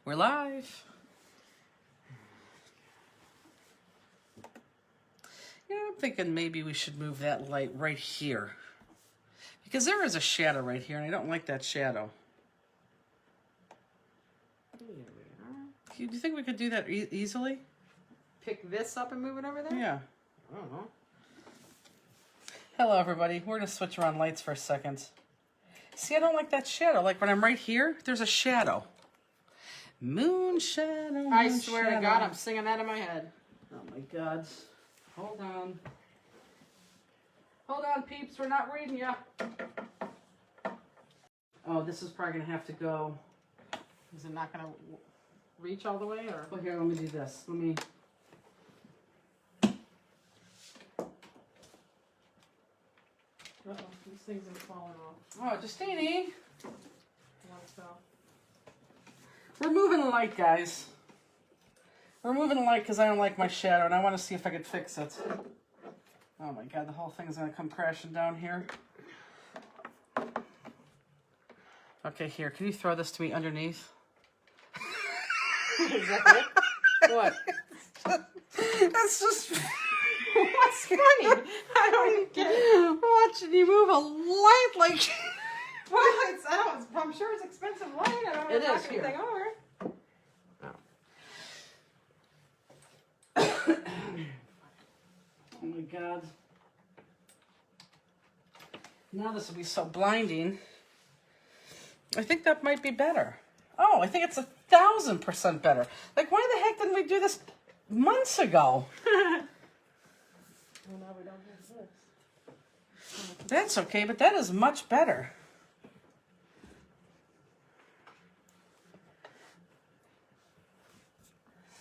We're live. You know, I'm thinking maybe we should move that light right here. Because there is a shadow right here, and I don't like that shadow. Here we are. Do you think we could do that easily? Pick this up and move it over there? Yeah. I don't know. Hello, everybody. We're going to switch around lights for a second. See, I don't like that shadow. Like when I'm right here, there's a shadow. Moon shadow. I moon swear shadow. to God, I'm singing that in my head. Oh my God. Hold on. Hold on, peeps. We're not reading ya. Oh, this is probably going to have to go. Is it not going to reach all the way? Or? Well, here, let me do this. Let me. Uh-oh, these things are falling off. Oh, Justini. One fell. We're moving the light, guys. We're moving the light because I don't like my shadow, and I want to see if I can fix it. Oh my God, the whole thing's going to come crashing down here. Okay, here. Can you throw this to me underneath? Is that it? What? That's just... What's funny? I don't even get it. Watching you move a light like... Well, I'm sure it's expensive light. I don't want It to knock is here. anything over. Oh my God. Now this will be so blinding. I think that might be better. Oh, I think it's 1,000% better. Like, why the heck didn't we do this months ago? Well, now we don't have this. That's okay, but that is much better.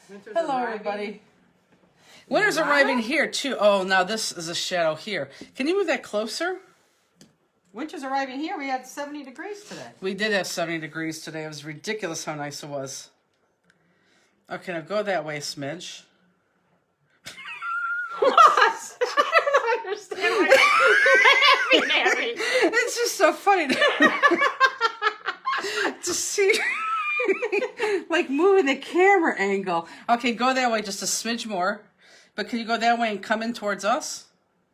Winter's Hello, arriving. everybody. Winter's arriving here, too. Oh, now this is a shadow here. Can you move that closer? Winter's arriving here. We had 70 degrees today. We did have 70 degrees today. It was ridiculous how nice it was. Okay, now go that way, smidge. What? I don't understand why you're laughing at me. It's just so funny to see, like, moving the camera angle. Okay, go that way just a smidge more. But can you go that way and come in towards us?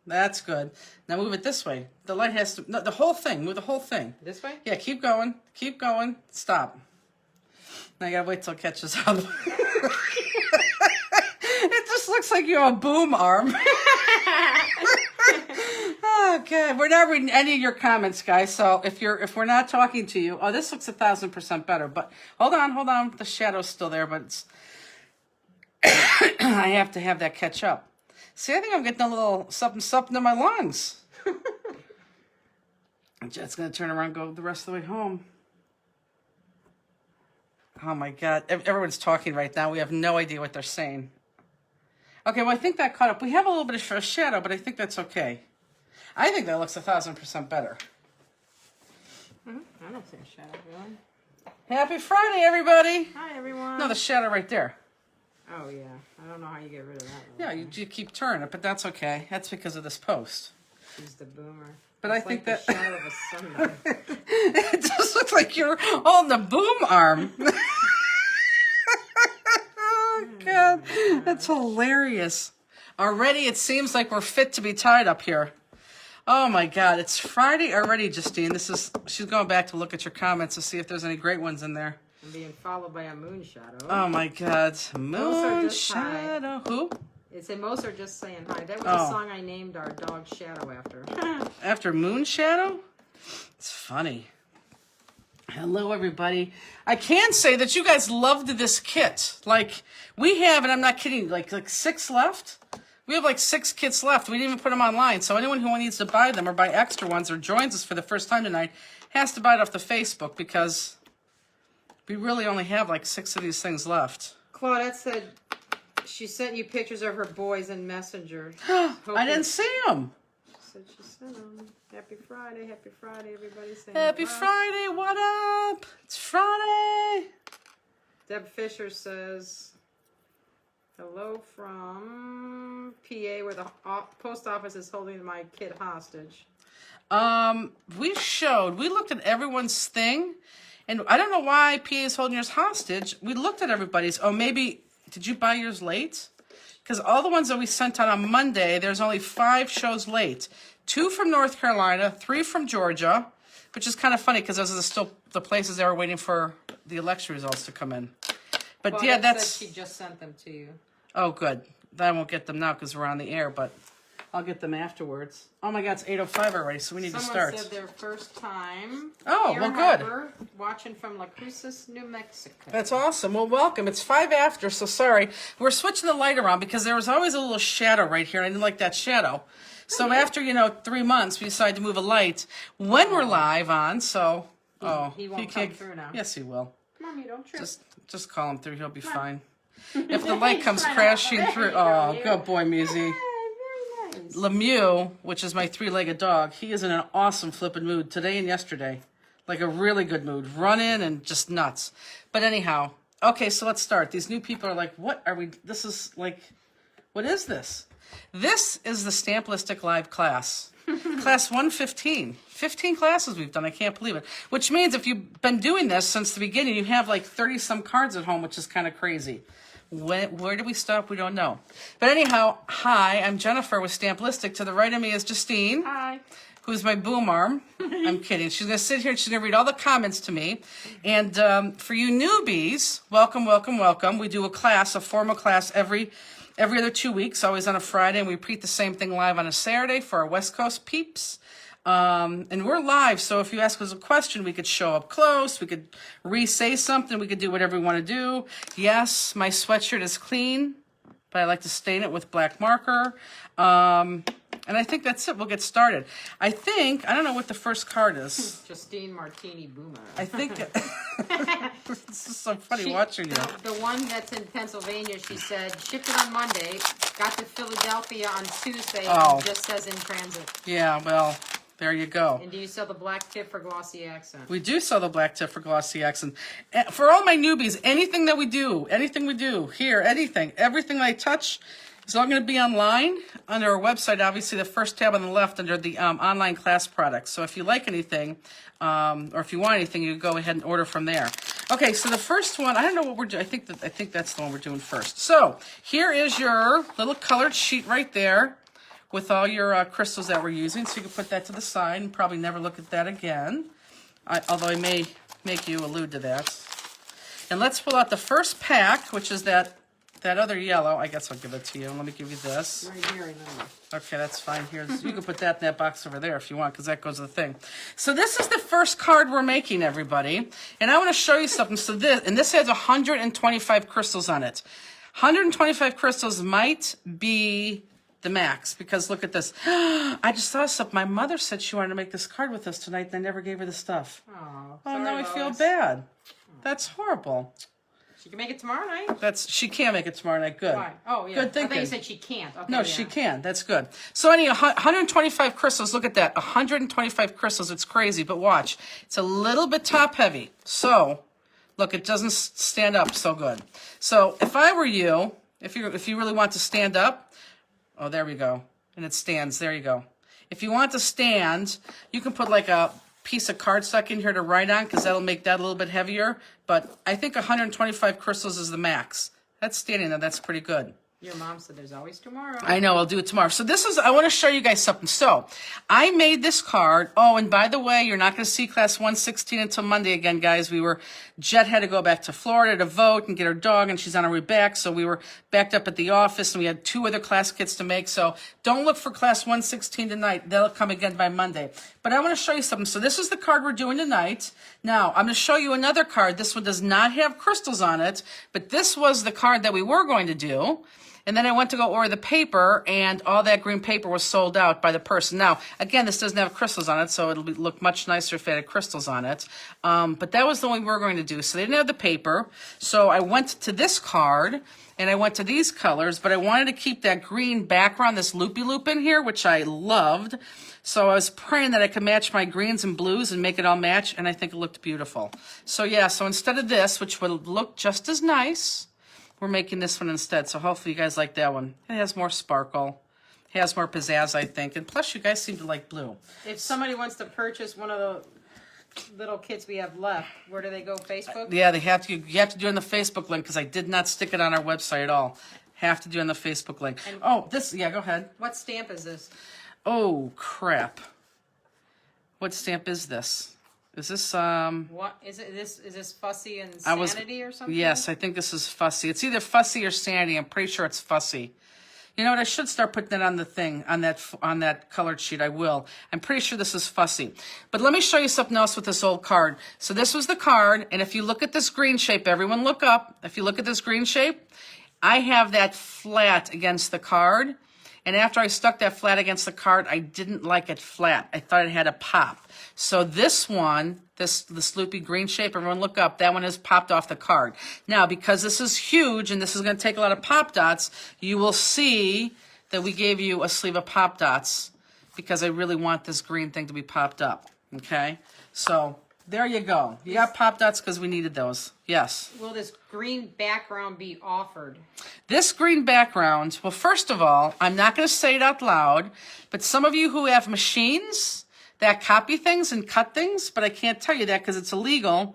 That's good. Now move it this way. The light has to, no, the whole thing, move the whole thing. This way? Yeah, keep going, stop. Now you gotta wait till it catches up. It just looks like you have a boom arm. Okay, we're not reading any of your comments, guys. So if we're not talking to you, oh, this looks 1,000% better. But hold on, the shadow's still there, but it's I have to have that catch up. See, I think I'm getting a little something in my lungs. Jet's gonna turn around and go the rest of the way home. Oh my God, everyone's talking right now. We have no idea what they're saying. Okay, well, I think that caught up. We have a little bit of a shadow, but I think that's okay. I think that looks 1,000% better. I don't see a shadow, really. Happy Friday, everybody. Hi, everyone. No, the shadow right there. Oh, yeah. I don't know how you get rid of that. Yeah, you keep turning it, but that's okay. That's because of this post. She's the boomer. But It's I think like that... the shadow of a sunlight. It just looks like you're holding the boom arm. Oh, God. That's hilarious. Already it seems like we're fit to be tied up here. Oh, my God. It's Friday already, Justine. She's going back to look at your comments to see if there's any great ones in there. I'm being followed by a moon shadow. Oh, my God. Those are Moon just shadow. Who? It's a most are just saying hi. That was Oh. a song I named our dog Shadow after. After Moon Shadow? It's funny. Hello, everybody. I can say that you guys loved this kit. Like, we have, and I'm not kidding, like 6 left. We have like 6 kits left. We didn't even put them online. So anyone who needs to buy them or buy extra ones or joins us for the first time tonight has to buy it off the Facebook because we really only have like 6 of these things left. Claudette said she sent you pictures of her boys in Messenger. I didn't see them. She said she sent them. Happy Friday, everybody. Saying Happy hi. Friday, what up? It's Friday. Deb Fisher says, hello from PA where the post office is holding my kid hostage. We looked at everyone's thing, And I don't know why PA is holding yours hostage. We looked at everybody's. Oh, maybe, did you buy yours late? Because all the ones that we sent out on Monday, there's only 5 shows late. 2 from North Carolina, 3 from Georgia, which is kind of funny because those are still the places that were waiting for the election results to come in. But Well, yeah, that that's... said she just sent them to you. Oh, good. I won't get them now because we're on the air, but I'll get them afterwards. Oh my God, it's 8:05 already, so we need to start. Someone said their first time. Oh, here well, in good. Harbor, watching from La Cruces, New Mexico. That's awesome. Well, welcome. It's 5 after, so sorry. We're switching the light around because there was always a little shadow right here, and I didn't like that shadow. So after, 3 months, we decided to move a light when we're live on, so... He won't come through now. Yes, he will. Mommy, don't trip. Just call him through. He'll be fine. If the light comes crashing through... Oh, good boy, Musi. Very nice. Lemieux, which is my 3-legged dog, he is in an awesome flipping mood today and yesterday. Like a really good mood. Running and just nuts. But anyhow, okay, so let's start. These new people are like, what are we... This is like... What is this? This is the Stamp-Listic Live class. Class 115. 15 classes we've done. I can't believe it. Which means if you've been doing this since the beginning, you have like 30-some cards at home, which is kind of crazy. Where did we stop? We don't know. But anyhow, hi, I'm Jennifer with Stamp-Listic. To the right of me is Justine. Hi. Who's my boom arm. I'm kidding. She's going to sit here and she's going to read all the comments to me. And for you newbies, welcome, welcome, welcome. We do a formal class every other 2 weeks, always on a Friday, and we repeat the same thing live on a Saturday for our West Coast peeps. And we're live, so if you ask us a question, we could show up close, we could re-say something, we could do whatever we want to do. Yes, my sweatshirt is clean, but I like to stain it with black marker. And I think that's it. We'll get started. I don't know what the first card is. Justine Martini Boomer. I think, this is so funny watching you. The one that's in Pennsylvania, she said, shipped it on Monday, got to Philadelphia on Tuesday, Oh. and just says in transit. Yeah, well, there you go. And do you sell the black tip for glossy accent? We do sell the black tip for glossy accent. For all my newbies, anything we do here, everything I touch is all going to be online under our website. Obviously, the first tab on the left under the online class products. So if you like anything, or if you want anything, you go ahead and order from there. Okay, so the first one, I don't know what we're doing. I think that's the one we're doing first. So here is your little colored sheet right there with all your crystals that we're using. So you can put that to the side and probably never look at that again. Although I may make you allude to that. And let's pull out the first pack, which is that other yellow. I guess I'll give it to you. Let me give you this. Right here, remember. Okay, that's fine. You can put that in that box over there if you want, because that goes to the thing. So this is the first card we're making, everybody. And I want to show you something. So this has 125 crystals on it. 125 crystals might be the max, because look at this. I just saw something. My mother said she wanted to make this card with us tonight, and I never gave her the stuff. Oh, Now I feel Lois. bad. That's horrible. She can make it tomorrow night? She can't make it tomorrow night. Good. Why? Oh, yeah. Good I thinking. thought you said she can't. Okay, No, yeah. she can. That's good. So anyway, 125 crystals. Look at that. 125 crystals. It's crazy, but watch. It's a little bit top heavy. So, look, it doesn't stand up so good. So if I were you, if you really want to stand up, oh, there we go. And it stands. There you go. If you want to stand, you can put like a piece of cardstock in here to write on, because that'll make that a little bit heavier. But I think 125 crystals is the max. That's standing there. That's pretty good. Your mom said there's always tomorrow. I know, I'll do it tomorrow. So I want to show you guys something. So I made this card. Oh, and by the way, you're not going to see class 116 until Monday again, guys. Jet had to go back to Florida to vote and get her dog, and she's on her way back. So we were backed up at the office, and we had 2 other class kits to make. So don't look for class 116 tonight. They'll come again by Monday. But I want to show you something. So this is the card we're doing tonight. Now, I'm going to show you another card. This one does not have crystals on it, but this was the card that we were going to do. And then I went to go order the paper, and all that green paper was sold out by the person. Now, again, this doesn't have crystals on it, so it'll look much nicer if it had crystals on it. But that was the one we were going to do. So they didn't have the paper. So I went to this card, and I went to these colors, but I wanted to keep that green background, this loopy-loop in here, which I loved. So I was praying that I could match my greens and blues and make it all match, and I think it looked beautiful. So yeah, so instead of this, which would look just as nice, we're making this one instead, so hopefully you guys like that one. It has more sparkle. It has more pizzazz, I think. And plus, you guys seem to like blue. If somebody wants to purchase one of little kits we have left, where do they go? Facebook? Yeah, you have to do it on the Facebook link because I did not stick it on our website at all. Have to do it on the Facebook link. And go ahead. What stamp is this? Oh, crap. What stamp is this? Is this, What is it? Is this Fussy and Sanity or something? Yes, I think this is Fussy. It's either Fussy or Sanity. I'm pretty sure it's Fussy. You know what? I should start putting that on the thing, on that colored sheet. I will. I'm pretty sure this is Fussy. But let me show you something else with this old card. So this was the card, and if you look at this green shape, everyone look up. If you look at this green shape, I have that flat against the card. And after I stuck that flat against the card, I didn't like it flat. I thought it had a pop. So this one, this loopy green shape, everyone look up, that one has popped off the card. Now, because this is huge and this is going to take a lot of pop dots, you will see that we gave you a sleeve of pop dots because I really want this green thing to be popped up. Okay? So there you go. You got pop dots because we needed those. Yes. Will this green background be offered? This green background, well, first of all, I'm not going to say it out loud, but some of you who have machines that copy things and cut things, but I can't tell you that because it's illegal,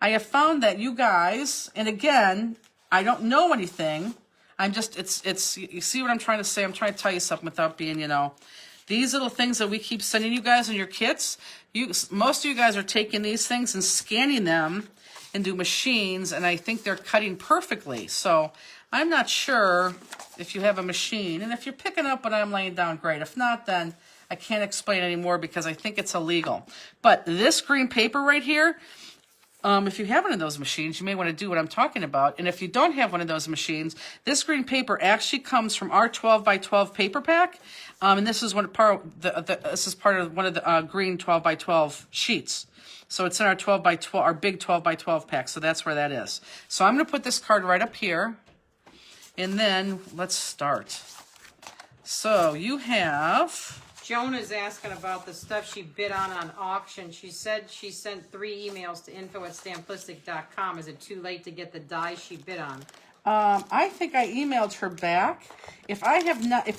I have found that you guys, and again, I don't know anything, you see what I'm trying to say? I'm trying to tell you something without being, these little things that we keep sending you guys and your kits, most of you guys are taking these things and scanning them into machines, and I think they're cutting perfectly. So I'm not sure if you have a machine, and if you're picking up what I'm laying down, great. If not, then I can't explain anymore because I think it's illegal. But this green paper right here, if you have one of those machines, you may want to do what I'm talking about. And if you don't have one of those machines, this green paper actually comes from our 12 by 12 paper pack. And this is this is part of one of the green 12 by 12 sheets. So it's in our 12 by 12, our big 12 by 12 pack. So that's where that is. So I'm going to put this card right up here. And then let's start. So you have... Joan is asking about the stuff she bid on auction. She said she sent 3 emails to info@stamplistic.com. Is it too late to get the die she bid on? I think I emailed her back. If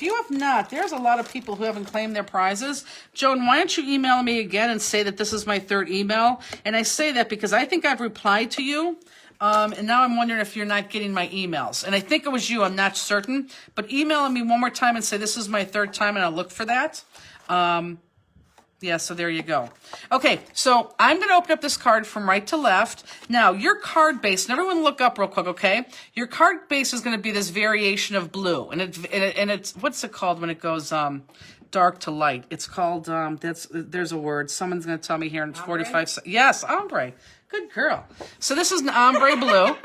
you have not, there's a lot of people who haven't claimed their prizes. Joan, why don't you email me again and say that this is my 3rd email? And I say that because I think I've replied to you. And now I'm wondering if you're not getting my emails. And I think it was you, I'm not certain. But email me one more time and say this is my 3rd time and I'll look for that. Yeah, so there you go. Okay, so I'm going to open up this card from right to left. Now, your card base, and everyone look up real quick, okay? Your card base is going to be this variation of blue. And it's what's it called when it goes dark to light? It's called, there's a word. Someone's going to tell me here in 45 seconds. Yes, ombre. Good girl. So this is an ombre blue.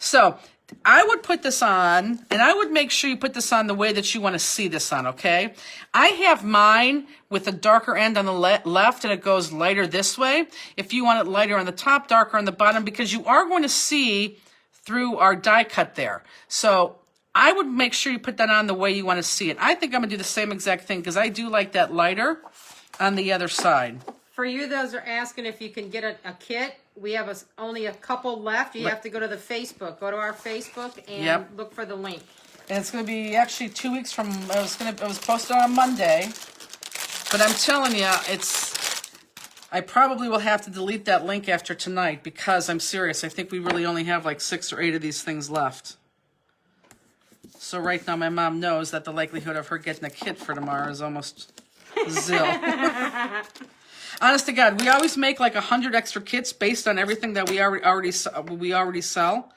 So I would put this on, and I would make sure you put this on the way that you want to see this on, okay? I have mine with a darker end on the left, and it goes lighter this way. If you want it lighter on the top, darker on the bottom, because you are going to see through our die cut there. So I would make sure you put that on the way you want to see it. I think I'm going to do the same exact thing, because I do like that lighter on the other side. For you, those are asking if you can get a kit. We have only a couple left. You have to go to the Facebook. Go to our Facebook and look for the link. And it's going to be actually 2 weeks from. It was posted on Monday, but I'm telling you, I probably will have to delete that link after tonight because I'm serious. I think we really only have like 6 or 8 of these things left. So right now, my mom knows that the likelihood of her getting a kit for tomorrow is almost zil. Honest to God, we always make like 100 extra kits based on everything that we already sell.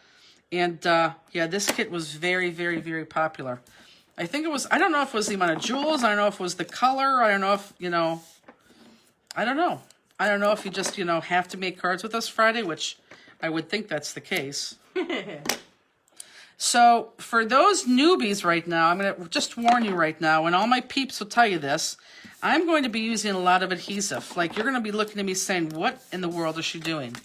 And yeah, this kit was very, very, very popular. I think it was, I don't know if it was the amount of jewels. I don't know if it was the color. I don't know if, I don't know. I don't know if you just, have to make cards with us Friday, which I would think that's the case. So for those newbies right now, I'm going to just warn you right now, and all my peeps will tell you this, I'm going to be using a lot of adhesive. Like, you're going to be looking at me saying, what in the world is she doing?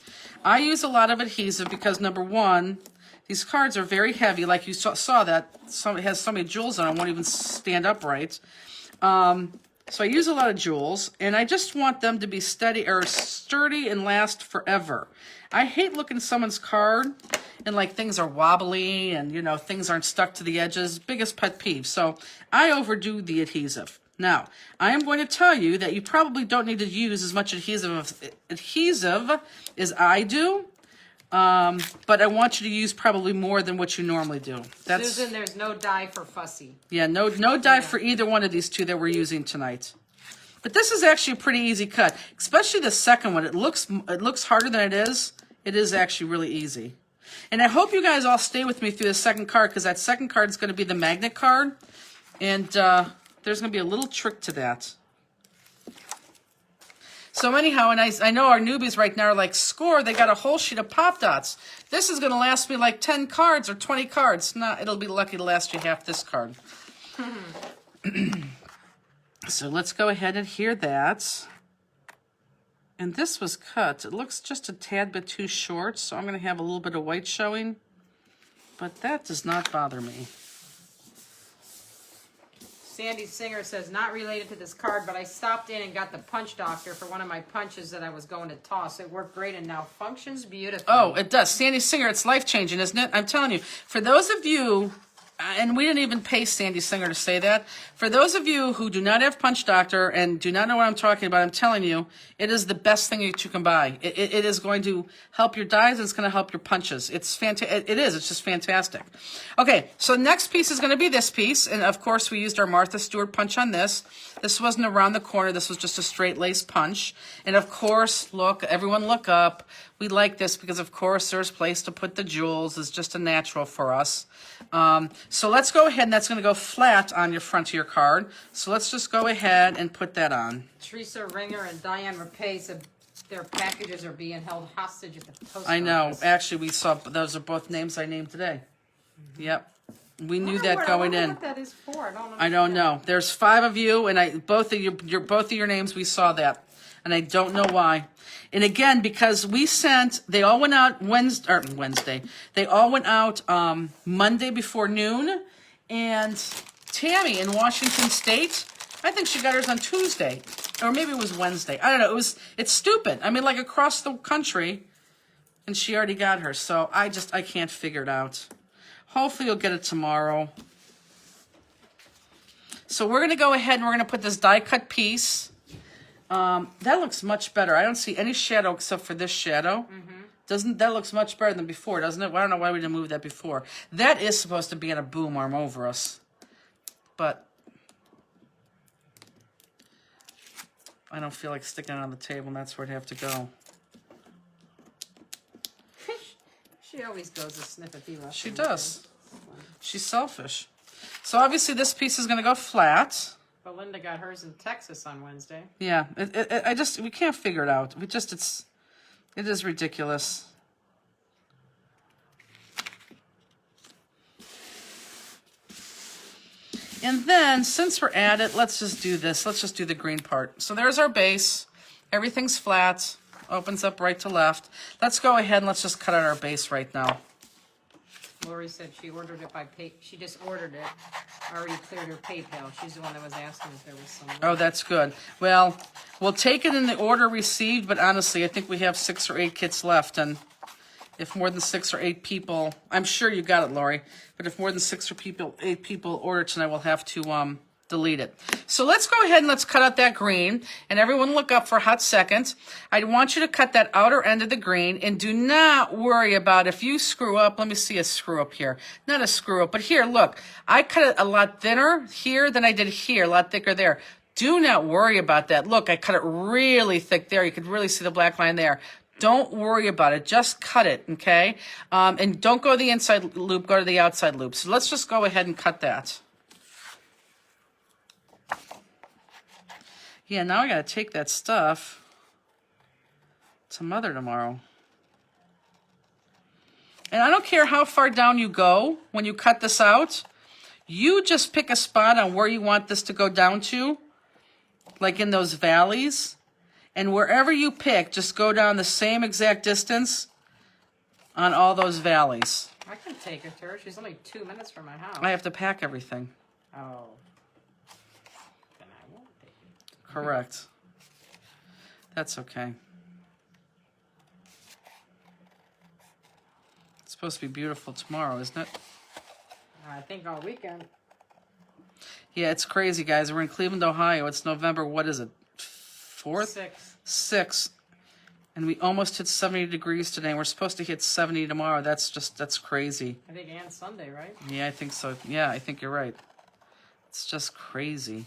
I use a lot of adhesive because, number one, these cards are very heavy. Like you saw that. It has so many jewels on it, it won't even stand upright. So I use a lot of jewels, and I just want them to be sturdy and last forever. I hate looking at someone's card and like things are wobbly and, things aren't stuck to the edges. Biggest pet peeve. So I overdo the adhesive. Now, I am going to tell you that you probably don't need to use as much adhesive as I do, but I want you to use probably more than what you normally do. Susan, there's no dye for fussy. Yeah, no dye for either one of these two that we're using tonight. But this is actually a pretty easy cut, especially the second one. It looks harder than it is. It is actually really easy. And I hope you guys all stay with me through the second card, because that second card is going to be the magnet card. And there's going to be a little trick to that. So anyhow, and I know our newbies right now are like, score, they got a whole sheet of Pop Dots. This is going to last me like 10 cards or 20 cards. No, it'll be lucky to last you half this card. So let's go ahead and hear that. And this was cut. It looks just a tad bit too short, so I'm going to have a little bit of white showing. But that does not bother me. Sandy Singer says, not related to this card, but I stopped in and got the punch doctor for one of my punches that I was going to toss. It worked great and now functions beautifully. Oh, it does. Sandy Singer, it's life-changing, isn't it? I'm telling you. For those of you, and we didn't even pay Sandy Singer to say that, for those of you who do not have Punch Doctor and do not know what I'm talking about, I'm telling you, it is the best thing that you can buy. It is going to help your dyes, and it's going to help your punches. It's fantastic. It is. It's just fantastic. Okay, so next piece is going to be this piece, and of course we used our Martha Stewart punch on this. This wasn't around the corner. This was just a straight lace punch. And of course, look, everyone look up. We like this because, of course, there's a place to put the jewels. It's just a natural for us. So let's go ahead, and that's going to go flat on your front of your card. So let's just go ahead and put that on. Teresa Ringer and Diane Rapay said their packages are being held hostage at the post office. I know. Actually, we saw those are both names I named today. Yep. We knew that going in. What that is for. I don't know. There's 5 of you, and both of your names, we saw that. And I don't know why. And again, because they all went out Wednesday. They all went out Monday before noon. And Tammy in Washington State, I think she got hers on Tuesday. Or maybe it was Wednesday. I don't know. It's stupid. I mean, like across the country. And she already got hers. So I can't figure it out. Hopefully you'll get it tomorrow. So we're going to go ahead and we're going to put this die cut piece. That looks much better. I don't see any shadow except for this shadow. That looks much better than before, doesn't it? I don't know why we didn't move that before. That is supposed to be in a boom arm over us. But I don't feel like sticking it on the table, and that's where it'd have to go. She always goes to sniff at the left. She does. She's selfish. So obviously this piece is going to go flat. Belinda got hers in Texas on Wednesday. Yeah, we can't figure it out. It is ridiculous. And then, since we're at it, let's just do this. Let's just do the green part. So there's our base. Everything's flat. Opens up right to left. Let's go ahead and let's just cut out our base right now. Lori said she ordered it by pay. She just ordered it. Already cleared her PayPal. She's the one that was asking if there was some. Oh, that's good. Well, we'll take it in the order received, but honestly, I think we have 6 or 8 kits left, and if more than 6 or 8 people, I'm sure you got it, Lori, but if more than 6 or 8 people order tonight, we'll have to delete it. So let's go ahead and let's cut out that green, and everyone look up for a hot second. I want you to cut that outer end of the green, and do not worry about if you screw up. Let me see a screw up here. Not a screw up, but here, look. I cut it a lot thinner here than I did here, a lot thicker there. Do not worry about that. Look, I cut it really thick there. You could really see the black line there. Don't worry about it. Just cut it, okay? And don't go to the inside loop. Go to the outside loop. So let's just go ahead and cut that. Yeah, now I got to take that stuff to Mother tomorrow. And I don't care how far down you go when you cut this out. You just pick a spot on where you want this to go down to, like in those valleys. And wherever you pick, just go down the same exact distance on all those valleys. I can take her to her. She's only 2 minutes from my house. I have to pack everything. Oh. Then I won't take it. Correct. That's okay. It's supposed to be beautiful tomorrow, isn't it? I think all weekend. Yeah, it's crazy, guys. We're in Cleveland, Ohio. It's November, what is it? 4th? 6th. And we almost hit 70 degrees today. We're supposed to hit 70 tomorrow. That's crazy. I think and Sunday, right? Yeah, I think so. Yeah, I think you're right. It's just crazy.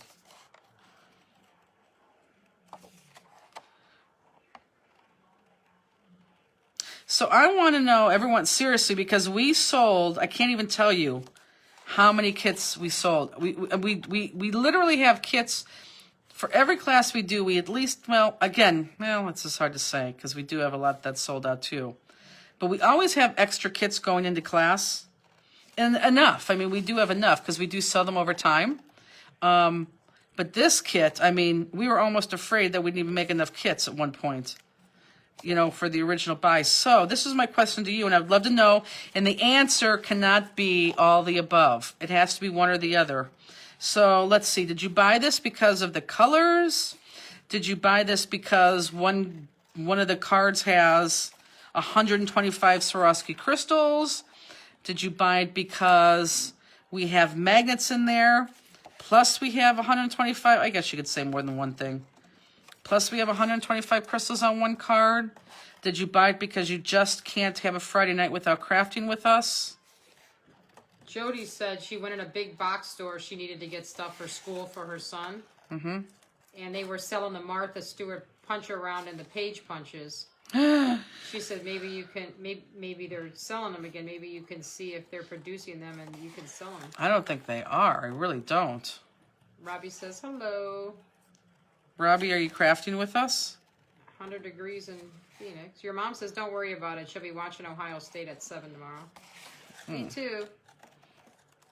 So I want to know, everyone, seriously, because we sold, I can't even tell you how many kits we sold. We literally have kits for every class we do. We at least, it's just hard to say because we do have a lot that's sold out too. But we always have extra kits going into class. And enough. I mean, we do have enough because we do sell them over time. But this kit, I mean, we were almost afraid that we didn't even make enough kits at one point, for the original buy. So this is my question to you, and I'd love to know. And the answer cannot be all the above. It has to be one or the other. So let's see. Did you buy this because of the colors? Did you buy this because one of the cards has 125 Swarovski crystals? Did you buy it because we have magnets in there? Plus we have 125, I guess you could say more than one thing. Plus we have 125 crystals on one card. Did you buy it because you just can't have a Friday night without crafting with us? Jody said she went in a big box store. She needed to get stuff for school for her son. Mm-hmm. And they were selling the Martha Stewart punch around and the page punches. She said maybe you can, maybe they're selling them again. Maybe you can see if they're producing them and you can sell them. I don't think they are. I really don't. Robbie says hello. Robbie, are you crafting with us? 100 degrees in Phoenix. Your mom says don't worry about it. She'll be watching Ohio State at 7 tomorrow. Me too.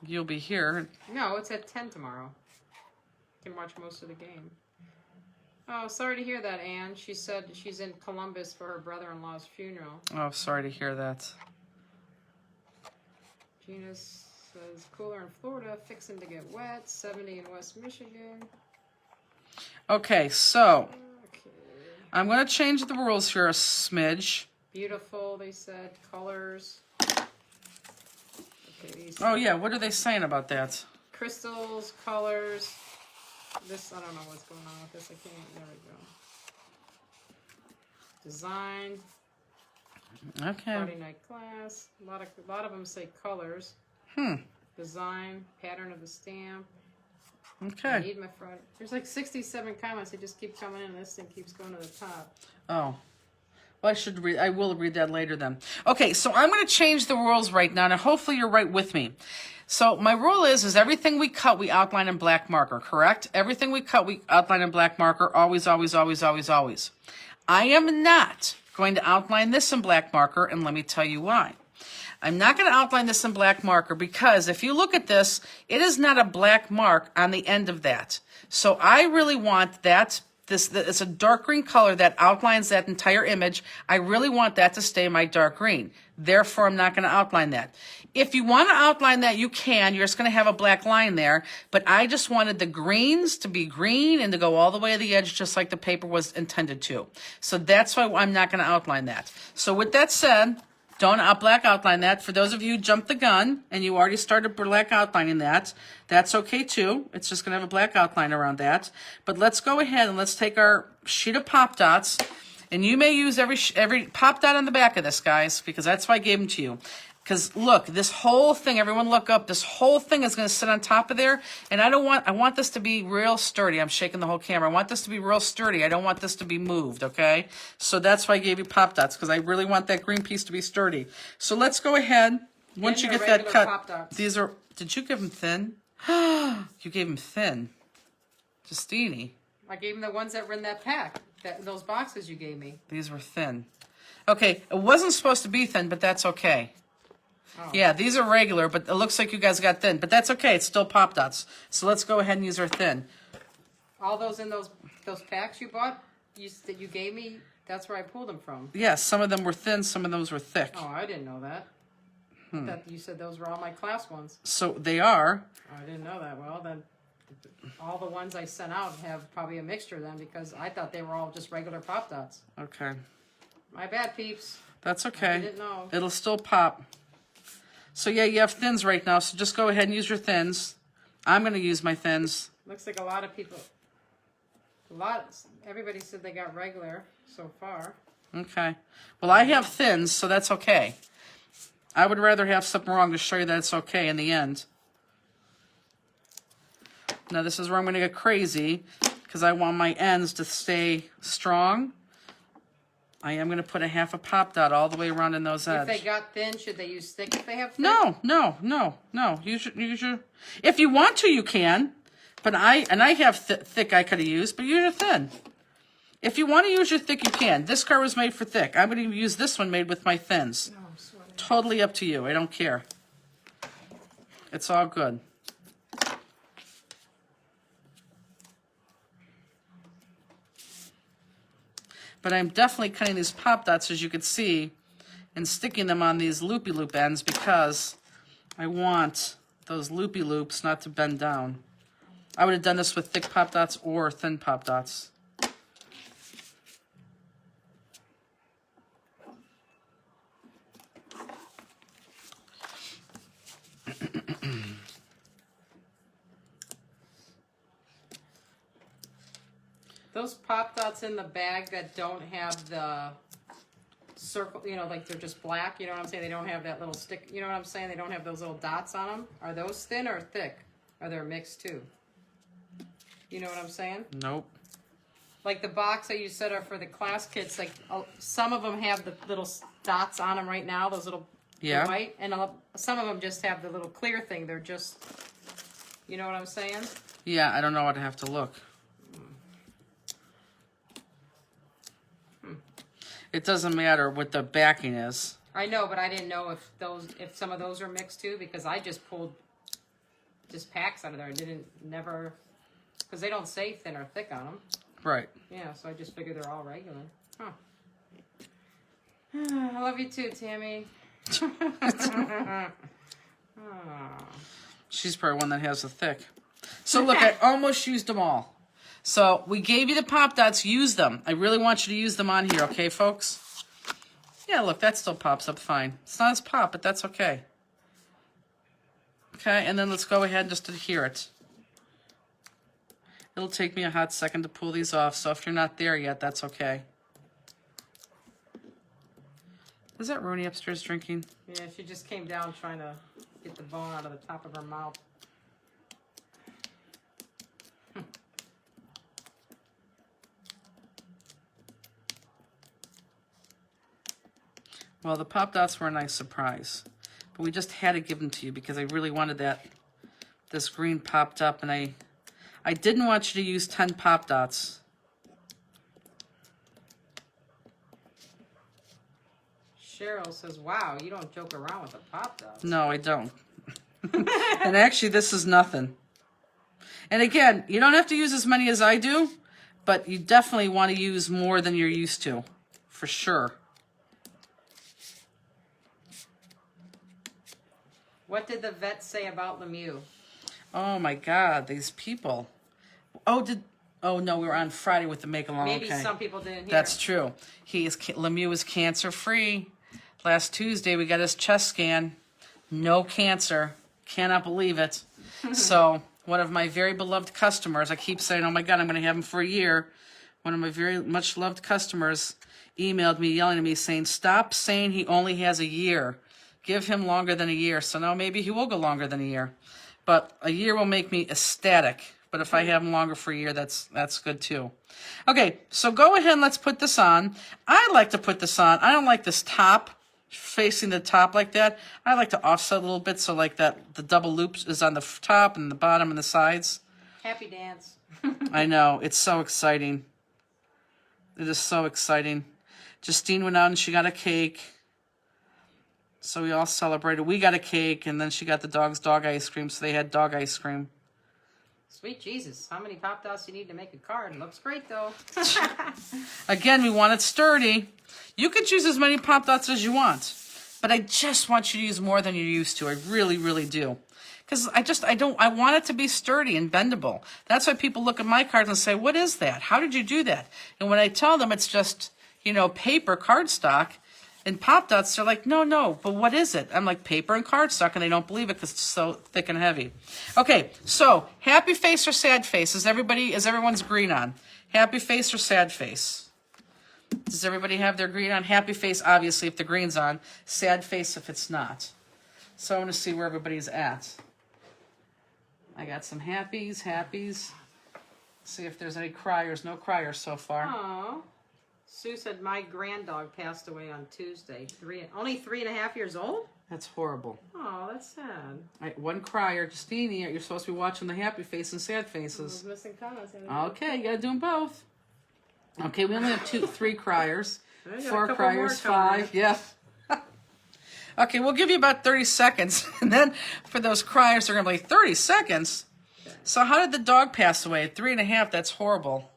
You'll be here. No, it's at 10 tomorrow. Can watch most of the game. Oh, sorry to hear that, Anne. She said she's in Columbus for her brother-in-law's funeral. Oh, sorry to hear that. Gina says cooler in Florida, fixing to get wet, 70 in West Michigan. Okay, so Okay. I'm going to change the rules here a smidge. Beautiful, they said. Colors. Okay, Oh, yeah, what are they saying about that? crystals, colors. This, I don't know what's going on with this. I can't, there we go. Design. Okay. Friday night class. A lot of them say colors. Design. Pattern of the stamp. I Okay. need my Friday. There's like 67 comments. They just keep coming in. And this thing keeps going to the top. Oh. Well, I will read that later then. Okay, so I'm going to change the rules right now, and hopefully you're right with me. So my rule is everything we cut, we outline in black marker, correct? Everything we cut, we outline in black marker, always, always, always, always, always. I am not going to outline this in black marker, and let me tell you why. I'm not going to outline this in black marker because if you look at this, it is not a black mark on the end of that. So I really want that. It's a dark green color that outlines that entire image. I really want that to stay my dark green. Therefore, I'm not going to outline that. If you want to outline that, you can. You're just going to have a black line there. But I just wanted the greens to be green and to go all the way to the edge just like the paper was intended to. So that's why I'm not going to outline that. So with that said, don't black outline that. For those of you who jumped the gun and you already started black outlining that, that's okay too. It's just going to have a black outline around that. But let's go ahead and let's take our sheet of pop dots. And you may use every pop dot on the back of this, guys, because that's why I gave them to you. Because look, this whole thing, everyone look up, this whole thing is going to sit on top of there. And I want this to be real sturdy. I'm shaking the whole camera. I want this to be real sturdy. I don't want this to be moved, okay? So that's why I gave you pop dots, because I really want that green piece to be sturdy. So let's go ahead. Once you get that cut, pop dots. these are, did you give them thin? You gave them thin. Justini. I gave him the ones that were in that pack, those boxes you gave me. These were thin. Okay, it wasn't supposed to be thin, but that's okay. Oh. Yeah, these are regular, but it looks like you guys got thin. But that's okay. It's still pop dots. So let's go ahead and use our thin. All those in those packs you bought, that you gave me, that's where I pulled them from. Yes, some of them were thin, some of those were thick. Oh, I didn't know that. I thought you said those were all my class ones. So they are. I didn't know that. Well, then all the ones I sent out have probably a mixture then because I thought they were all just regular pop dots. Okay. My bad, peeps. That's okay. I didn't know. It'll still pop. So yeah, you have thins right now, so just go ahead and use your thins. I'm going to use my thins. Looks like a lot of people, everybody said they got regular so far. Okay. Well, I have thins, so that's okay. I would rather have something wrong to show you that it's okay in the end. Now, this is where I'm going to get crazy because I want my ends to stay strong. I am going to put a half a Pop Dot all the way around in those edges. If they got thin, should they use thick if they have thick? No. Use your, if you want to, you can. But I have thick I could have used, but use your thin. If you want to use your thick, you can. This card was made for thick. I'm going to use this one made with my thins. No, I'm sweating. Totally up to you. I don't care. It's all good. But I'm definitely cutting these Pop Dots, as you can see, and sticking them on these loopy-loop ends because I want those loopy-loops not to bend down. I would have done this with thick Pop Dots or thin Pop Dots. Those Pop Dots in the bag that don't have the circle, you know, like they're just black, you know what I'm saying? They don't have that little stick, you know what I'm saying? They don't have those little dots on them. Are those thin or thick? Are they mixed too? You know what I'm saying? Nope. Like the box that you said are for the class kits, like some of them have the little dots on them right now, those little white, and some of them just have the little clear thing. They're just, you know what I'm saying? Yeah, I don't know. I'd have to look. It doesn't matter what the backing is. I know, but I didn't know if some of those are mixed too, because I just pulled just packs out of there. I never, because they don't say thin or thick on them. Right. Yeah, so I just figured they're all regular. Huh. I love you too, Tammy. She's probably one that has the thick. So look, I almost used them all. So we gave you the Pop Dots. Use them. I really want you to use them on here, okay, folks? Yeah, look, that still pops up fine. It's not as pop, but that's okay. Okay, and then let's go ahead and just adhere it. It'll take me a hot second to pull these off, so if you're not there yet, that's okay. Is that Rooney upstairs drinking? Yeah, she just came down trying to get the bone out of the top of her mouth. Well, the Pop Dots were a nice surprise, but we just had to give them to you because I really wanted this green popped up, and I didn't want you to use 10 Pop Dots. Cheryl says, wow, you don't joke around with the Pop Dots. No, I don't. And actually, this is nothing. And again, you don't have to use as many as I do, but you definitely want to use more than you're used to, for sure. What did the vet say about Lemieux? Oh my God, these people. Oh no, we were on Friday with the make along. Maybe okay. some people didn't hear. That's true. Lemieux is cancer free. Last Tuesday we got his chest scan. No cancer. Cannot believe it. So one of my very beloved customers, I keep saying, oh my God, I'm going to have him for a year. One of my very much loved customers emailed me, yelling at me, saying, stop saying he only has a year. Give him longer than a year. So now maybe he will go longer than a year. But a year will make me ecstatic. But if I have him longer for a year, that's good too. Okay, so go ahead and let's put this on. I like to put this on. I don't like this top, facing the top like that. I like to offset a little bit so like that the double loop is on the top and the bottom and the sides. Happy dance. I know. It's so exciting. It is so exciting. Justine went out and she got a cake. So we all celebrated. We got a cake, and then she got the dog's dog ice cream, so they had dog ice cream. Sweet Jesus. How many Pop Dots do you need to make a card? Looks great, though. Again, we want it sturdy. You could use as many Pop Dots as you want, but I just want you to use more than you're used to. I really, really do. Because I want it to be sturdy and bendable. That's why people look at my cards and say, what is that? How did you do that? And when I tell them it's just, paper cardstock, And Pop Dots, they're like, no, but what is it? I'm like, paper and cardstock, and they don't believe it because it's so thick and heavy. Okay, so happy face or sad face? Is everyone's green on? Happy face or sad face? Does everybody have their green on? Happy face, obviously, if the green's on. Sad face if it's not. So I want to see where everybody's at. I got some happies. See if there's any criers. No criers so far. Aww. Sue said my grand dog passed away on Tuesday. Only 3.5 years old? That's horrible. Oh, that's sad. All right, one crier. Justine, you're supposed to be watching the happy face and sad I faces. was missing comments. Okay, you gotta do them both. Okay, we only have 3 criers. I got a 4 couple more criers, coming 5. Yeah. Okay, we'll give you about 30 seconds. And then for those criers, they're gonna be like, 30 seconds? Okay. So how did the dog pass away? At 3.5, that's horrible.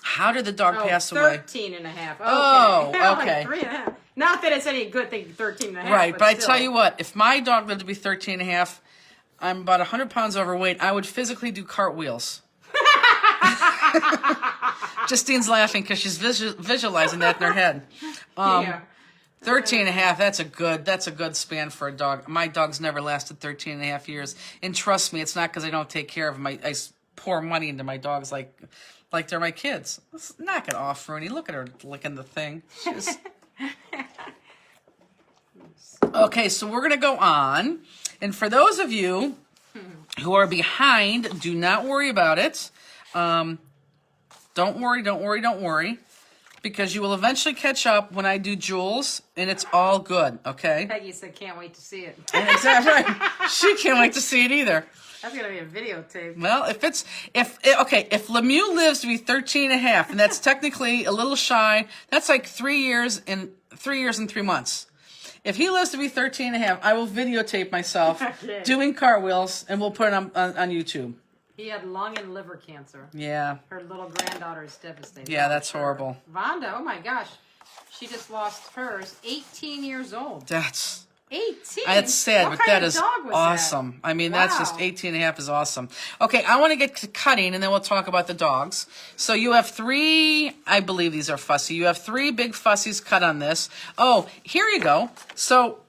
How did the dog pass away? 13.5. Okay. Oh, okay. Like 3.5. Not that it's any good thing, 13.5. Right, but I still. tell you what, if my dog lived to be 13.5, I'm about 100 pounds overweight, I would physically do cartwheels. Justine's laughing because she's visualizing that in her head. Yeah. 13.5, that's a good span for a dog. My dog's never lasted 13.5 years. And trust me, it's not because I don't take care of them. I pour money into my dogs like they're my kids. Let's knock it off, Rooney. Look at her licking the thing. Okay, so we're going to go on. And for those of you who are behind, do not worry about it. Don't worry. Because you will eventually catch up when I do Jules, and it's all good, okay? Peggy said, can't wait to see it. Exactly right. She can't wait to see it either. That's going to be a videotape. Well, if Lemieux lives to be 13.5, and that's technically a little shy, that's like 3 years and 3 months. If he lives to be 13.5, I will videotape myself Okay. doing cartwheels, and we'll put it on YouTube. He had lung and liver cancer. Yeah. Her little granddaughter is devastated. Yeah, that's horrible. Vonda, oh my gosh. She just lost hers. 18 years old. That's 18? That's sad, What but kind that of is dog was awesome. that? I mean, that's Wow. just 18.5 is awesome. Okay, I want to get to cutting, and then we'll talk about the dogs. So you have 3, I believe these are fussy. You have 3 big fussies cut on this. Oh, here you go. So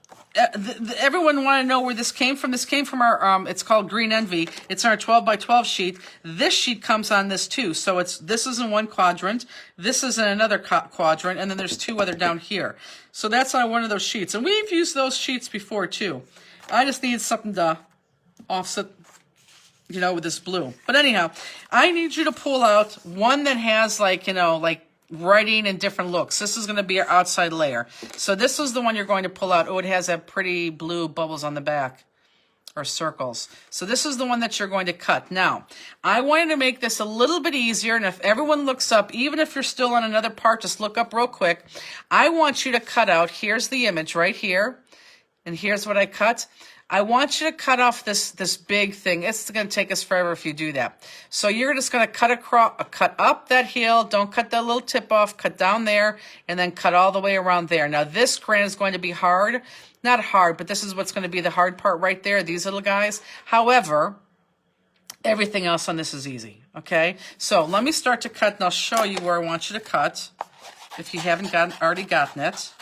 everyone want to know where this came from. This came from our, it's called Green Envy. It's our 12 by 12 sheet. This sheet comes on this too. So this is in one quadrant. This is in another quadrant. And then there's 2 other down here. So that's on one of those sheets. And we've used those sheets before too. I just needed something to offset, with this blue. But anyhow, I need you to pull out one that has like writing and different looks. This is going to be our outside layer. So this is the one you're going to pull out. Oh, it has that pretty blue bubbles on the back, or circles. So this is the one that you're going to cut. Now, I wanted to make this a little bit easier, and if everyone looks up, even if you're still on another part, just look up real quick. I want you to cut out, here's the image right here, and here's what I cut. I want you to cut off this big thing. It's going to take us forever if you do that. So you're just going to cut up that heel. Don't cut that little tip off. Cut down there, and then cut all the way around there. Now this granite is going to be hard. Not hard, but this is what's going to be the hard part right there, these little guys. However, everything else on this is easy, okay? So let me start to cut, and I'll show you where I want you to cut if you haven't already gotten it.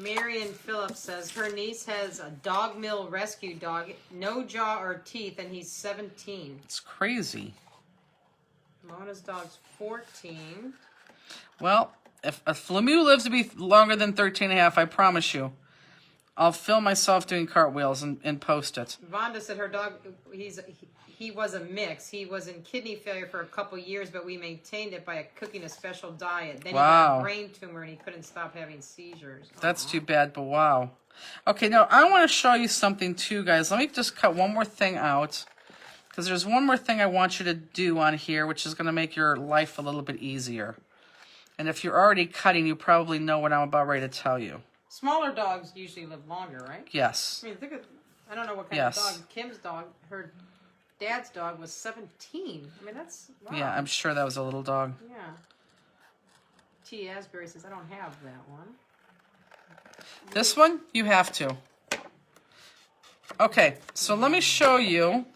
Marion Phillips says her niece has a dog mill rescue dog, no jaw or teeth, and he's 17. It's crazy. Mona's dog's 14. Well, if Lemieux lives to be longer than 13.5, I promise you, I'll film myself doing cartwheels and post it. Vonda said her dog, he was a mix. He was in kidney failure for a couple years, but we maintained it by cooking a special diet. Then he got a brain tumor and he couldn't stop having seizures. That's too bad, but wow. Okay, now I want to show you something too, guys. Let me just cut one more thing out, because there's one more thing I want you to do on here, which is going to make your life a little bit easier. And if you're already cutting, you probably know what I'm about ready to tell you. Smaller dogs usually live longer, right? Yes. I mean, I don't know what kind of dog. Kim's dog, her dad's dog was 17. I mean, that's, wow. Yeah, I'm sure that was a little dog. Yeah. T. Asbury says, I don't have that one. This one, you have to. Okay, so let me show you.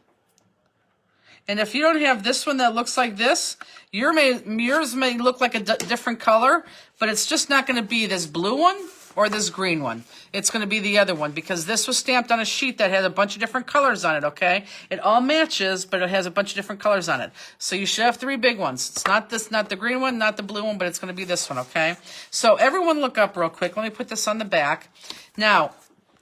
And if you don't have this one that looks like this, yours may look like a different color, but it's just not going to be this blue one or this green one. It's going to be the other one because this was stamped on a sheet that had a bunch of different colors on it, okay? It all matches, but it has a bunch of different colors on it. So you should have 3 big ones. It's not this, not the green one, not the blue one, but it's going to be this one, okay? So everyone look up real quick. Let me put this on the back. Now,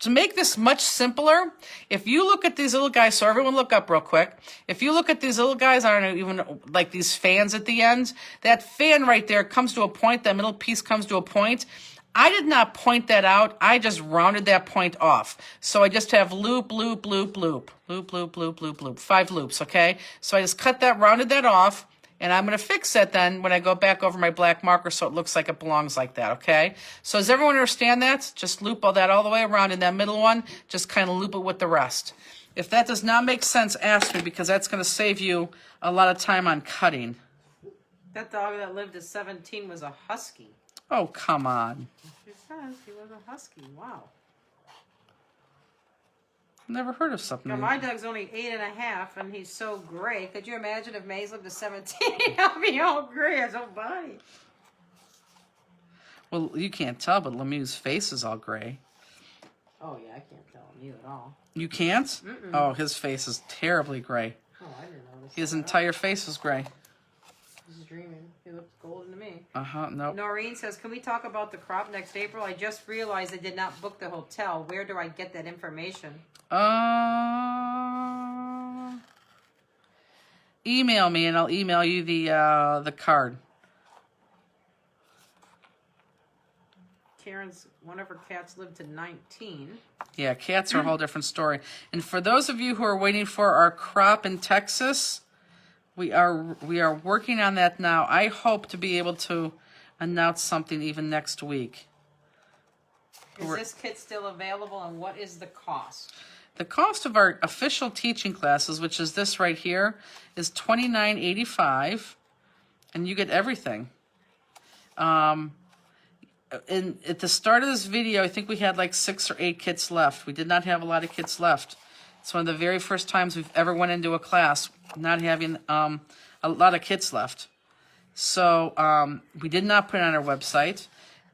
to make this much simpler, if you look at these little guys, so everyone look up real quick. If you look at these little guys, I don't know, even like these fans at the end, that fan right there comes to a point, that middle piece comes to a point. I did not point that out. I just rounded that point off. So I just have loop, loop, loop, loop, loop, loop, loop, loop, loop, 5 loops, okay? So I just cut that, rounded that off. And I'm going to fix it then when I go back over my black marker so it looks like it belongs like that, okay? So does everyone understand that? Just loop all that all the way around in that middle one. Just kind of loop it with the rest. If that does not make sense, ask me because that's going to save you a lot of time on cutting. That dog that lived to 17 was a husky. Oh, come on. She says he was a husky. Wow. Never heard of something. Now, my dog's only 8.5, and he's so gray. Could you imagine if Maze lived to 17? I'll be all gray as a body. Well, you can't tell, but Lemieux's face is all gray. Oh, yeah, I can't tell him you at all. You can't? Mm-mm. Oh, his face is terribly gray. Oh, I didn't notice. His entire face is gray. He's dreaming. He looks golden to me. Nope. Noreen says, can we talk about the crop next April? I just realized I did not book the hotel. Where do I get that information? Email me and I'll email you the card. Karen's, one of her cats lived to 19. Yeah, cats are a whole different story. And for those of you who are waiting for our crop in Texas, we are working on that now. I hope to be able to announce something even next week. Is this kit still available and what is the cost? The cost of our official teaching classes, which is this right here, is $29.85, and you get everything. And at the start of this video, I think we had like 6 or 8 kits left. We did not have a lot of kits left. It's one of the very first times we've ever went into a class not having a lot of kits left. So we did not put it on our website,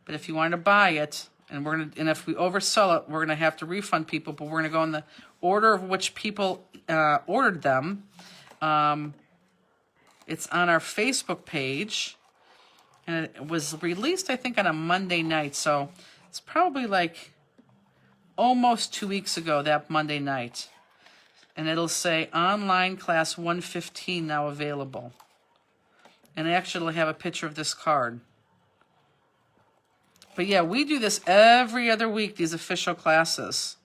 but if you wanted to buy it, and if we oversell it, we're gonna have to refund people. But we're gonna go in the order of which people ordered them. It's on our Facebook page, and it was released, I think, on a Monday night. So it's probably like almost 2 weeks ago, that Monday night. And it'll say online class 115 now available. And actually, it'll have a picture of this card. But yeah, we do this every other week, these official classes.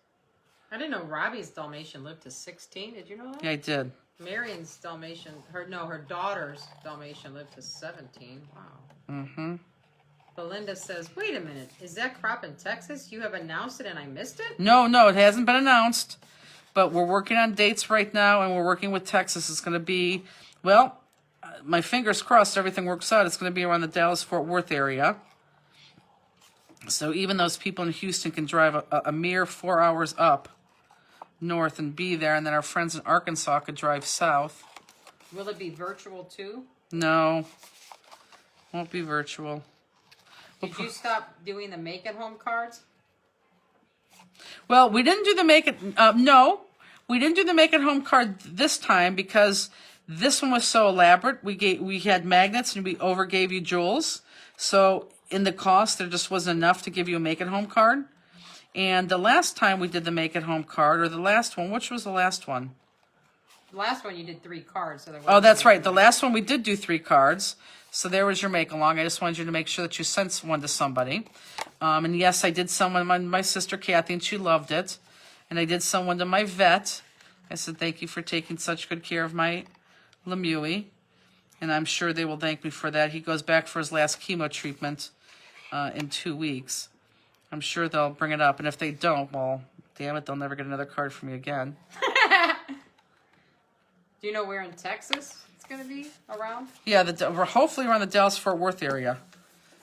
I didn't know Robbie's Dalmatian lived to 16. Did you know that? Yeah, I did. Marion's Dalmatian, her daughter's Dalmatian lived to 17. Wow. Mm-hmm. Belinda says, wait a minute, is that crop in Texas? You have announced it and I missed it? No, it hasn't been announced. But we're working on dates right now, and we're working with Texas. It's going to be, well, my fingers crossed everything works out. It's going to be around the Dallas-Fort Worth area. So even those people in Houston can drive a mere 4 hours up north and be there, and then our friends in Arkansas could drive south. Will it be virtual too? No, won't be virtual. Did you stop doing the make-at-home cards? Well, we didn't do the no, we didn't do the make-at-home card this time because this one was so elaborate. We had magnets and we overgave you jewels. So in the cost, there just wasn't enough to give you a make-at-home card. And the last time we did the make-at-home card, or the last one, which was the last one? The last one you did 3 cards. So Oh, that's right. The last one we did do 3 cards. So there was your make-along. I just wanted you to make sure that you sent one to somebody. And yes, I did send one to my sister Kathy, and she loved it. And I did send one to my vet. I said, thank you for taking such good care of my Lemieux. And I'm sure they will thank me for that. He goes back for his last chemo treatment in 2 weeks. I'm sure they'll bring it up. And if they don't, well, damn it, they'll never get another card from me again. Do you know where in Texas it's going to be around? Yeah, we're hopefully around the Dallas-Fort Worth area.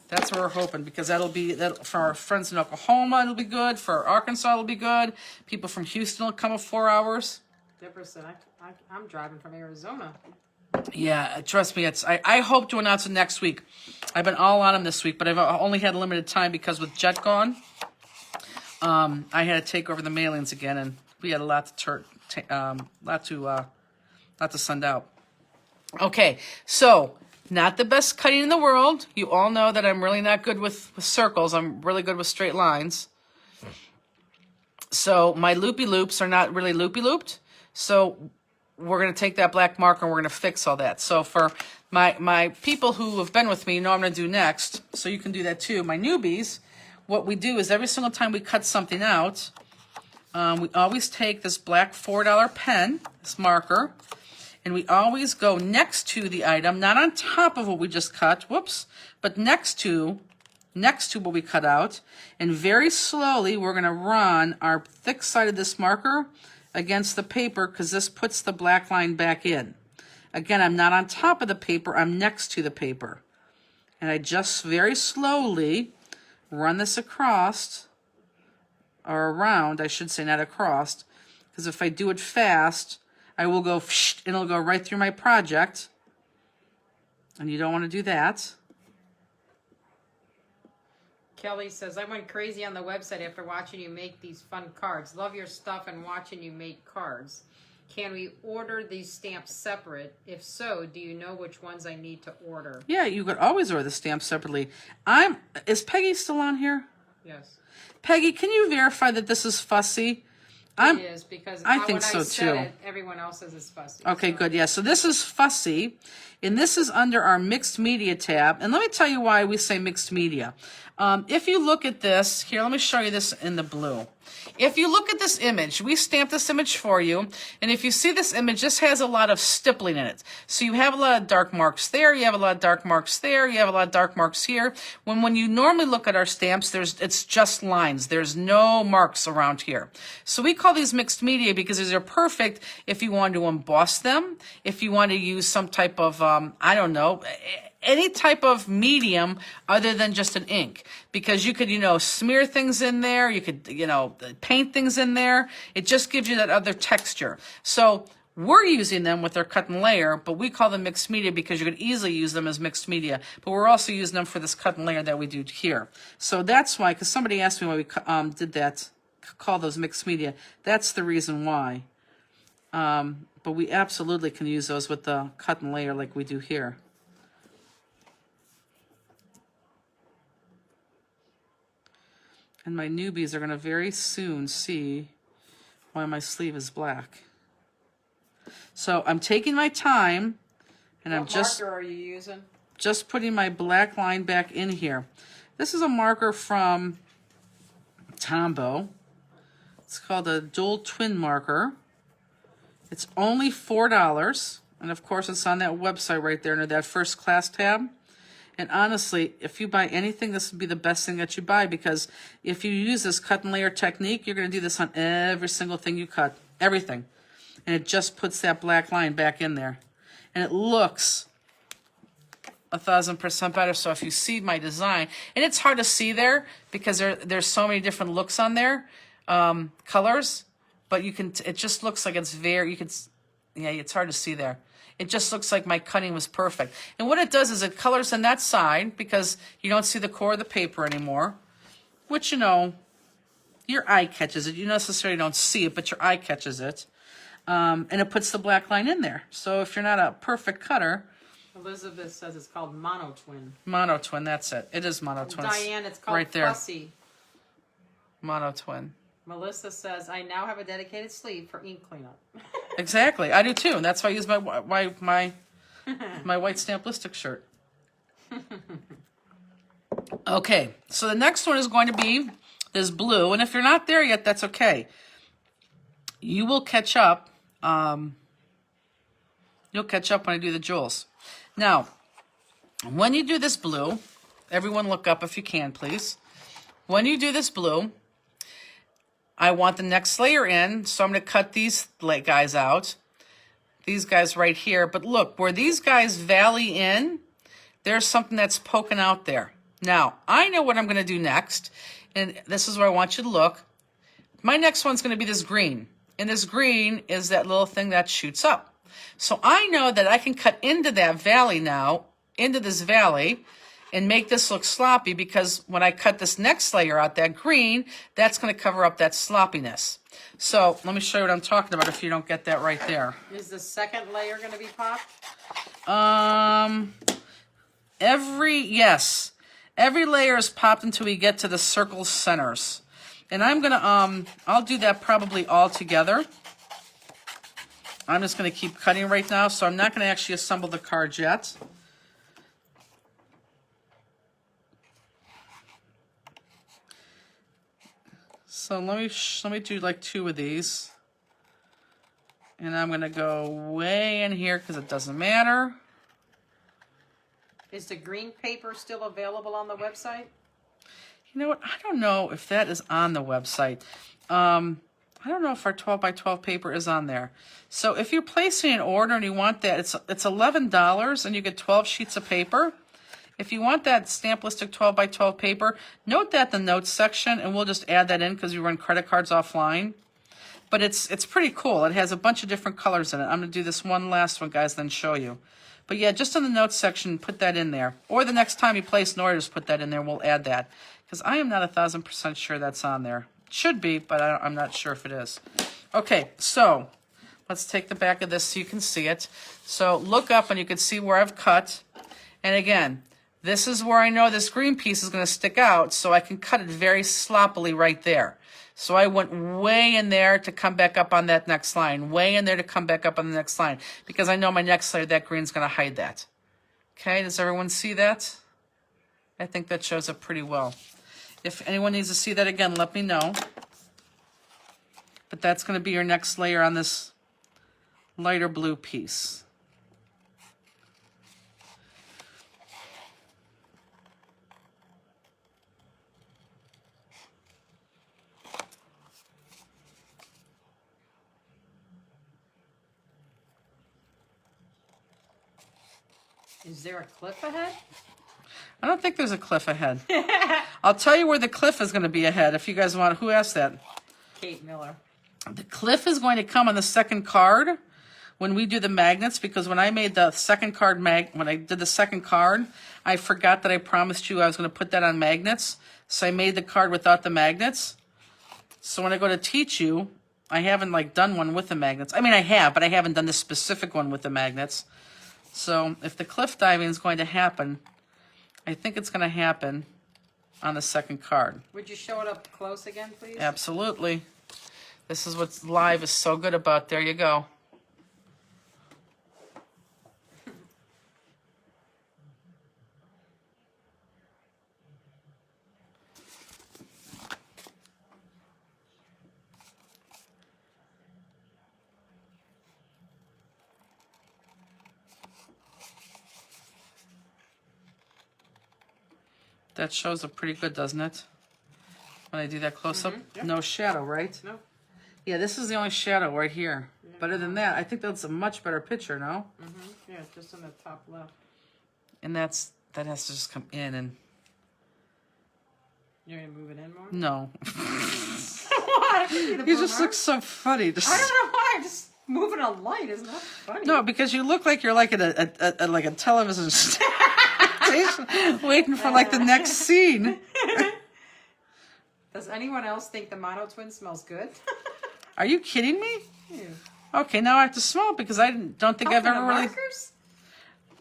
That's what we're hoping, because that'll be, for our friends in Oklahoma, it'll be good. For Arkansas, it'll be good. People from Houston will come in 4 hours. Deborah said, I'm driving from Arizona. Yeah, trust me. I hope to announce it next week. I've been all on them this week, but I've only had limited time because with Jet gone, I had to take over the mailings again, and we had a lot to send out. Okay, so not the best cutting in the world. You all know that I'm really not good with circles. I'm really good with straight lines. So my loopy loops are not really loopy looped. So we're going to take that black marker and we're going to fix all that. So for my people who have been with me, you know what I'm going to do next. So you can do that too. My newbies, what we do is every single time we cut something out, we always take this black $4 pen, this marker, and we always go next to the item, not on top of what we just cut, whoops, but next to what we cut out. And very slowly, we're going to run our thick side of this marker against the paper because this puts the black line back in. Again, I'm not on top of the paper, I'm next to the paper. And I just very slowly run this across, or around, I should say, not across, because if I do it fast, I will go, and it'll go right through my project, and you don't want to do that. Kelly says, I went crazy on the website after watching you make these fun cards. Love your stuff and watching you make cards. Can we order these stamps separate? If so, do you know which ones I need to order? Yeah, you could always order the stamps separately. Is Peggy still on here? Yes. Peggy, can you verify that this is fussy? It is, because I think when so I said too. it, everyone else says it's fussy. Okay, so. good. Yeah, so this is fussy, and this is under our mixed media tab. And let me tell you why we say mixed media. If you look at this, here, let me show you this in the blue. If you look at this image, we stamped this image for you, and if you see this image, this has a lot of stippling in it. So you have a lot of dark marks there, you have a lot of dark marks there, you have a lot of dark marks here. When you normally look at our stamps, it's just lines. There's no marks around here. So we call these mixed media because these are perfect if you want to emboss them, if you want to use some type of, I don't know, any type of medium other than just an ink, because you could, smear things in there. You could, paint things in there. It just gives you that other texture. So we're using them with our cut and layer, but we call them mixed media because you could easily use them as mixed media. But we're also using them for this cut and layer that we do here. So that's why, because somebody asked me why we did that, call those mixed media. That's the reason why. But we absolutely can use those with the cut and layer like we do here. And my newbies are going to very soon see why my sleeve is black. So I'm taking my time, and What marker are you using? Just putting my black line back in here. This is a marker from Tombow. It's called a dual twin marker. It's only $4, and of course it's on that website right there under that first class tab. And honestly, if you buy anything, this would be the best thing that you buy, because if you use this cut and layer technique, you're going to do this on every single thing you cut, everything. And it just puts that black line back in there. And it looks 1,000% better. So if you see my design, and it's hard to see there because there's so many different looks on there, colors, but it just looks like it's it's hard to see there. It just looks like my cutting was perfect. And what it does is it colors on that side because you don't see the core of the paper anymore, which, your eye catches it. You necessarily don't see it, but your eye catches it. And it puts the black line in there. So if you're not a perfect cutter. Elizabeth says it's called monotwin. Monotwin, that's it. It is monotwin. Diane, it's called right there. fussy. Monotwin. Melissa says, I now have a dedicated sleeve for ink cleanup. Exactly. I do too. And that's why I use my white Stamp-listic shirt. Okay. So the next one is going to be this blue. And if you're not there yet, that's okay. You will catch up. You'll catch up when I do the jewels. Now, when you do this blue, everyone look up if you can, please. When you do this blue, I want the next layer in, so I'm going to cut these guys out. These guys right here. But look, where these guys valley in, there's something that's poking out there. Now, I know what I'm going to do next, and this is where I want you to look. My next one's going to be this green. and this green is that little thing that shoots up. So I know that I can cut into that valley now, into this valley, and make this look sloppy, because when I cut this next layer out, that green, that's going to cover up that sloppiness. So let me show you what I'm talking about if you don't get that right there. Is the second layer going to be popped? Every layer is popped until we get to the circle centers. And I'm going to, I'll do that probably all together. I'm just going to keep cutting right now, so I'm not going to actually assemble the cards yet. So let me do like 2 of these. And I'm going to go way in here because it doesn't matter. Is the green paper still available on the website? You know what? I don't know if that is on the website. I don't know if our 12 by 12 paper is on there. So if you're placing an order and you want that, it's $11 and you get 12 sheets of paper. If you want that Stamp-listic 12 by 12 paper, note that in the notes section, and we'll just add that in because we run credit cards offline. But it's pretty cool. It has a bunch of different colors in it. I'm going to do this one last one, guys, then show you. But yeah, just in the notes section, put that in there. Or the next time you place an order, just put that in there. We'll add that. Because I am not 1,000% sure that's on there. It should be, but I'm not sure if it is. Okay, so let's take the back of this so you can see it. So look up and you can see where I've cut. And again, this is where I know this green piece is going to stick out, so I can cut it very sloppily right there. So I went way in there to come back up on that next line, way in there to come back up on the next line, because I know my next layer, that green's going to hide that. Okay, does everyone see that? I think that shows up pretty well. If anyone needs to see that again, let me know. But that's going to be your next layer on this lighter blue piece. Is there a cliff ahead? I don't think there's a cliff ahead. I'll tell you where the cliff is going to be ahead if you guys want. Who asked that? Kate Miller. The cliff is going to come on the second card when we do the magnets, because when I made the second card when I did the second card, I forgot that I promised you I was going to put that on magnets. So I made the card without the magnets. So when I go to teach you, I haven't like done one with the magnets. I mean, I have, but I haven't done this specific one with the magnets. So if the cliff diving is going to happen, I think it's going to happen on the second card. Would you show it up close again, please? Absolutely. This is what live is so good about. There you go. That shows up pretty good, doesn't it? When I do that close-up. Yep. No shadow, right? No. Yeah, this is the only shadow right here. Yeah. But other than that, I think that's a much better picture, no? Yeah, just on the top left. And that has to just come in and... You're going to move it in more? No. Why? You just look so funny. Just... I don't know why. I'm just moving a light is not funny. No, because you look like you're like at a television station waiting for like the next scene. Does anyone else think the Mono Twin smells good? Are you kidding me? Yeah. Okay, now I have to smell it because I don't think I've ever really... Markers?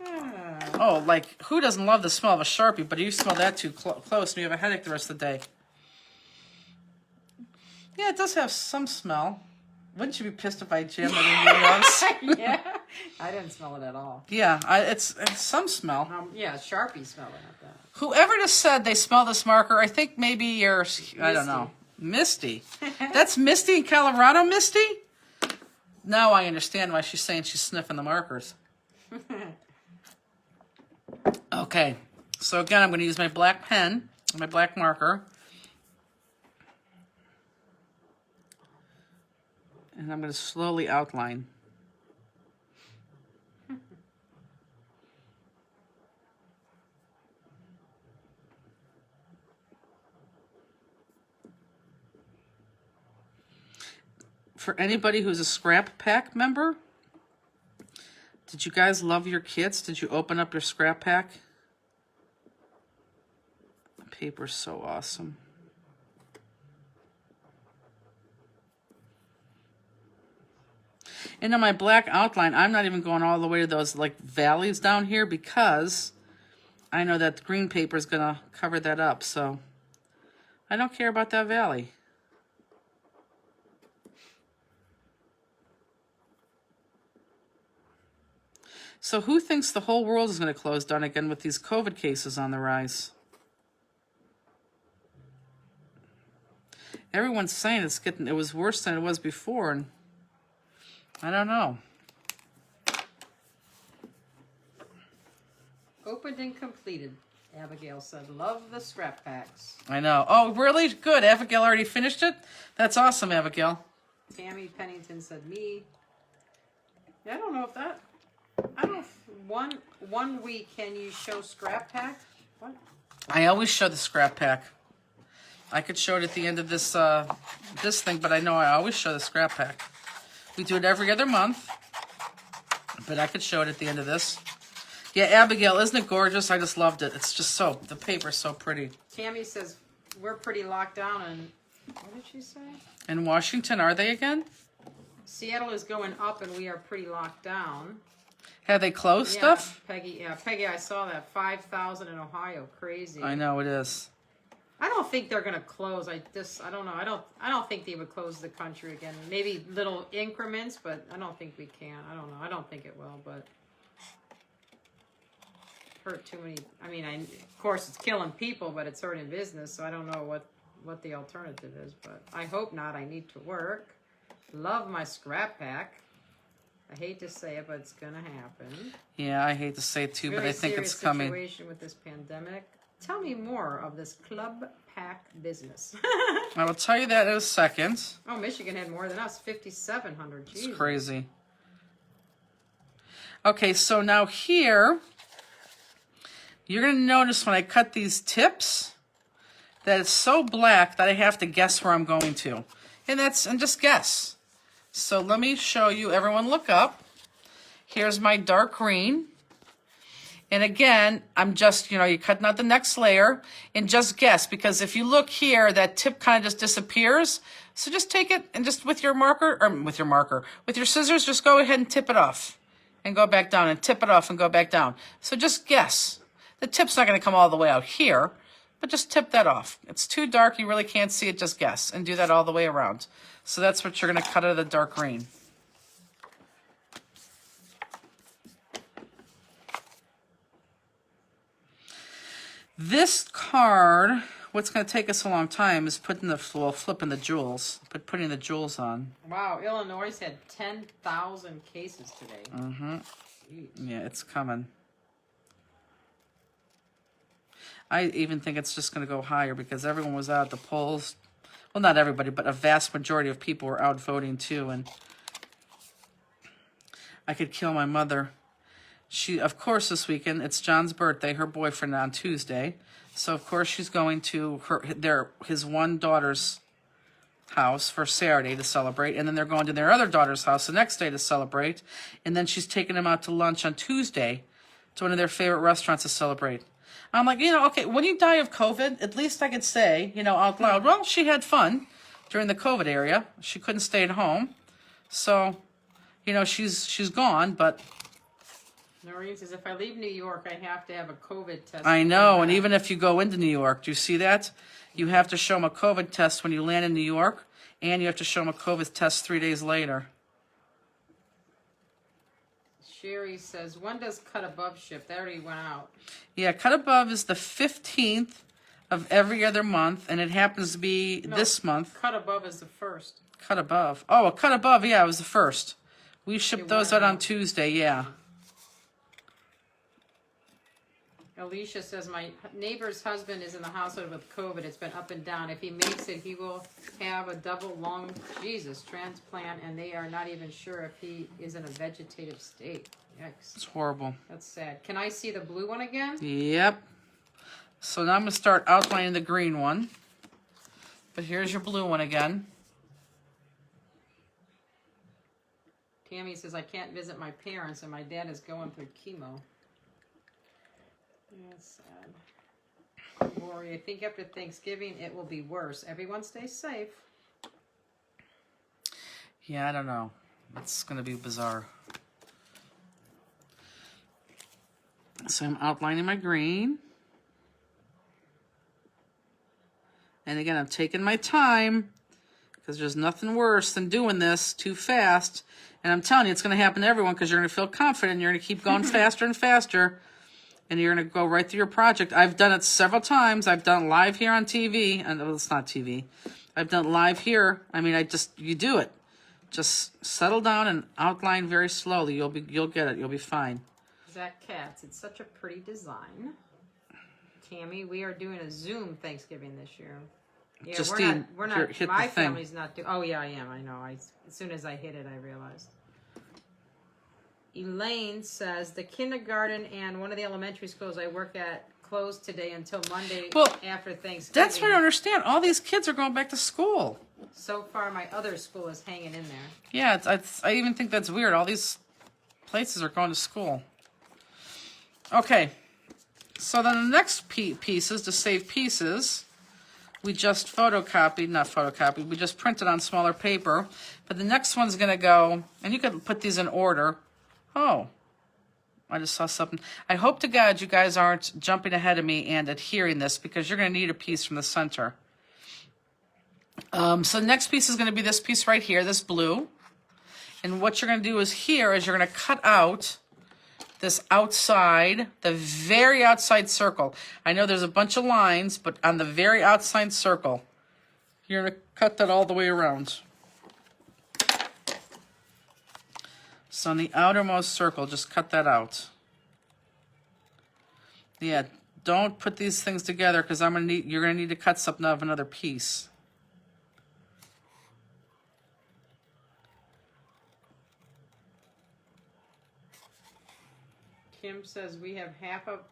Ah. Oh, like, who doesn't love the smell of a Sharpie? But you smell that too close and you have a headache the rest of the day. Yeah, it does have some smell. Wouldn't you be pissed if I jammed it in your nose? Yeah, I didn't smell it at all. Yeah, it's some smell. Yeah, Sharpie smell it at that. Whoever just said they smell this marker, I think maybe you're, I don't know, Misty. That's Misty in Colorado, Misty? Now I understand why she's saying she's sniffing the markers. Okay, so again, I'm going to use my black pen, my black marker. And I'm going to slowly outline. For anybody who's a Scrap Pack member, did you guys love your kits? Did you open up your Scrap Pack? The paper's so awesome. And on my black outline, I'm not even going all the way to those like valleys down here because I know that the green paper is going to cover that up. So I don't care about that valley. So who thinks the whole world is going to close down again with these COVID cases on the rise? Everyone's saying it was worse than it was before, and I don't know. Opened and completed, Abigail said. Love the Scrap Packs. I know. Oh, really? Good. Abigail already finished it? That's awesome, Abigail. Tammy Pennington said me. Yeah, I don't know if that... I don't know if one week can you show Scrap Pack? What? I always show the Scrap Pack. I could show it at the end of this this thing, but I know I always show the Scrap Pack. We do it every other month, but I could show it at the end of this. Yeah, Abigail, isn't it gorgeous? I just loved it. It's just so, the paper's so pretty. Tammy says we're pretty locked down in, what did she say? In Washington, are they again? Seattle is going up and we are pretty locked down. Have they closed stuff? Peggy, I saw that. 5,000 in Ohio. Crazy. I know it is. I don't think they're gonna close. I don't know. I don't think they would close the country again. Maybe little increments, but I don't think we can. I don't know. I don't think it will, but hurt too many. I mean, of course it's killing people, but it's hurting business. So I don't know what the alternative is, but I hope not. I need to work. Love my Scrap Pack. I hate to say it, but it's gonna happen. Yeah, I hate to say it too, Really but I think it's coming. Situation with this pandemic. Tell me more of this Club Pack business. I will tell you that in a second. Oh, Michigan had more than us, 5,700. It's crazy. Okay, so now here, you're going to notice when I cut these tips that it's so black that I have to guess where I'm going to. And just guess. So let me show you. Everyone look up. Here's my dark green. And again, I'm just, you're cutting out the next layer and just guess, because if you look here, that tip kind of just disappears. So just take it and just with your scissors, just go ahead and tip it off and go back down and tip it off and go back down. So just guess. The tip's not going to come all the way out here, but just tip that off. It's too dark. You really can't see it. Just guess and do that all the way around. So that's what you're going to cut out of the dark green. This card, what's going to take us a long time is flipping the jewels, putting the jewels on. Wow, Illinois had 10,000 cases today. Mm-hmm. Yeah, it's coming. I even think it's just going to go higher because everyone was out at the polls. Well, not everybody, but a vast majority of people were out voting too. And I could kill my mother. Of course, this weekend, it's John's birthday, her boyfriend on Tuesday. So, of course, she's going to his one daughter's house for Saturday to celebrate. And then they're going to their other daughter's house the next day to celebrate. And then she's taking them out to lunch on Tuesday to one of their favorite restaurants to celebrate. I'm like, okay, when you die of COVID, at least I could say, out loud, well, she had fun during the COVID area. She couldn't stay at home. So, she's gone, but... Noreen says, if I leave New York, I have to have a COVID test. I know, and even if you go into New York, do you see that? You have to show them a COVID test when you land in New York, and you have to show them a COVID test 3 days later. Sherry says, when does Cut Above ship? That already went out. Yeah, Cut Above is the 15th of every other month, and it happens to be this month. Cut Above is the first. Cut Above. Oh, Cut Above, yeah, it was the first. We shipped those out on Tuesday, yeah. Alicia says, my neighbor's husband is in the hospital with COVID. It's been up and down. If he makes it, he will have a double lung, transplant, and they are not even sure if he is in a vegetative state. Yikes. It's horrible. That's sad. Can I see the blue one again? Yep. So now I'm going to start outlining the green one. But here's your blue one again. Tammy says, I can't visit my parents and my dad is going through chemo. That's sad. Lori, I think after Thanksgiving it will be worse. Everyone stay safe. Yeah, I don't know. It's going to be bizarre. So I'm outlining my green. And again, I'm taking my time because there's nothing worse than doing this too fast. And I'm telling you, it's going to happen to everyone because you're going to feel confident. You're going to keep going faster and faster. And you're going to go right through your project. I've done it several times. I've done it live here on TV. And well, it's not TV. I've done it live here. I mean, you do it. Just settle down and outline very slowly. You'll get it. You'll be fine. Zach Katz, it's such a pretty design. Tammy, we are doing a Zoom Thanksgiving this year. Yeah, Justine, we're not. hit My the thing. family's not doing. Oh yeah, I am. I know. As soon as I hit it, I realized. Elaine says the kindergarten and one of the elementary schools I work at closed today until Monday after Thanksgiving. That's what I don't understand. All these kids are going back to school. So far, my other school is hanging in there. Yeah, I even think that's weird. All these places are going to school. Okay, so then the next pieces, to save pieces, we just we just printed on smaller paper. But the next one's going to go, and you could put these in order. Oh, I just saw something. I hope to God you guys aren't jumping ahead of me and adhering this because you're going to need a piece from the center. So the next piece is going to be this piece right here, this blue. And what you're going to do is you're going to cut out this outside, the very outside circle. I know there's a bunch of lines, but on the very outside circle, you're going to cut that all the way around. So on the outermost circle, just cut that out. Yeah, don't put these things together because you're going to need to cut something out of another piece. Kim says we have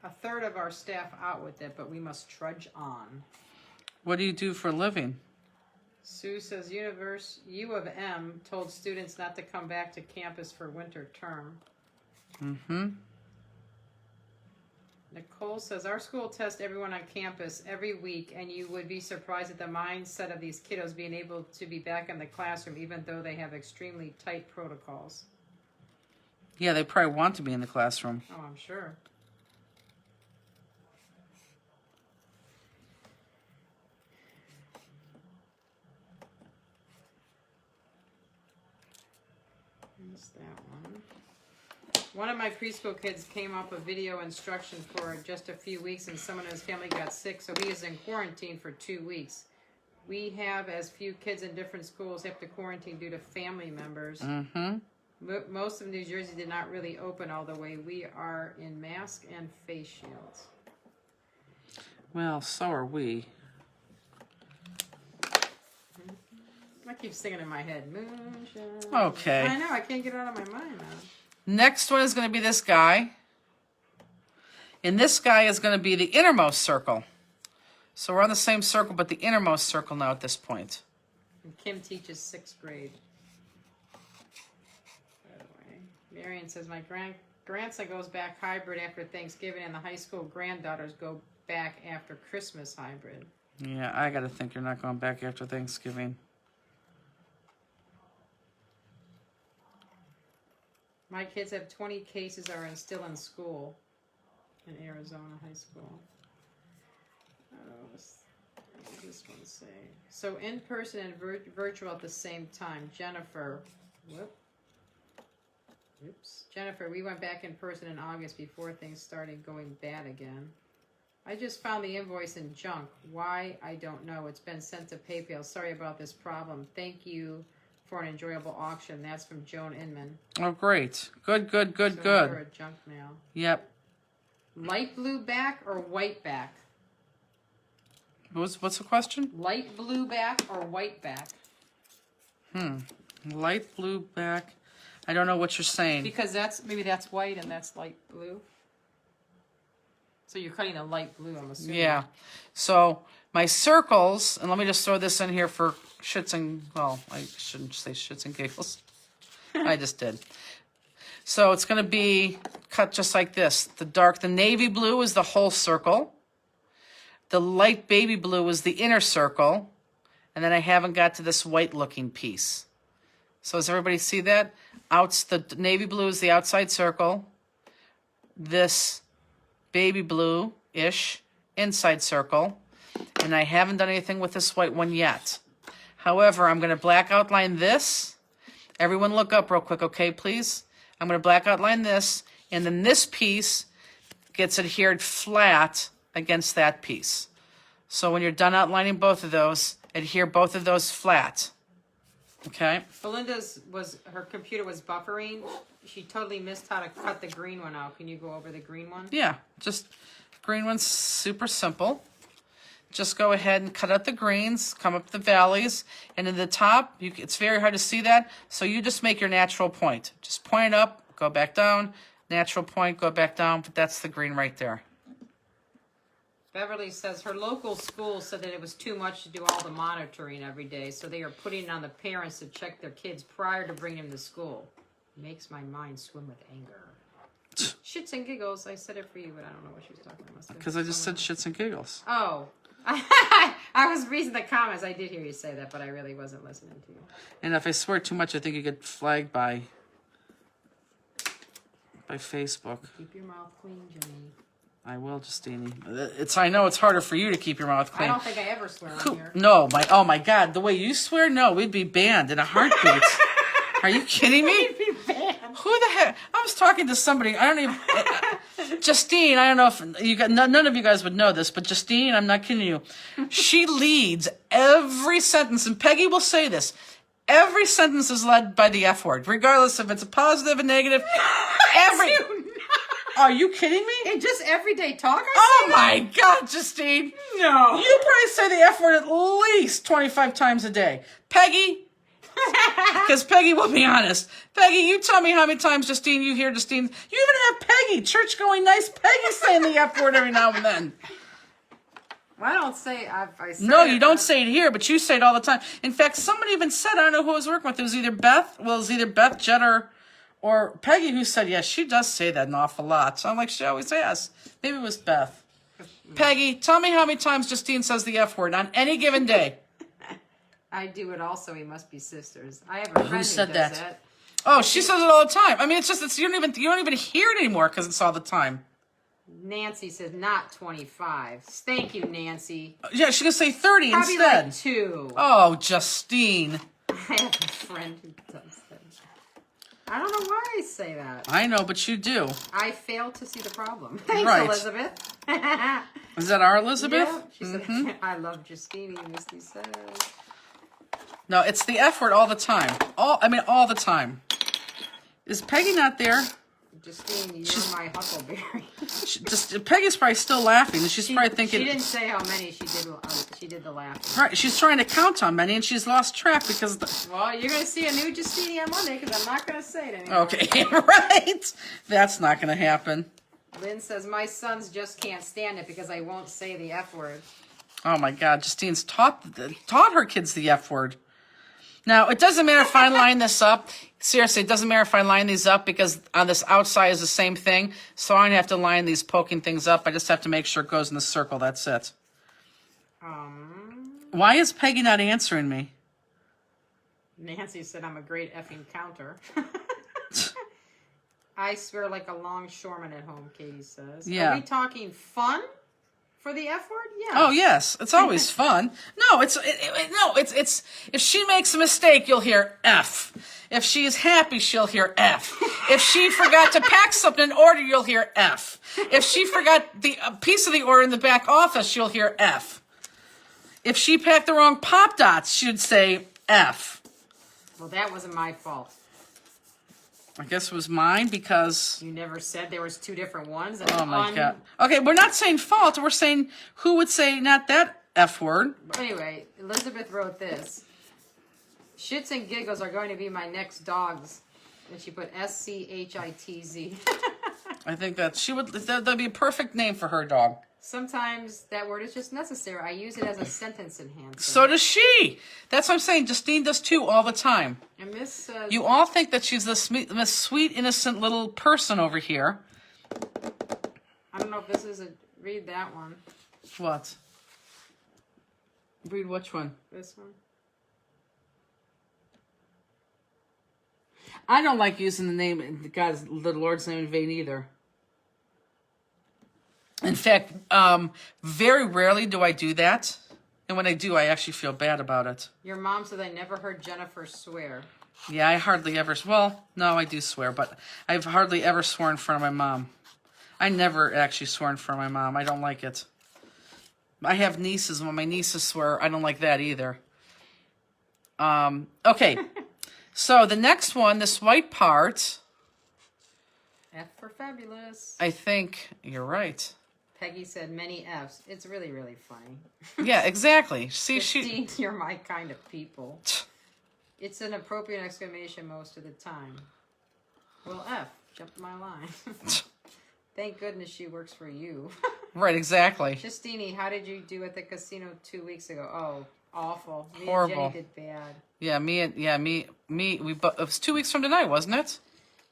a third of our staff out with it, but we must trudge on. What do you do for a living? Sue says U of M told students not to come back to campus for winter term. Mm-hmm. Nicole says our school tests everyone on campus every week, and you would be surprised at the mindset of these kiddos being able to be back in the classroom, even though they have extremely tight protocols. Yeah, they probably want to be in the classroom. Oh, I'm sure. Missed that one. One of my preschool kids came up with video instruction for just a few weeks, and someone in his family got sick, so he is in quarantine for 2 weeks. We have as few kids in different schools have to quarantine due to family members. Mm-hmm. Most of New Jersey did not really open all the way. We are in mask and face shields. Well, so are we. I keep singing in my head. Moonshine. Okay. I know, I can't get it out of my mind now. Next one is going to be this guy. And this guy is going to be the innermost circle. So we're on the same circle, but the innermost circle now at this point. And Kim teaches 6th grade. By the way, Marion says, my grandson goes back hybrid after Thanksgiving, and the high school granddaughters go back after Christmas hybrid. Yeah, I got to think you're not going back after Thanksgiving. My kids have 20 cases still in school in Arizona high school. What does this one say? So in person and virtual at the same time. Jennifer, Jennifer, we went back in person in August before things started going bad again. I just found the invoice in junk. Why? I don't know. It's been sent to PayPal. Sorry about this problem. Thank you for an enjoyable auction. That's from Joan Inman. Oh, great. Good. So for a junk mail. Yep. Light blue back or white back? What's the question? Light blue back or white back? Light blue back. I don't know what you're saying. Because maybe that's white and that's light blue. So you're cutting a light blue, I'm assuming. Yeah. So my circles, and let me just throw this in here for shits and, well, I shouldn't say shits and giggles. I just did. So it's going to be cut just like this. The navy blue is the whole circle. The light baby blue is the inner circle. And then I haven't got to this white looking piece. So does everybody see that? The navy blue is the outside circle. This baby blue-ish inside circle. And I haven't done anything with this white one yet. However, I'm going to black outline this. Everyone look up real quick, okay, please? I'm going to black outline this, and then this piece gets adhered flat against that piece. So when you're done outlining both of those, adhere both of those flat. Okay? Her computer was buffering. She totally missed how to cut the green one out. Can you go over the green one? Yeah, just green one's super simple. Just go ahead and cut out the greens, come up the valleys, and in the top, it's very hard to see that, so you just make your natural point. Just point up, go back down, natural point, go back down, but that's the green right there. Beverly says her local school said that it was too much to do all the monitoring every day, so they are putting it on the parents to check their kids prior to bringing them to school. It makes my mind swim with anger. Shits and giggles, I said it for you, but I don't know what she was talking about. Because I just said shits and giggles. Oh. I was reading the comments. I did hear you say that, but I really wasn't listening to you. And if I swear too much, I think you get flagged by Facebook. Keep your mouth clean, Jenny. I will, Justine. I know it's harder for you to keep your mouth clean. I don't think I ever swear on here. No, oh my God, the way you swear, no, we'd be banned in a heartbeat. Are you kidding me? We'd be banned. Who the heck? I was talking to somebody. I don't even. Justine, I don't know if none of you guys would know this, but Justine, I'm not kidding you. She leads every sentence, and Peggy will say this. Every sentence is led by the F word, regardless if it's a positive, a negative. Are you kidding me? In just everyday talk? Oh my God, Justine. No. You probably say the F word at least 25 times a day. Peggy. Because Peggy will be honest. Peggy, you tell me how many times Justine you hear Justine. You even have Peggy, church going nice Peggy saying the F word every now and then. Well, I don't say I say No, it, you don't say it here, but you say it all the time. In fact, somebody even said, I don't know who I was working with. It was either Beth, Jet, or Peggy who said, yes, she does say that an awful lot. So I'm like, she always asks. Maybe it was Beth. Peggy, tell me how many times Justine says the F word on any given day. I do it also. We must be sisters. I have a friend who said does that? Oh, she says it all the time. I mean, you don't even hear it anymore because it's all the time. Nancy says not 25. Thank you, Nancy. Yeah, she's gonna say 30 Probably instead. Like 2. Oh, Justine. I have a friend who does that. I don't know why I say that. I know, but you do. I fail to see the problem. Thanks, Right. Elizabeth. Is that our Elizabeth? Yeah, she said, I love Justine, Misty says. No, it's the F word all the time. All the time. Is Peggy not there? Justine, you're my huckleberry. Peggy's probably still laughing. And she's probably thinking. She didn't say how many she did. She did the laughing. Right, she's trying to count how many, and she's lost track because. Well, you're going to see a new Justine on Monday because I'm not going to say it anymore. Okay, right. That's not going to happen. Lynn says my sons just can't stand it because I won't say the F word. Oh my God, Justine's taught her kids the F word. Now, it doesn't matter if I line this up. Seriously, it doesn't matter if I line these up because on this outside is the same thing. So I don't have to line these poking things up. I just have to make sure it goes in the circle. That's it. Why is Peggy not answering me? Nancy said I'm a great effing counter. I swear like a longshoreman at home, Katie says. Yeah. Are we talking fun? For the F word? Yeah. Oh yes, it's always fun. No, it's if she makes a mistake, you'll hear F. If she is happy, she'll hear F. If she forgot to pack something in order, you'll hear F. If she forgot the piece of the order in the back office, you'll hear F. If she packed the wrong Pop Dots, she'd say F. Well, that wasn't my fault. I guess it was mine because... You never said there was 2 different ones? Oh, my God. Okay, we're not saying fault. We're saying who would say not that F word. Anyway, Elizabeth wrote this. Shits and giggles are going to be my next dogs. And she put SCHITZ. I think that that'd be a perfect name for her dog. Sometimes that word is just necessary. I use it as a sentence enhancer. So does she. That's what I'm saying. Justine does too all the time. And Miss says, You all think that she's this sweet, innocent little person over here. I don't know if this is a... Read that one. What? Read which one? This one. I don't like using the name, the Lord's name in vain either. In fact, very rarely do I do that. And when I do, I actually feel bad about it. Your mom said I never heard Jennifer swear. Yeah, I hardly ever, well, no, I do swear, but I've hardly ever sworn in front of my mom. I never actually swore in front of my mom. I don't like it. I have nieces, and when my nieces swear, I don't like that either. Okay, so the next one, this white part, F for fabulous. I think you're right. Peggy said many F's. It's really, really funny. Yeah, exactly. See, Christine, you're my kind of people. It's an appropriate exclamation most of the time. Well, F, jumped my line. Thank goodness she works for you. Right, exactly. Justine, how did you do at the casino 2 weeks ago? Oh, awful. Me Horrible. and Jenny did bad. Yeah, me. It was 2 weeks from tonight, wasn't it?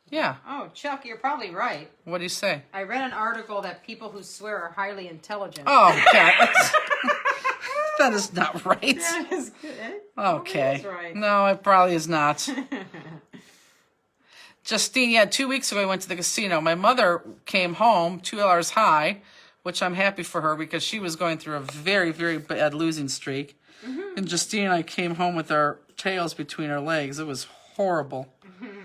Yeah. Oh, Chuck, you're probably right. What do you say? I read an article that people who swear are highly intelligent. Oh, God. That is not right. That is good. Okay. That's right. No, it probably is not. Justine, yeah, 2 weeks ago I went to the casino. My mother came home 2 hours high, which I'm happy for her because she was going through a very, very bad losing streak. Mm-hmm. And Justine and I came home with our tails between our legs. It was horrible. Mm-hmm.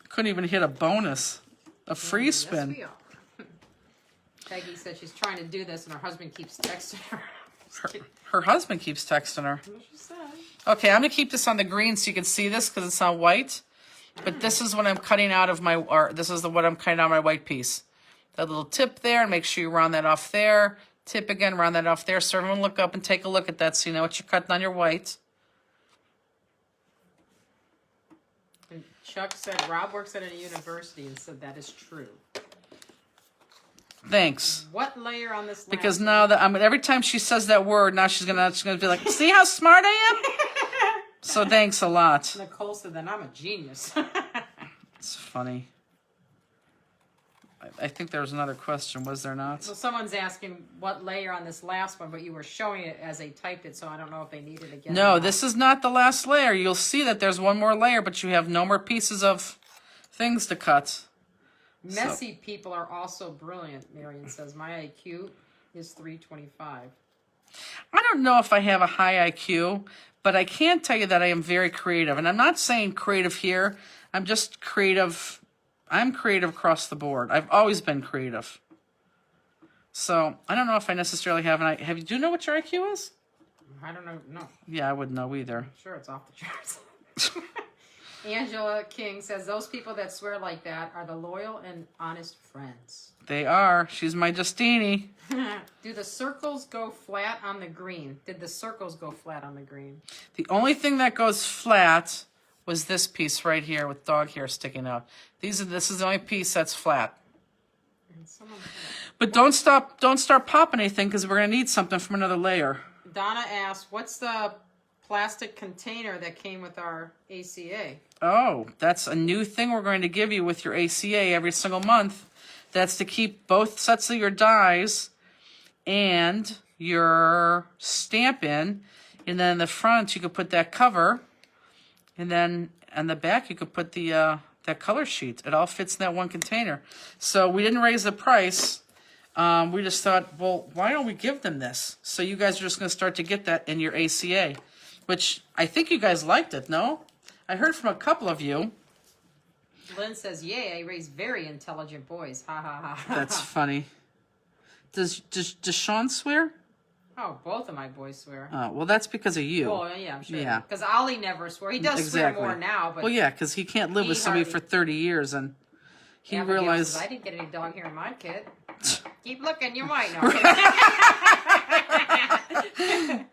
Couldn't even hit a bonus, a free spin. Yes, we are. Peggy said she's trying to do this and her husband keeps texting her. Her husband keeps texting her. That's what she said. Okay, I'm going to keep this on the green so you can see this because it's on white. But this is what I'm cutting out of my, or this is what I'm cutting out of my white piece. That little tip there, and make sure you round that off there. Tip again, round that off there. So everyone look up and take a look at that so you know what you're cutting on your white. And Chuck said Rob works at a university and said that is true. Thanks. What layer on this last Because now that every time she says that word, now she's gonna be like, see how smart I am? So thanks a lot. Nicole said that I'm a genius. It's funny. I think there was another question, was there not? So someone's asking what layer on this last one, but you were showing it as they typed it, so I don't know if they need it again. No, this is not the last layer. You'll see that there's one more layer, but you have no more pieces of things to cut. Messy people are also brilliant, Marion says. My IQ is 325. I don't know if I have a high IQ, but I can tell you that I am very creative. And I'm not saying creative here. I'm just creative. I'm creative across the board. I've always been creative. So I don't know if I necessarily have an IQ. Do you know what your IQ is? I don't know. No. Yeah, I wouldn't know either. I'm sure it's off the charts. Angela King says, those people that swear like that are the loyal and honest friends. They are. She's my Justine. Do the circles go flat on the green? Did the circles go flat on the green? The only thing that goes flat was this piece right here with dog hair sticking out. This is the only piece that's flat. But don't start popping anything because we're going to need something from another layer. Donna asked, what's the plastic container that came with our ACA? Oh, that's a new thing we're going to give you with your ACA every single month. That's to keep both sets of your dies and your stamp in. And then in the front, you could put that cover. And then on the back, you could put the that color sheet. It all fits in that one container. So we didn't raise the price. We just thought, well, why don't we give them this? So you guys are just going to start to get that in your ACA, which I think you guys liked it, no? I heard from a couple of you. Lynn says, yay, I raise very intelligent boys. Ha, ha, ha, ha. That's funny. Does Sean swear? Oh, both of my boys swear. Oh, well, that's because of you. Well, yeah, I'm sure. Yeah. Because Ollie never swore. He does swear more now. But well, yeah, because he can't live with somebody for 30 years, and he realized... I didn't get any dog hair in my kit. Keep looking, you might know.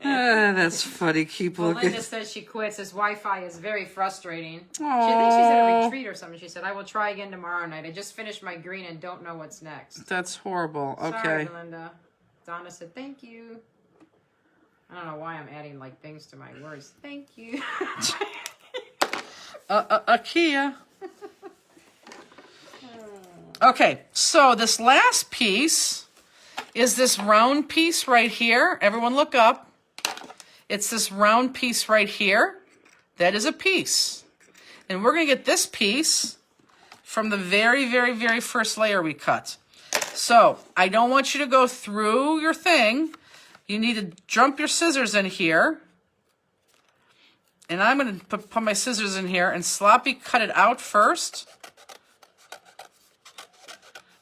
That's funny. Keep looking. Linda says she quits. His Wi-Fi is very frustrating. She Aww. thinks she's at a retreat or something. She said, I will try again tomorrow night. I just finished my green and don't know what's next. That's horrible. Okay. Sorry, Linda. Donna said, thank you. I don't know why I'm adding like things to my words. Thank you. IKEA. Okay, so this last piece is this round piece right here. Everyone look up. It's this round piece right here. That is a piece. And we're going to get this piece from the very, very, very first layer we cut. So I don't want you to go through your thing. You need to jump your scissors in here. And I'm going to put my scissors in here and sloppy cut it out first.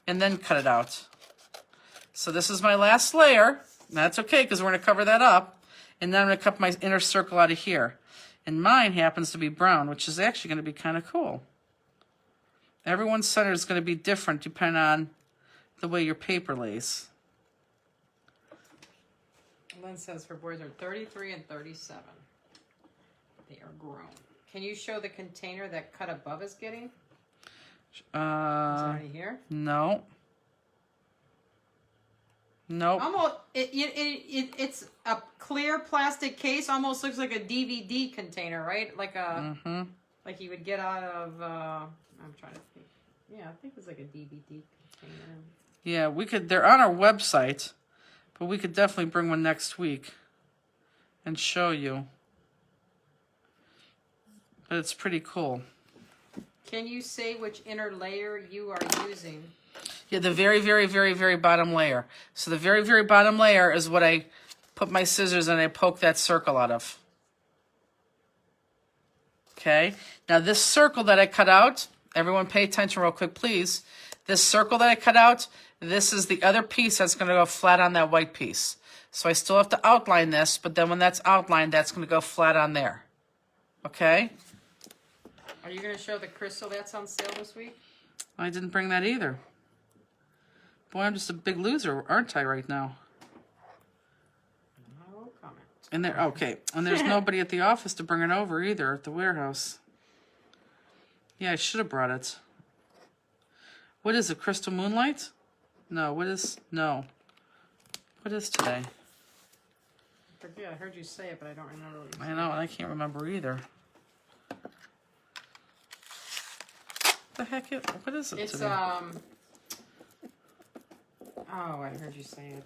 And then cut it out. So this is my last layer. That's okay because we're going to cover that up. And then I'm going to cut my inner circle out of here. And mine happens to be brown, which is actually going to be kind of cool. Everyone's center is going to be different depending on the way your paper lays. Lynn says her boys are 33 and 37. They are grown. Can you show the container that cut above is getting? Is that already here? No. Nope. Almost, it's a clear plastic case. Almost looks like a DVD container, right? Like a, like you would get out of. I'm trying to think. Yeah, I think it's like a DVD container. Yeah, we could. They're on our website, but we could definitely bring one next week and show you. But it's pretty cool. Can you say which inner layer you are using? Yeah, the very, very, very, very bottom layer. So the very, very bottom layer is what I put my scissors and I poke that circle out of. Okay. Now this circle that I cut out, everyone pay attention real quick, please. This circle that I cut out, this is the other piece that's going to go flat on that white piece. So I still have to outline this, but then when that's outlined, that's going to go flat on there. Okay? Are you going to show the crystal that's on sale this week? I didn't bring that either. Boy, I'm just a big loser, aren't I, right now? No comment. And there, okay, and there's nobody at the office to bring it over either at the warehouse. Yeah, I should have brought it. What is it, Crystal Moonlight? No, what is, no. What is today? I forget, I heard you say it, but I don't remember what you I said. know, and I can't remember either. The heck it, what is it It's, today? oh, I heard you say it.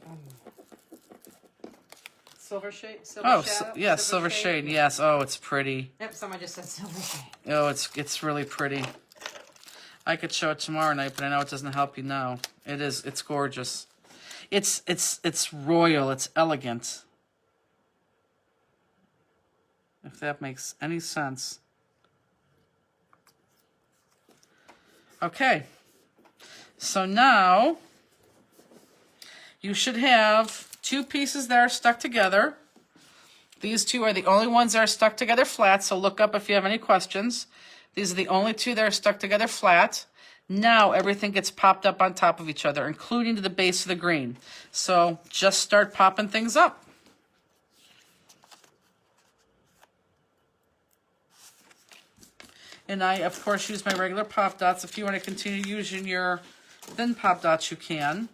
Silver shade? Oh, yeah, Silver Shade, yes. Oh, it's pretty. Yep, someone just said silver shade. Oh, it's really pretty. I could show it tomorrow night, but I know it doesn't help you now. It's gorgeous. It's royal, it's elegant. If that makes any sense. Okay. So now you should have two pieces that are stuck together. These two are the only ones that are stuck together flat, so look up if you have any questions. These are the only two that are stuck together flat. Now everything gets popped up on top of each other, including to the base of the green. So just start popping things up. And I, of course, use my regular pop dots. If you want to continue using your thin pop dots, you can.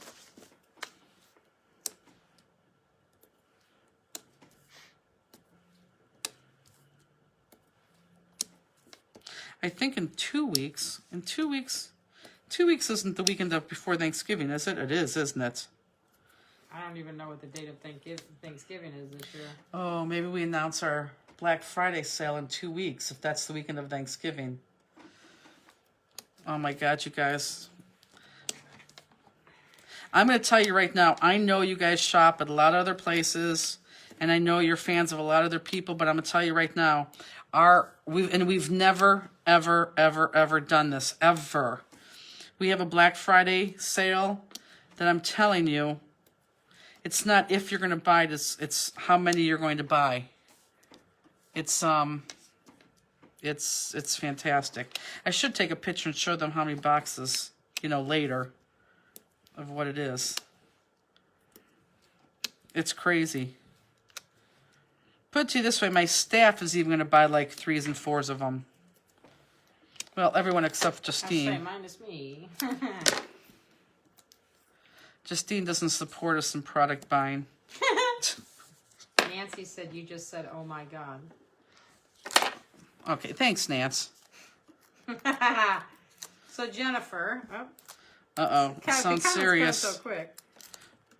I think in 2 weeks, 2 weeks isn't the weekend of before Thanksgiving, is it? It is, isn't it? I don't even know what the date of Thanksgiving is this year. Oh, maybe we announce our Black Friday sale in 2 weeks, if that's the weekend of Thanksgiving. Oh my God, you guys. I'm going to tell you right now, I know you guys shop at a lot of other places, and I know you're fans of a lot of other people, but I'm going to tell you right now, we've never, ever, ever, ever done this, ever. We have a Black Friday sale that I'm telling you, it's not if you're going to buy this, it's how many you're going to buy. It's fantastic. I should take a picture and show them how many boxes, later of what it is. It's crazy. Put it to you this way, my staff is even going to buy like 3s and 4s of them. Well, everyone except I'll Justine. say minus me. Justine doesn't support us in product buying. Nancy said you just said, "Oh my God." Okay, thanks, Nance. So Jennifer, Sounds serious. So quick.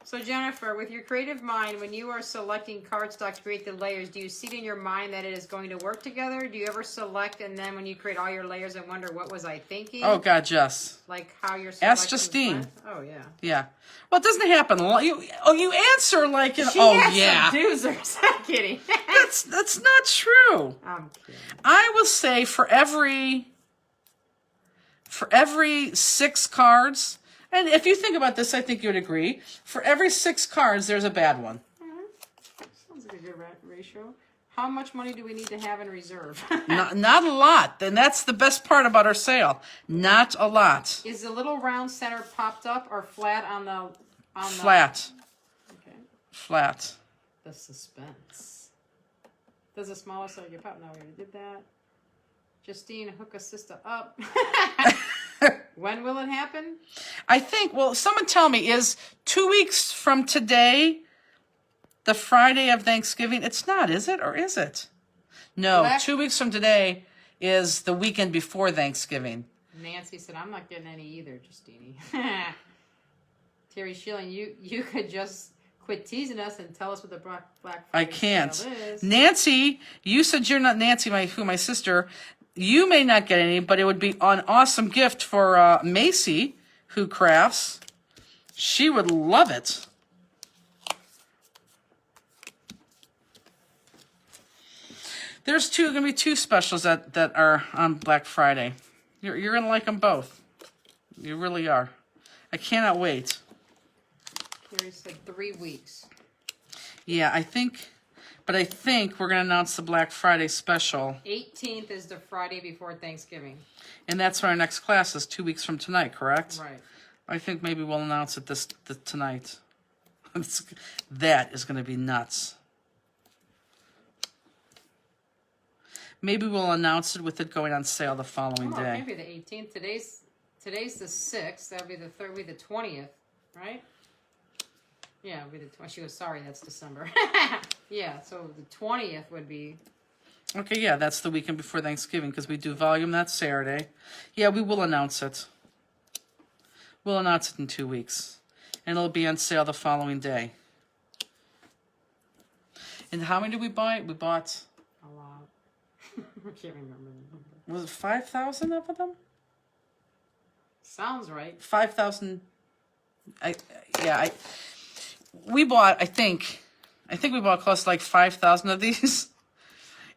So Jennifer, with your creative mind, when you are selecting cardstock to create the layers, do you see it in your mind that it is going to work together? Do you ever select and then when you create all your layers and wonder what was I thinking? Oh God, Jess. Like how you're Ask Justine. Oh yeah. Yeah. Well, it doesn't happen. You answer like She oh yeah. some doozers. I'm kidding. That's not true. I'm kidding. I will say for every 6 cards, and if you think about this, I think you would agree. For every 6 cards, there's a bad one. Sounds like a good ratio. How much money do we need to have in reserve? Not a lot. And that's the best part about our sale. Not a lot. Is the little round center popped up or flat on the Flat. Okay. Flat. The suspense. Does the smaller side get popped? No, we already did that. Justine, hook a sister up. When will it happen? I think, well, someone tell me, is 2 weeks from today the Friday of Thanksgiving? It's not, is it? Or is it? No, 2 weeks from today is the weekend before Thanksgiving. Nancy said, I'm not getting any either, Justine. Terry Schilling, you could just quit teasing us and tell us what the Black Friday I can't. sale is. Nancy, you said you're not Nancy, my sister. You may not get any, but it would be an awesome gift for Macy, who crafts. She would love it. There's going to be 2 specials that are on Black Friday. You're going to like them both. You really are. I cannot wait. Terry said 3 weeks. Yeah, I think we're going to announce the Black Friday special. 18th is the Friday before Thanksgiving. And that's when our next class is 2 weeks from tonight, correct? Right. I think maybe we'll announce it tonight. That is going to be nuts. Maybe we'll announce it with it going on sale the following day. Maybe the 18th. Today's the 6th. That'll be the 3rd. Be the 20th, right? Yeah, it'll be the 20th. She goes, sorry, that's December. Yeah, so the 20th would be. Okay, yeah, that's the weekend before Thanksgiving because we do volume that Saturday. Yeah, we will announce it. We'll announce it in 2 weeks. And it'll be on sale the following day. And how many did we buy? We bought... A lot. I can't remember the number. Was it 5,000 of them? Sounds right. 5,000. We bought, I think we bought close to like 5,000 of these.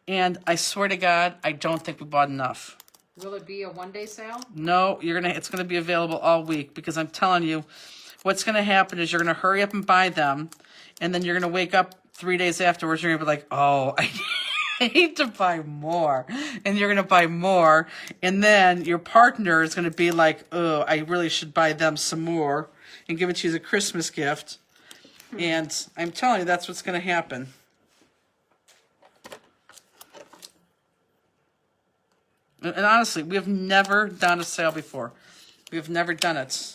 And I swear to God, I don't think we bought enough. Will it be a one-day sale? No, it's going to be available all week because I'm telling you, what's going to happen is you're going to hurry up and buy them. And then you're going to wake up 3 days afterwards. You're going to be like, oh, I need to buy more. And you're going to buy more. And then your partner is going to be like, oh, I really should buy them some more and give it to you as a Christmas gift. And I'm telling you, that's what's going to happen. And honestly, we have never done a sale before. We have never done it.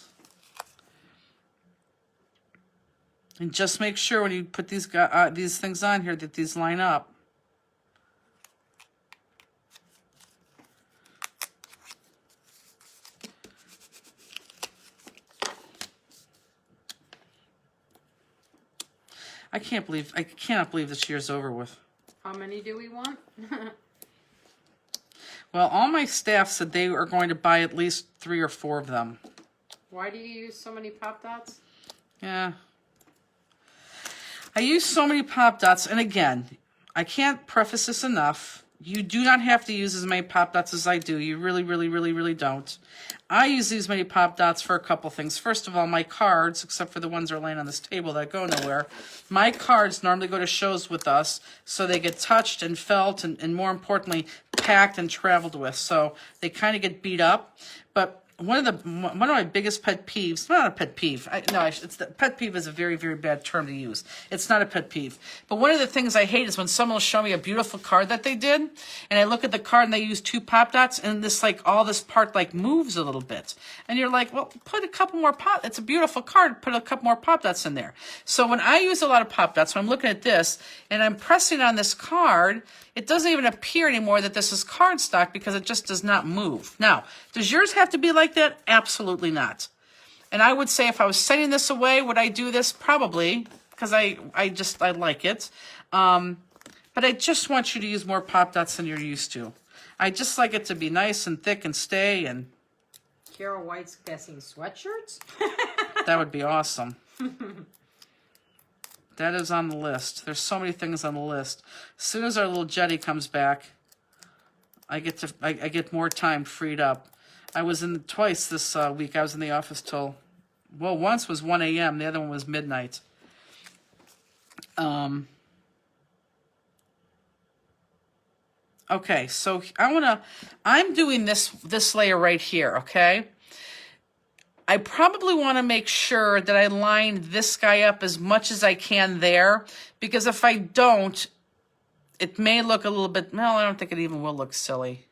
And just make sure when you put these things on here that these line up. I cannot believe this year's over with. How many do we want? Well, all my staff said they are going to buy at least 3 or 4 of them. Why do you use so many Pop Dots? Yeah. I use so many Pop Dots, and again, I can't preface this enough. You do not have to use as many Pop Dots as I do. You really, really, really, really don't. I use these many Pop Dots for a couple things. First of all, my cards, except for the ones that are laying on this table that go nowhere, my cards normally go to shows with us, so they get touched and felt and more importantly, packed and traveled with. So they kind of get beat up. But one of my biggest pet peeves, not a pet peeve. It's the pet peeve is a very, very bad term to use. It's not a pet peeve. But one of the things I hate is when someone will show me a beautiful card that they did, and I look at the card and they use 2 pop dots, and this all this part moves a little bit. And you're like, well, put a couple more it's a beautiful card, put a couple more pop dots in there. So when I use a lot of pop dots, when I'm looking at this and I'm pressing on this card, it doesn't even appear anymore that this is cardstock because it just does not move. Now, does yours have to be like that? Absolutely not. And I would say if I was sending this away, would I do this? Probably, because I like it. But I just want you to use more pop dots than you're used to. I just like it to be nice and thick and stay. And Carol White's guessing sweatshirts? that would be awesome. That is on the list. There's so many things on the list. As soon as our little Jetty comes back, I get more time freed up. I was in twice this week. I was in the office till, well, once was 1 a.m. The other one was midnight. Okay, so I'm doing this layer right here, okay? I probably want to make sure that I line this guy up as much as I can there, because if I don't, it may look a little bit, well, I don't think it even will look silly.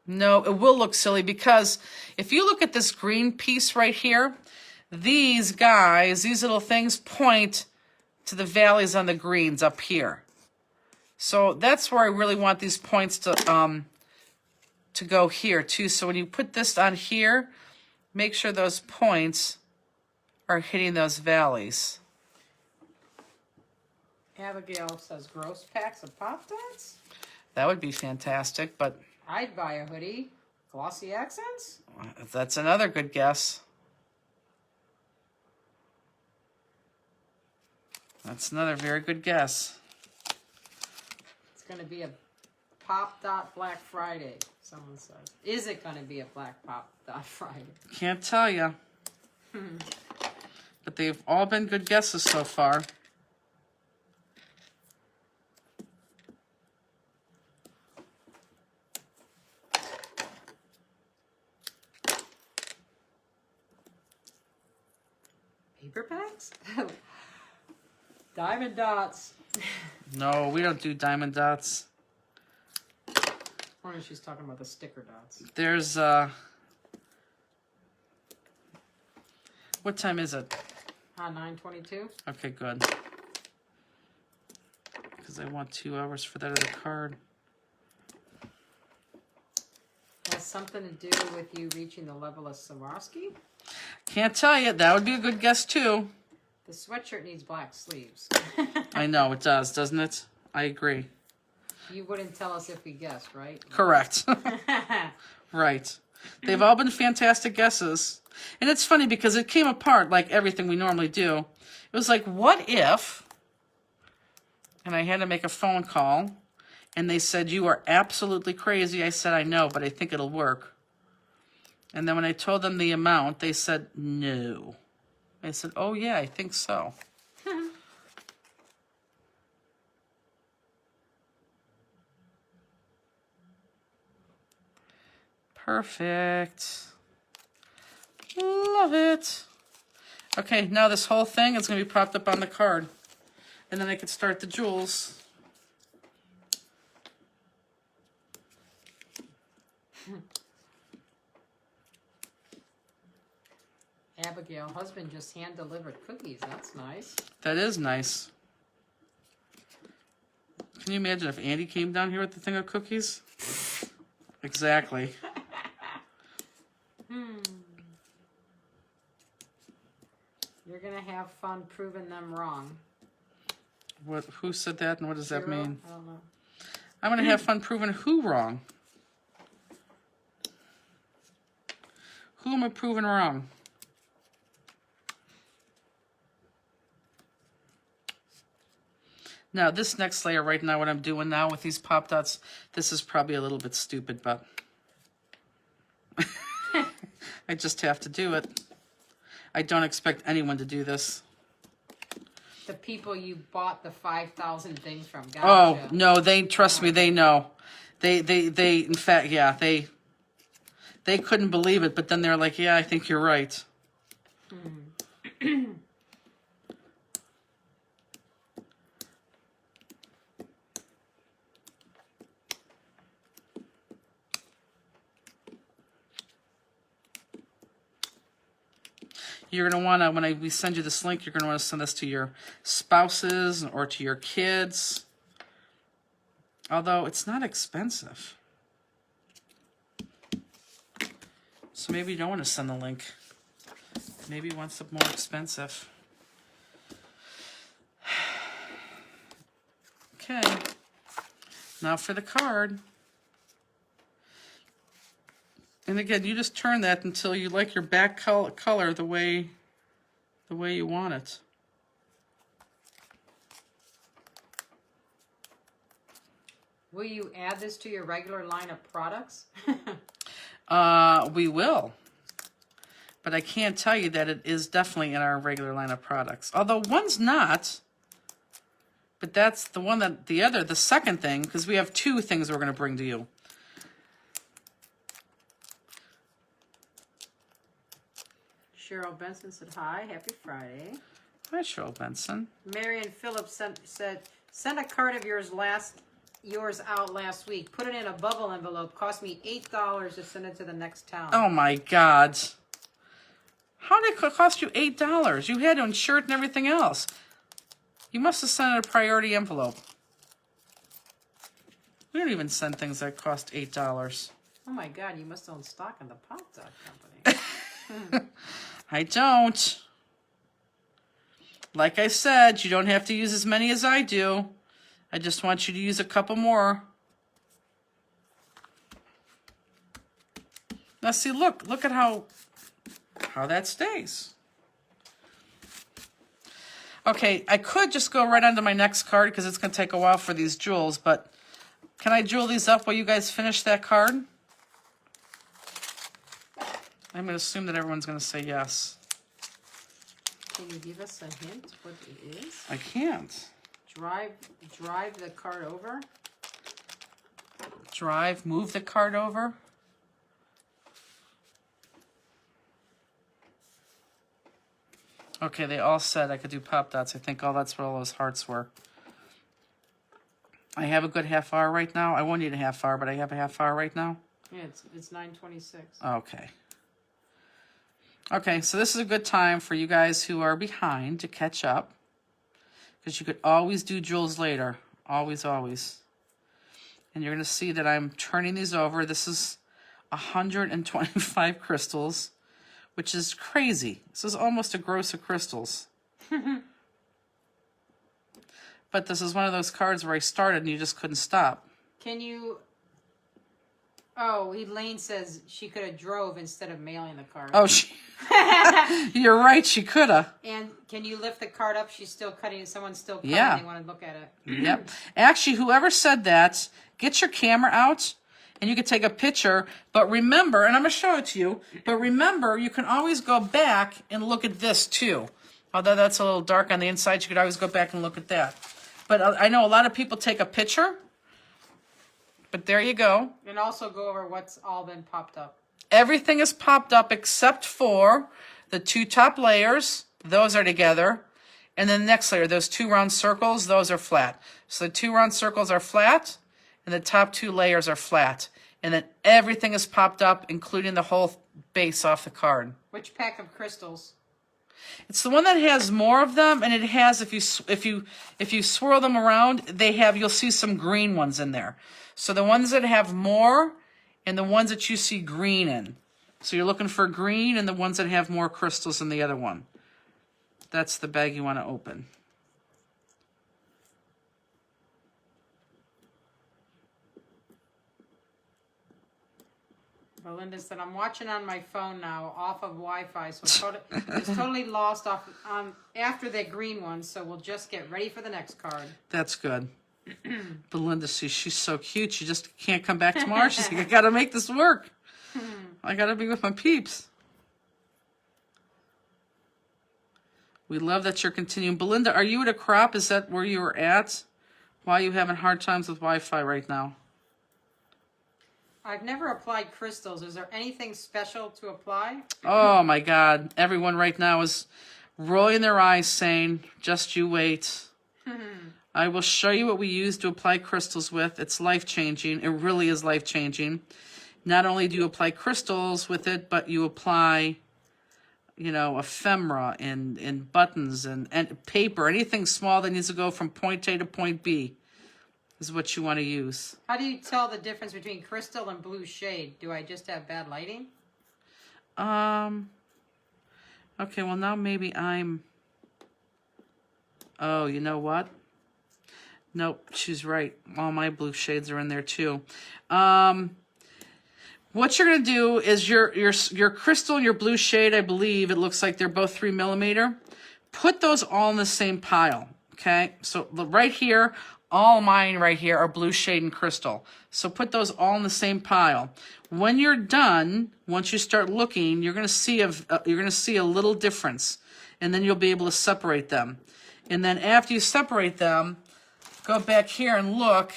No, it will look silly because if you look at this green piece right here, these little things point to the valleys on the greens up here. So that's where I really want these points to go here too. So when you put this on here, make sure those points are hitting those valleys. Abigail says gross packs of pop dots? That would be fantastic, but I'd buy a hoodie. Glossy accents? that's another good guess. That's another very good guess. It's going to be a Pop Dot Black Friday, someone says. Is it going to be a Black Pop Dot Friday? Can't tell you. But they've all been good guesses so far. Paper packs? Diamond dots. No, we don't do diamond dots. I wonder if she's talking about the sticker dots. There's, what time is it? 9:22. Okay, good. Because I want 2 hours for that other card. Has something to do with you reaching the level of Swarovski? Can't tell you. That would be a good guess, too. The sweatshirt needs black sleeves. I know, it does, doesn't it? I agree. You wouldn't tell us if we guessed, right? Correct. Right. They've all been fantastic guesses. And it's funny because it came apart like everything we normally do. It was like, what if? And I had to make a phone call. And they said, you are absolutely crazy. I said, I know, but I think it'll work. And then when I told them the amount, they said, no. I said, oh, yeah, I think so. Perfect. Love it. Okay, now this whole thing is going to be propped up on the card. And then I can start the jewels. Abigail, husband just hand-delivered cookies. That's nice. That is nice. Can you imagine if Andy came down here with the thing of cookies? Exactly. You're going to have fun proving them wrong. What? Who said that and what does that mean? I don't know. I'm going to have fun proving who wrong. Who am I proving wrong? Now, this next layer right now, what I'm doing now with these pop dots, this is probably a little bit stupid, but I just have to do it. I don't expect anyone to do this. The people you bought the 5,000 things from. Gotcha. Oh, no, trust me, they know. They, in fact, yeah, they couldn't believe it, but then they're like, yeah, I think you're right. You're going to want to, when we send you this link, you're going to want to send this to your spouses or to your kids. Although it's not expensive. So maybe you don't want to send the link. Maybe you want something more expensive. Okay. Now for the card. And again, you just turn that until you like your back color the way you want it. Will you add this to your regular line of products? We will. But I can't tell you that it is definitely in our regular line of products. Although one's not. But that's the one that, the second thing, because we have two things we're going to bring to you. Cheryl Benson said, hi, happy Friday. Hi, Cheryl Benson. Marion Phillips said, send a card of yours out last week. Put it in a bubble envelope. Cost me $8 to send it to the next town. Oh, my God. How did it cost you $8? You had to insure it and everything else. You must have sent it a priority envelope. We don't even send things that cost $8. Oh, my God, you must own stock in the Pop Dot Company. I don't. Like I said, you don't have to use as many as I do. I just want you to use a couple more. Now see, look at how that stays. Okay, I could just go right on to my next card because it's going to take a while for these jewels, but can I jewel these up while you guys finish that card? I'm going to assume that everyone's going to say yes. Can you give us a hint what it is? I can't. Drive the card over. Move the card over. Okay, they all said I could do pop dots. I think that's what all those hearts were. I have a good half hour right now. I won't need a half hour, but I have a half hour right now. Yeah, it's 9:26. Okay. Okay, so this is a good time for you guys who are behind to catch up. Because you could always do jewels later. Always, always. And you're going to see that I'm turning these over. This is 125 crystals, which is crazy. This is almost a gross of crystals. But this is one of those cards where I started and you just couldn't stop. Can you... Oh, Elaine says she could have drove instead of mailing the card. Oh, you're right. She could have. And can you lift the card up? She's still cutting. Someone's still cutting. Yeah. They want to look at it. Yep. Actually, whoever said that, get your camera out and you can take a picture. But remember, and I'm going to show it to you, but remember, you can always go back and look at this too. Although that's a little dark on the inside, you could always go back and look at that. But I know a lot of people take a picture. But there you go. And also go over what's all been popped up. Everything is popped up except for the two top layers. Those are together. And then the next layer, those two round circles, those are flat. So the two round circles are flat, and the top two layers are flat. And then everything is popped up, including the whole base off the card. Which pack of crystals? It's the one that has more of them, and it has, if you swirl them around, you'll see some green ones in there. So the ones that have more and the ones that you see green in. So you're looking for green and the ones that have more crystals than the other one. That's the bag you want to open. Belinda said, I'm watching on my phone now, off of Wi-Fi, so it's totally lost off after that green one, so we'll just get ready for the next card. That's good. Belinda, she's so cute. She just can't come back tomorrow. She's like, I got to make this work. I got to be with my peeps. We love that you're continuing. Belinda, are you at a crop? Is that where you were at? Why are you having hard times with Wi-Fi right now? I've never applied crystals. Is there anything special to apply? Oh my God. Everyone right now is rolling their eyes saying, just you wait. I will show you what we use to apply crystals with. It's life-changing. It really is life-changing. Not only do you apply crystals with it, but you apply, ephemera and buttons and paper. Anything small that needs to go from point A to point B is what you want to use. How do you tell the difference between crystal and blue shade? Do I just have bad lighting? Okay, well now maybe oh, you know what? Nope, she's right. All my blue shades are in there too. What you're going to do is your crystal and your blue shade, I believe, it looks like they're both 3mm. Put those all in the same pile, okay? So right here, all mine right here are blue shade and crystal. So put those all in the same pile. When you're done, once you start looking, you're going to see a little difference, and then you'll be able to separate them. And then after you separate them, go back here and look.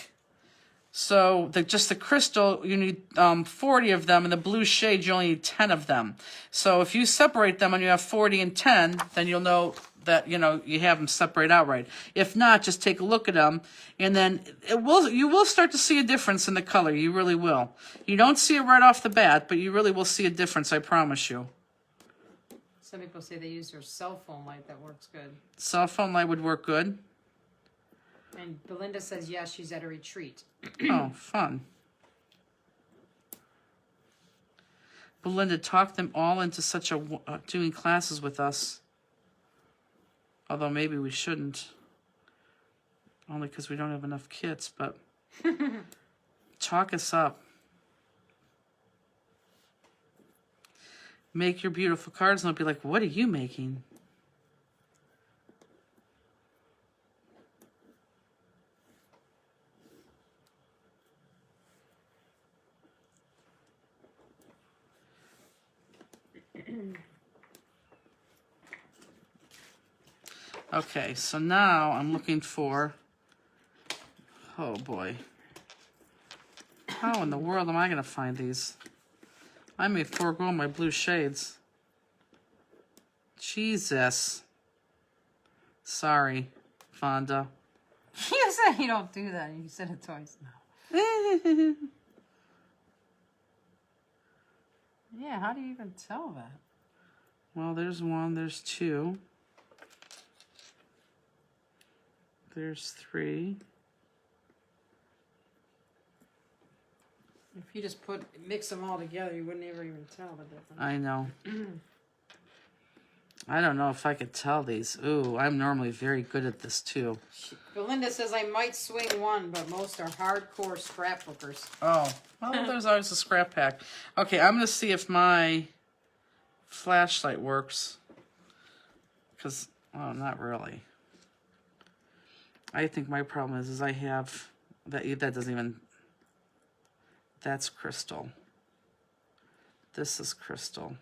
So just the crystal, you need 40 of them, and the blue shade, you only need 10 of them. So if you separate them and you have 40 and 10, then you'll know that, you have them separate out right. If not, just take a look at them, and then you will start to see a difference in the color. You really will. You don't see it right off the bat, but you really will see a difference, I promise you. Some people say they use their cell phone light. That works good. Cell phone light would work good. And Belinda says, yes, she's at a retreat. Oh, fun. Belinda talked them all into doing classes with us. Although maybe we shouldn't. Only because we don't have enough kits, but chalk us up. Make your beautiful cards and they'll be like, what are you making? Okay, so now I'm looking for, oh boy, how in the world am I going to find these? I may forego my blue shades. Jesus. Sorry, Fonda. You said you don't do that. You said it twice now. Yeah, how do you even tell that? Well, there's one, there's two. There's three. If you just mix them all together, you wouldn't ever even tell the difference. I know. I don't know if I could tell these. Ooh, I'm normally very good at this too. Belinda says I might swing one, but most are hardcore scrapbookers. Oh, well, there's always a scrap pack. Okay, I'm going to see if my flashlight works. Because, oh, not really. I think my problem is I have, that doesn't even, that's crystal. This is crystal.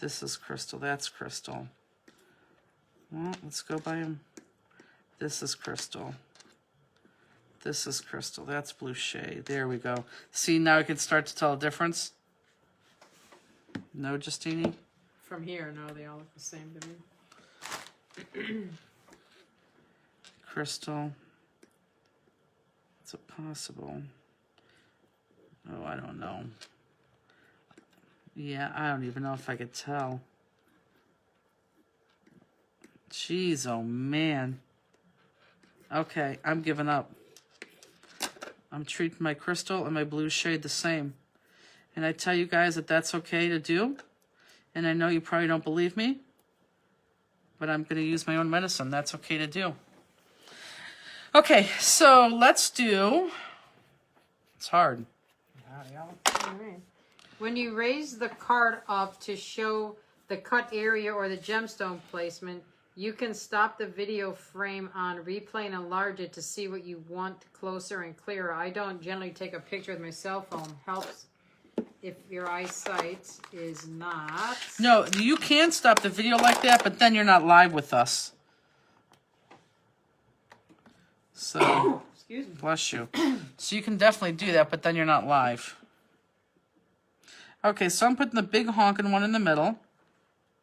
This is crystal, that's crystal. Well, let's go by them. This is crystal. This is crystal, that's blue shade. There we go. See, now I can start to tell a difference. No, Justini? From here, no, they all look the same to me. Crystal. Is it possible? Oh, I don't know. Yeah, I don't even know if I could tell. Jeez, oh man. Okay, I'm giving up. I'm treating my crystal and my blue shade the same. And I tell you guys that that's okay to do. And I know you probably don't believe me. But I'm going to use my own medicine. That's okay to do. Okay, so let's do... It's hard. When you raise the card up to show the cut area or the gemstone placement, you can stop the video frame on replay and enlarge it to see what you want closer and clearer. I don't generally take a picture with my cell phone. Helps if your eyesight is not... No, you can stop the video like that, but then you're not live with us. So, Excuse me. Bless you. So you can definitely do that, but then you're not live. Okay, so I'm putting the big honking one in the middle.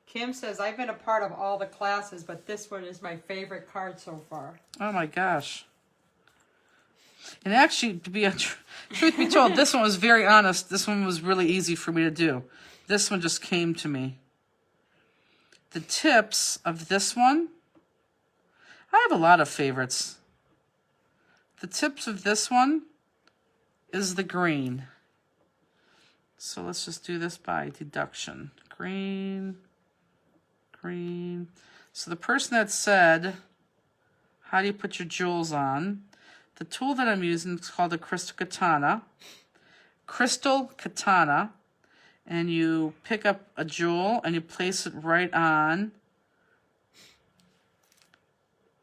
Kim says, I've been a part of all the classes, but this one is my favorite card so far. Oh my gosh. And actually, to be truth be told, this one was very honest. This one was really easy for me to do. This one just came to me. The tips of this one, I have a lot of favorites. The tips of this one is the green. So let's just do this by deduction. Green, green. So the person that said, how do you put your jewels on? The tool that I'm using is called a Crystal Katana. Crystal Katana. And you pick up a jewel and you place it right on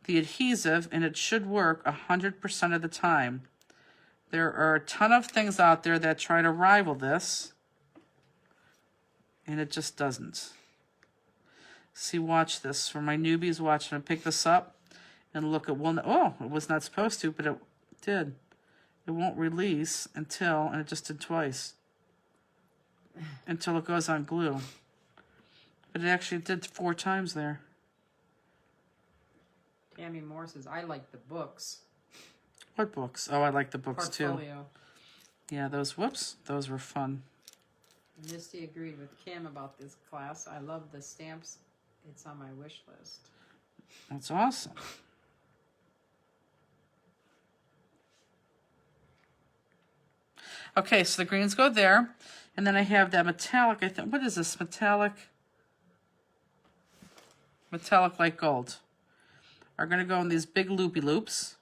the adhesive, and it should work 100% of the time. There are a ton of things out there that try to rival this, and it just doesn't. See, watch this. For my newbies watching, I pick this up and look at one. Oh, it was not supposed to, but it did. It won't release until, and it just did twice, until it goes on glue. But it actually did 4 times there. Tammy Moore says, I like the books. What books? Oh, I like the books Portfolio. too. Yeah, those, whoops, those were fun. Misty agreed with Kim about this class. I love the stamps. It's on my wish list. That's awesome. Okay, so the greens go there. And then I have that metallic, I think, what is this? Metallic light gold. Are going to go in these big loopy loops.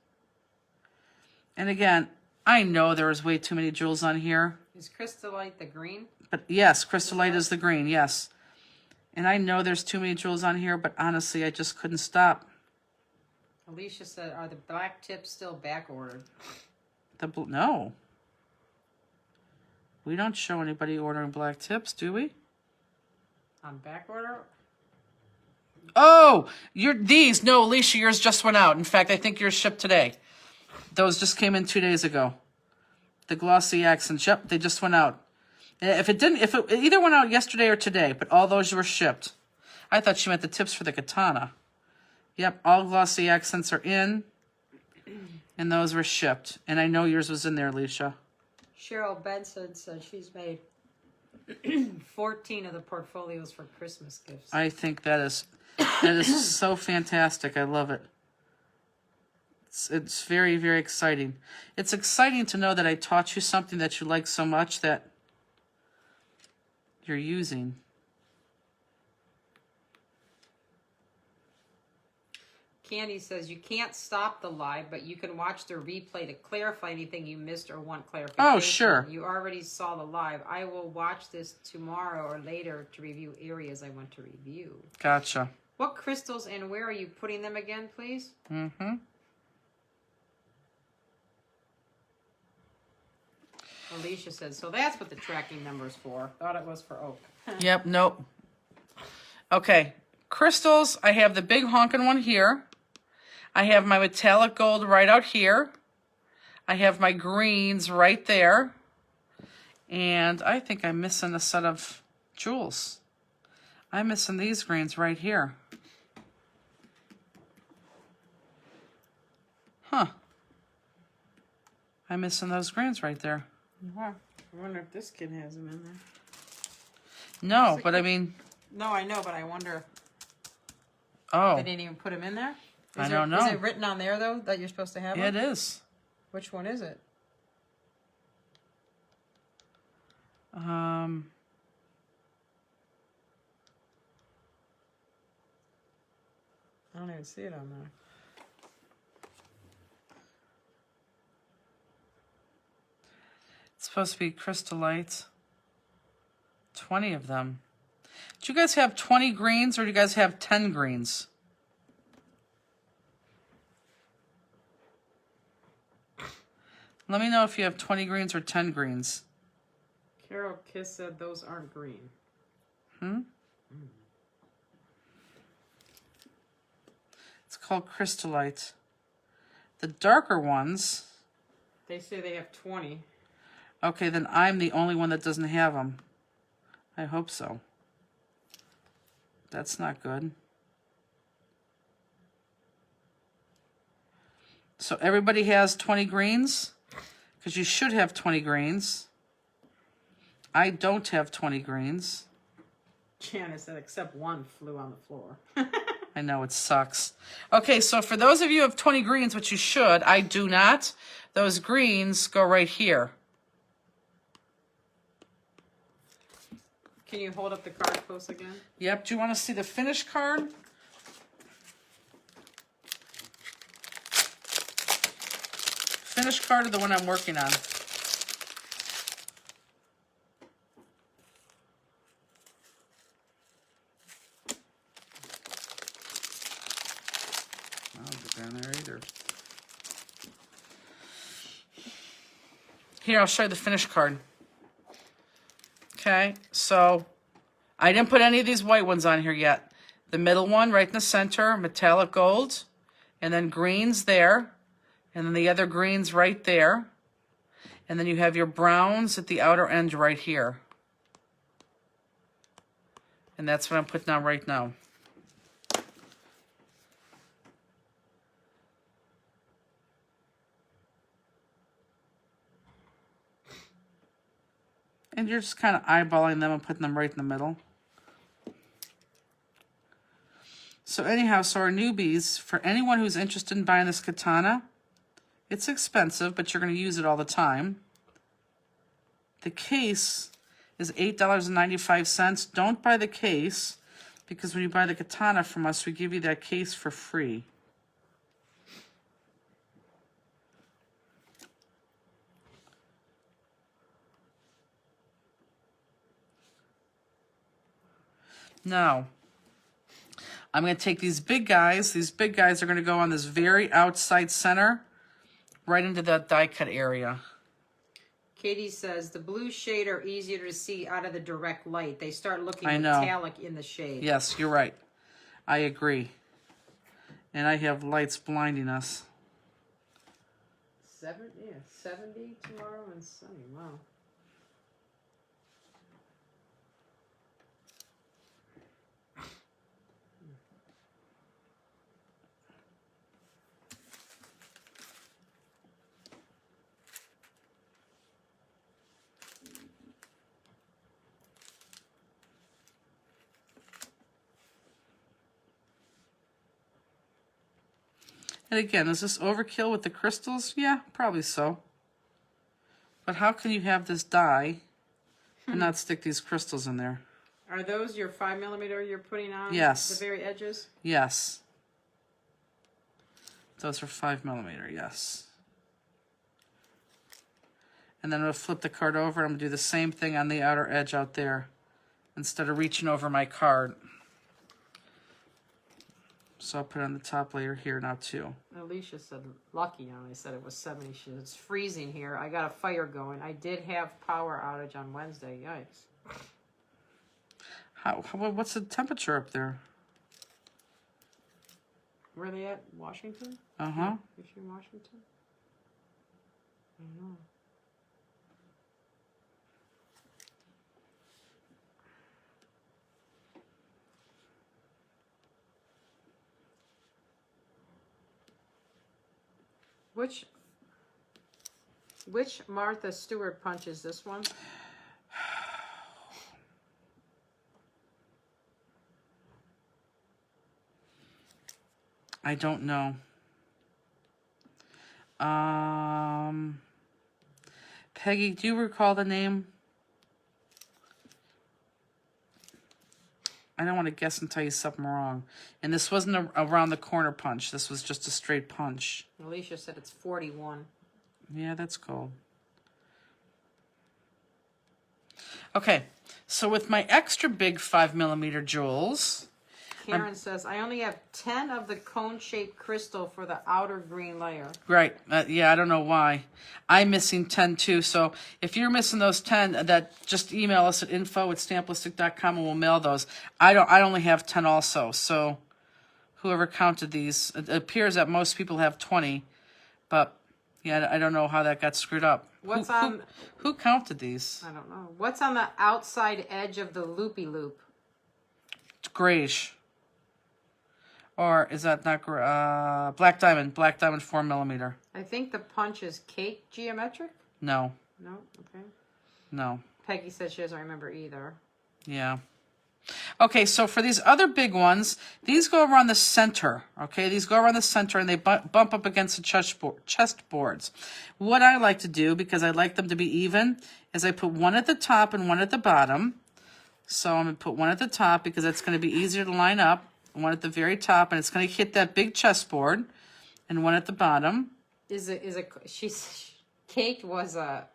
And again, I know there is way too many jewels on here. Is Crystallite the green? But yes, Crystallite is the green, yes. And I know there's too many jewels on here, but honestly, I just couldn't stop. Alicia said, are the black tips still back ordered? No. We don't show anybody ordering black tips, do we? On back order? Oh, these. No, Alicia, yours just went out. In fact, I think yours shipped today. Those just came in 2 days ago. The glossy accents, yep, they just went out. If it either went out yesterday or today, but all those were shipped. I thought she meant the tips for the katana. Yep, all glossy accents are in, and those were shipped. And I know yours was in there, Alicia. Cheryl Benson said she's made 14 of the portfolios for Christmas gifts. I think that is so fantastic. I love it. It's very, very exciting. It's exciting to know that I taught you something that you like so much that you're using. Candy says you can't stop the live, but you can watch the replay to clarify anything you missed or want clarification. Oh, sure. You already saw the live. I will watch this tomorrow or later to review areas I want to review. Gotcha. What crystals and where are you putting them again, please? Mm-hmm. Alicia says, so that's what the tracking number is for. Thought it was for oak. Yep, nope. Okay, crystals, I have the big honking one here. I have my metallic gold right out here. I have my greens right there. And I think I'm missing a set of jewels. I'm missing these greens right here. Huh. I'm missing those greens right there. Wow. I wonder if this kid has them in there. No, but I mean... No, I know, but I wonder. Oh. They didn't even put them in there? I don't know. Is it written on there, though, that you're supposed to have Yeah, them? it is. Which one is it? I don't even see it on there. It's supposed to be crystallite. 20 of them. Do you guys have 20 greens or do you guys have 10 greens? Let me know if you have 20 greens or 10 greens. Carol Kiss said those aren't green. It's called crystallite. The darker ones They say they have 20. Okay, then I'm the only one that doesn't have them. I hope so. That's not good. So everybody has 20 greens? Because you should have 20 greens. I don't have 20 greens. Janice said except one flew on the floor. I know, it sucks. Okay, so for those of you who have 20 greens, which you should, I do not, those greens go right here. Can you hold up the card post again? Yep, do you want to see the finish card? Finish card of the one I'm working on. Down there either. Here, I'll show you the finish card. Okay, so I didn't put any of these white ones on here yet. The middle one right in the center, metallic gold, and then greens there, and then the other greens right there, and then you have your browns at the outer end right here. And that's what I'm putting on right now. And you're just kind of eyeballing them and putting them right in the middle. So anyhow, so our newbies, for anyone who's interested in buying this katana, it's expensive, but you're going to use it all the time. The case is $8.95. Don't buy the case, because when you buy the katana from us, we give you that case for free. Now, I'm going to take these big guys. These big guys are going to go on this very outside center, right into that die cut area. Katie says the blue shade are easier to see out of the direct light. They start looking I know. metallic in the shade. Yes, you're right. I agree. And I have lights blinding us. 70 tomorrow and sunny. Wow. And again, is this overkill with the crystals? Yeah, probably so. But how can you have this die and not stick these crystals in there? Are those your 5mm you're putting on? Yes. The very edges? Yes. Those are 5mm, yes. And then I'm going to flip the card over. I'm going to do the same thing on the outer edge out there instead of reaching over my card. So I'll put it on the top layer here now too. Alicia said lucky, and I said it was 70. She said, it's freezing here. I got a fire going. I did have power outage on Wednesday. Yikes. What's the temperature up there? Where are they at? Washington? Uh-huh. Is she in Washington? I don't know. Which Martha Stewart punch is this one? I don't know. Peggy, do you recall the name? I don't want to guess and tell you something wrong. And this wasn't a around the corner punch. This was just a straight punch. Alicia said it's 41. Yeah, that's cool. Okay, so with my extra big 5mm jewels, Karen says, I only have 10 of the cone-shaped crystal for the outer green layer. right, yeah, I don't know why. I'm missing 10 too, so if you're missing those 10, that just email us at info@stamplistic.com and we'll mail those. I only have 10 also, so whoever counted these, it appears that most people have 20, but Yeah, I don't know how that got screwed up. What's who, on? Who counted these? I don't know. What's on the outside edge of the loopy loop? It's grayish. Or is that not black diamond? Black diamond 4mm. I think the punch is cake geometric. No. No. Okay. No. Peggy said she doesn't remember either. Yeah. Okay, so for these other big ones, these go around the center, okay? These go around the center and they bump up against the chest boards. What I like to do, because I like them to be even, is I put one at the top and one at the bottom. So I'm going to put one at the top because it's going to be easier to line up. One at the very top, and it's going to hit that big chessboard, and one at the bottom. Cake was a...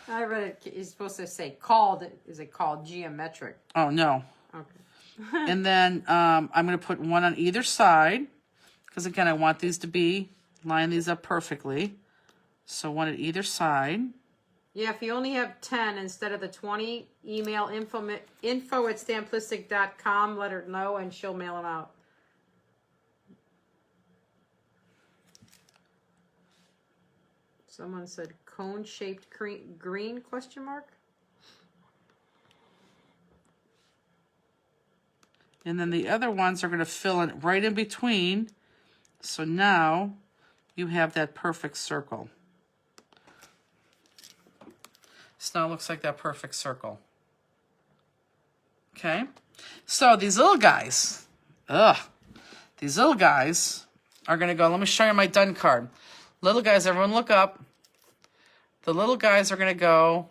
I read it. It's supposed to say called. Is it called geometric? Oh, no. Okay. And then I'm going to put one on either side because, again, I want these to line these up perfectly. So one at either side. Yeah, if you only have 10 instead of the 20, email info@stamplistic.com. Let her know, and she'll mail them out. Someone said cone-shaped green question mark. And then the other ones are going to fill in right in between. So now you have that perfect circle. So now it looks like that perfect circle. Okay? So these little guys, these little guys are going to go, let me show you my done card. Little guys, everyone look up. The little guys are going to go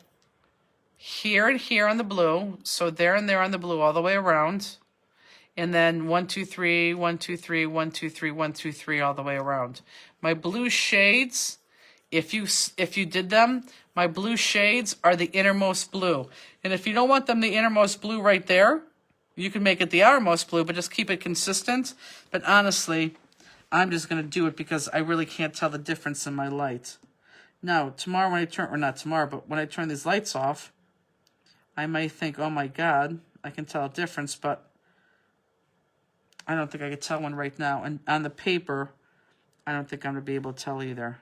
here and here on the blue. So there and there on the blue all the way around. And then 1, 2, 3, 1, 2, 3, 1, 2, 3, 1, 2, 3 all the way around. My blue shades, if you did them, my blue shades are the innermost blue. And if you don't want them the innermost blue right there, you can make it the outermost blue, but just keep it consistent. But honestly, I'm just going to do it because I really can't tell the difference in my light. Now, tomorrow when I turn, or not tomorrow, but when I turn these lights off, I may think, oh my God, I can tell a difference, but I don't think I could tell one right now. And on the paper, I don't think I'm going to be able to tell either.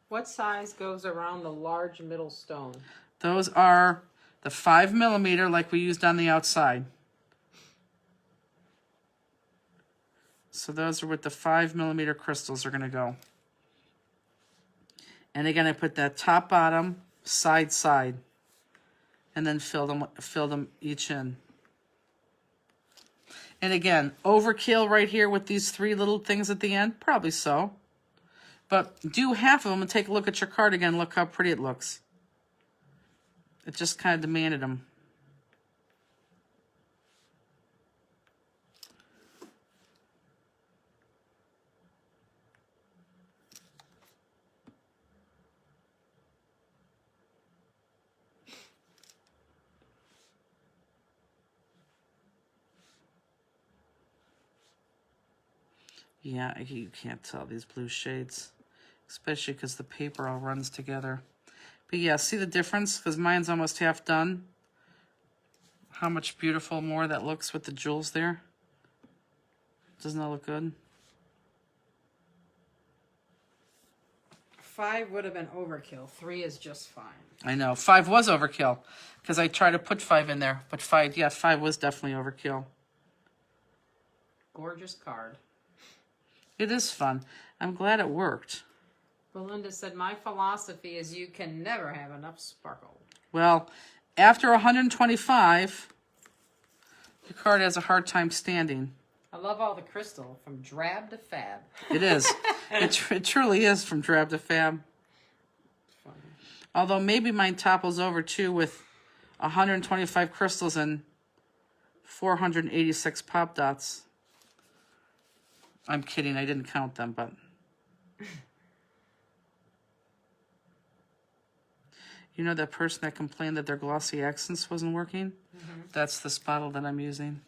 What size goes around the large middle stone? Those are the 5mm like we used on the outside. So those are with the 5mm crystals are going to go. And again, I put that top, bottom, side, side. And then fill them each in. And again, overkill right here with these 3 little things at the end? Probably so. But do half of them and take a look at your card again. Look how pretty it looks. It just kind of demanded them. Yeah, you can't tell these blue shades, especially because the paper all runs together. But yeah, see the difference? Because mine's almost half done. How much beautiful more that looks with the jewels there. Doesn't that look good? 5 would have been overkill. 3 is just fine. I know. 5 was overkill because I tried to put 5 in there. But 5 was definitely overkill. Gorgeous card. It is fun. I'm glad it worked. Belinda said, my philosophy is you can never have enough sparkle. Well, after 125, the card has a hard time standing. I love all the crystal from drab to fab. It is. It truly is from drab to fab. Funny. Although maybe mine topples over too with 125 crystals and 486 pop dots. I'm kidding. I didn't count them, but... You know that person that complained that their glossy accents wasn't working? Mm-hmm. That's this bottle that I'm using.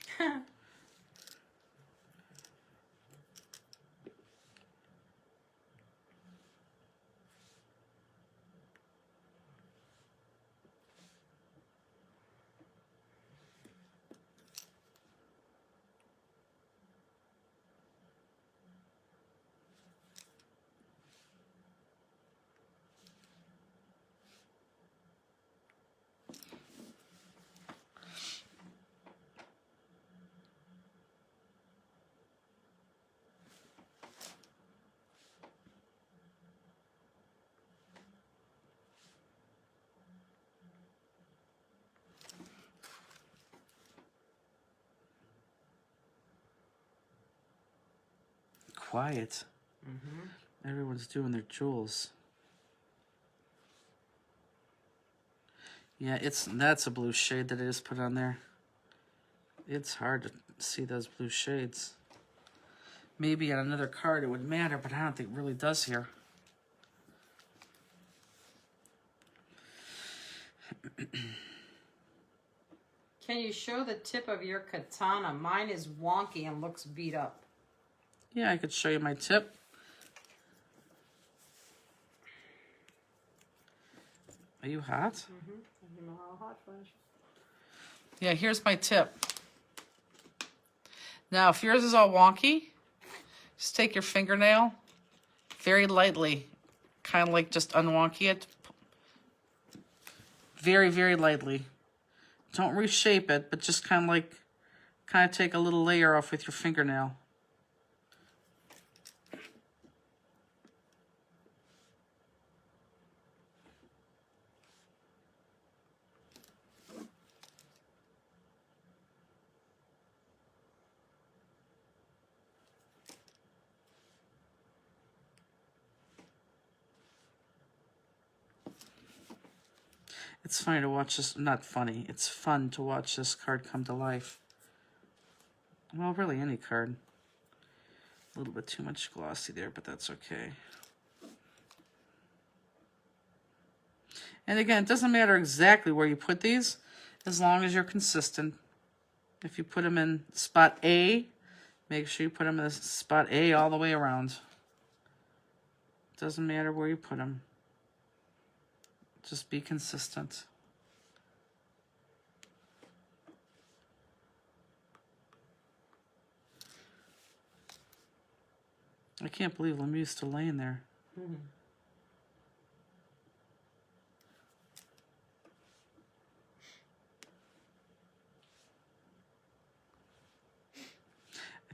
quiet. Everyone's doing their jewels. Yeah, that's a blue shade that I just put on there. It's hard to see those blue shades. Maybe on another card it would matter, but I don't think it really does here. Can you show the tip of your katana? Mine is wonky and looks beat up. Yeah, I could show you my tip. Are you hot? You know how hot flash. Yeah, here's my tip. Now, if yours is all wonky, just take your fingernail very lightly, kind of like just unwonky it. Very, very lightly. Don't reshape it, but just kind of take a little layer off with your fingernail. It's funny to watch this, not funny, it's fun to watch this card come to life. Well, really any card. A little bit too much glossy there, but that's okay. And again, it doesn't matter exactly where you put these, as long as you're consistent. If you put them in spot A, make sure you put them in spot A all the way around. Doesn't matter where you put them. Just be consistent. I can't believe Lemieux's still laying there. I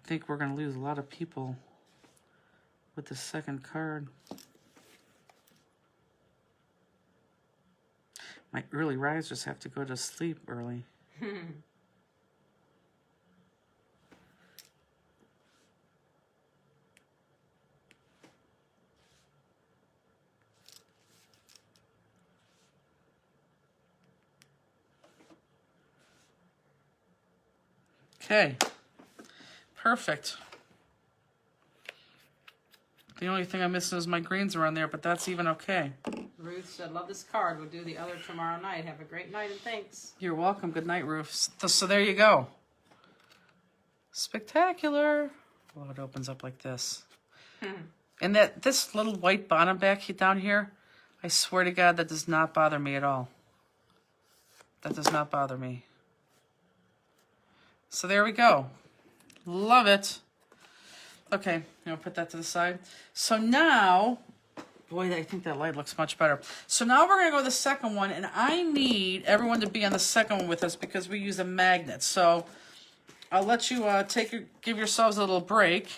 think we're going to lose a lot of people with the second card. My early risers have to go to sleep early. Okay, perfect. The only thing I'm missing is my greens around there, but that's even okay. Ruth said, love this card. We'll do the other tomorrow night. Have a great night and thanks. You're welcome. Good night, Ruth. So there you go. Spectacular. Well, it opens up like this. And this little white bottom back down here, I swear to God, that does not bother me at all. That does not bother me. So there we go. Love it. Okay, I'll put that to the side. So now, boy, I think that light looks much better. So now we're gonna go to the second one, and I need everyone to be on the second one with us because we use a magnet. So I'll let you give yourselves a little break.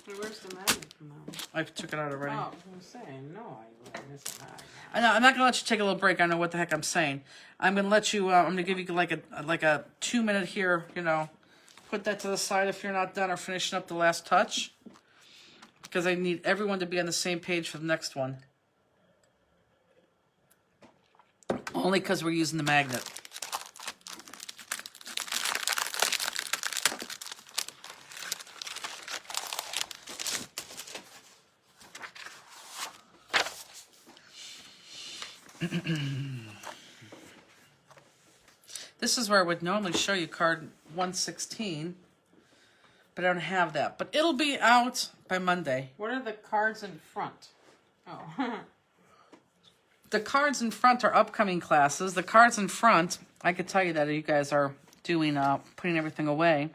Where's the magnet from that? I took it out already. Oh, I'm saying, no, I missed a magnet. I know, I'm not gonna let you take a little break. I know what the heck I'm saying. I'm gonna let you. I'm gonna give you like a 2-minute here. You know, put that to the side if you're not done or finishing up the last touch, because I need everyone to be on the same page for the next one. Only because we're using the magnet. This is where I would normally show you card 116, but I don't have that. But it'll be out by Monday. What are the cards in front? Oh. The cards in front are upcoming classes. The cards in front, I could tell you that you guys are doing, putting everything away.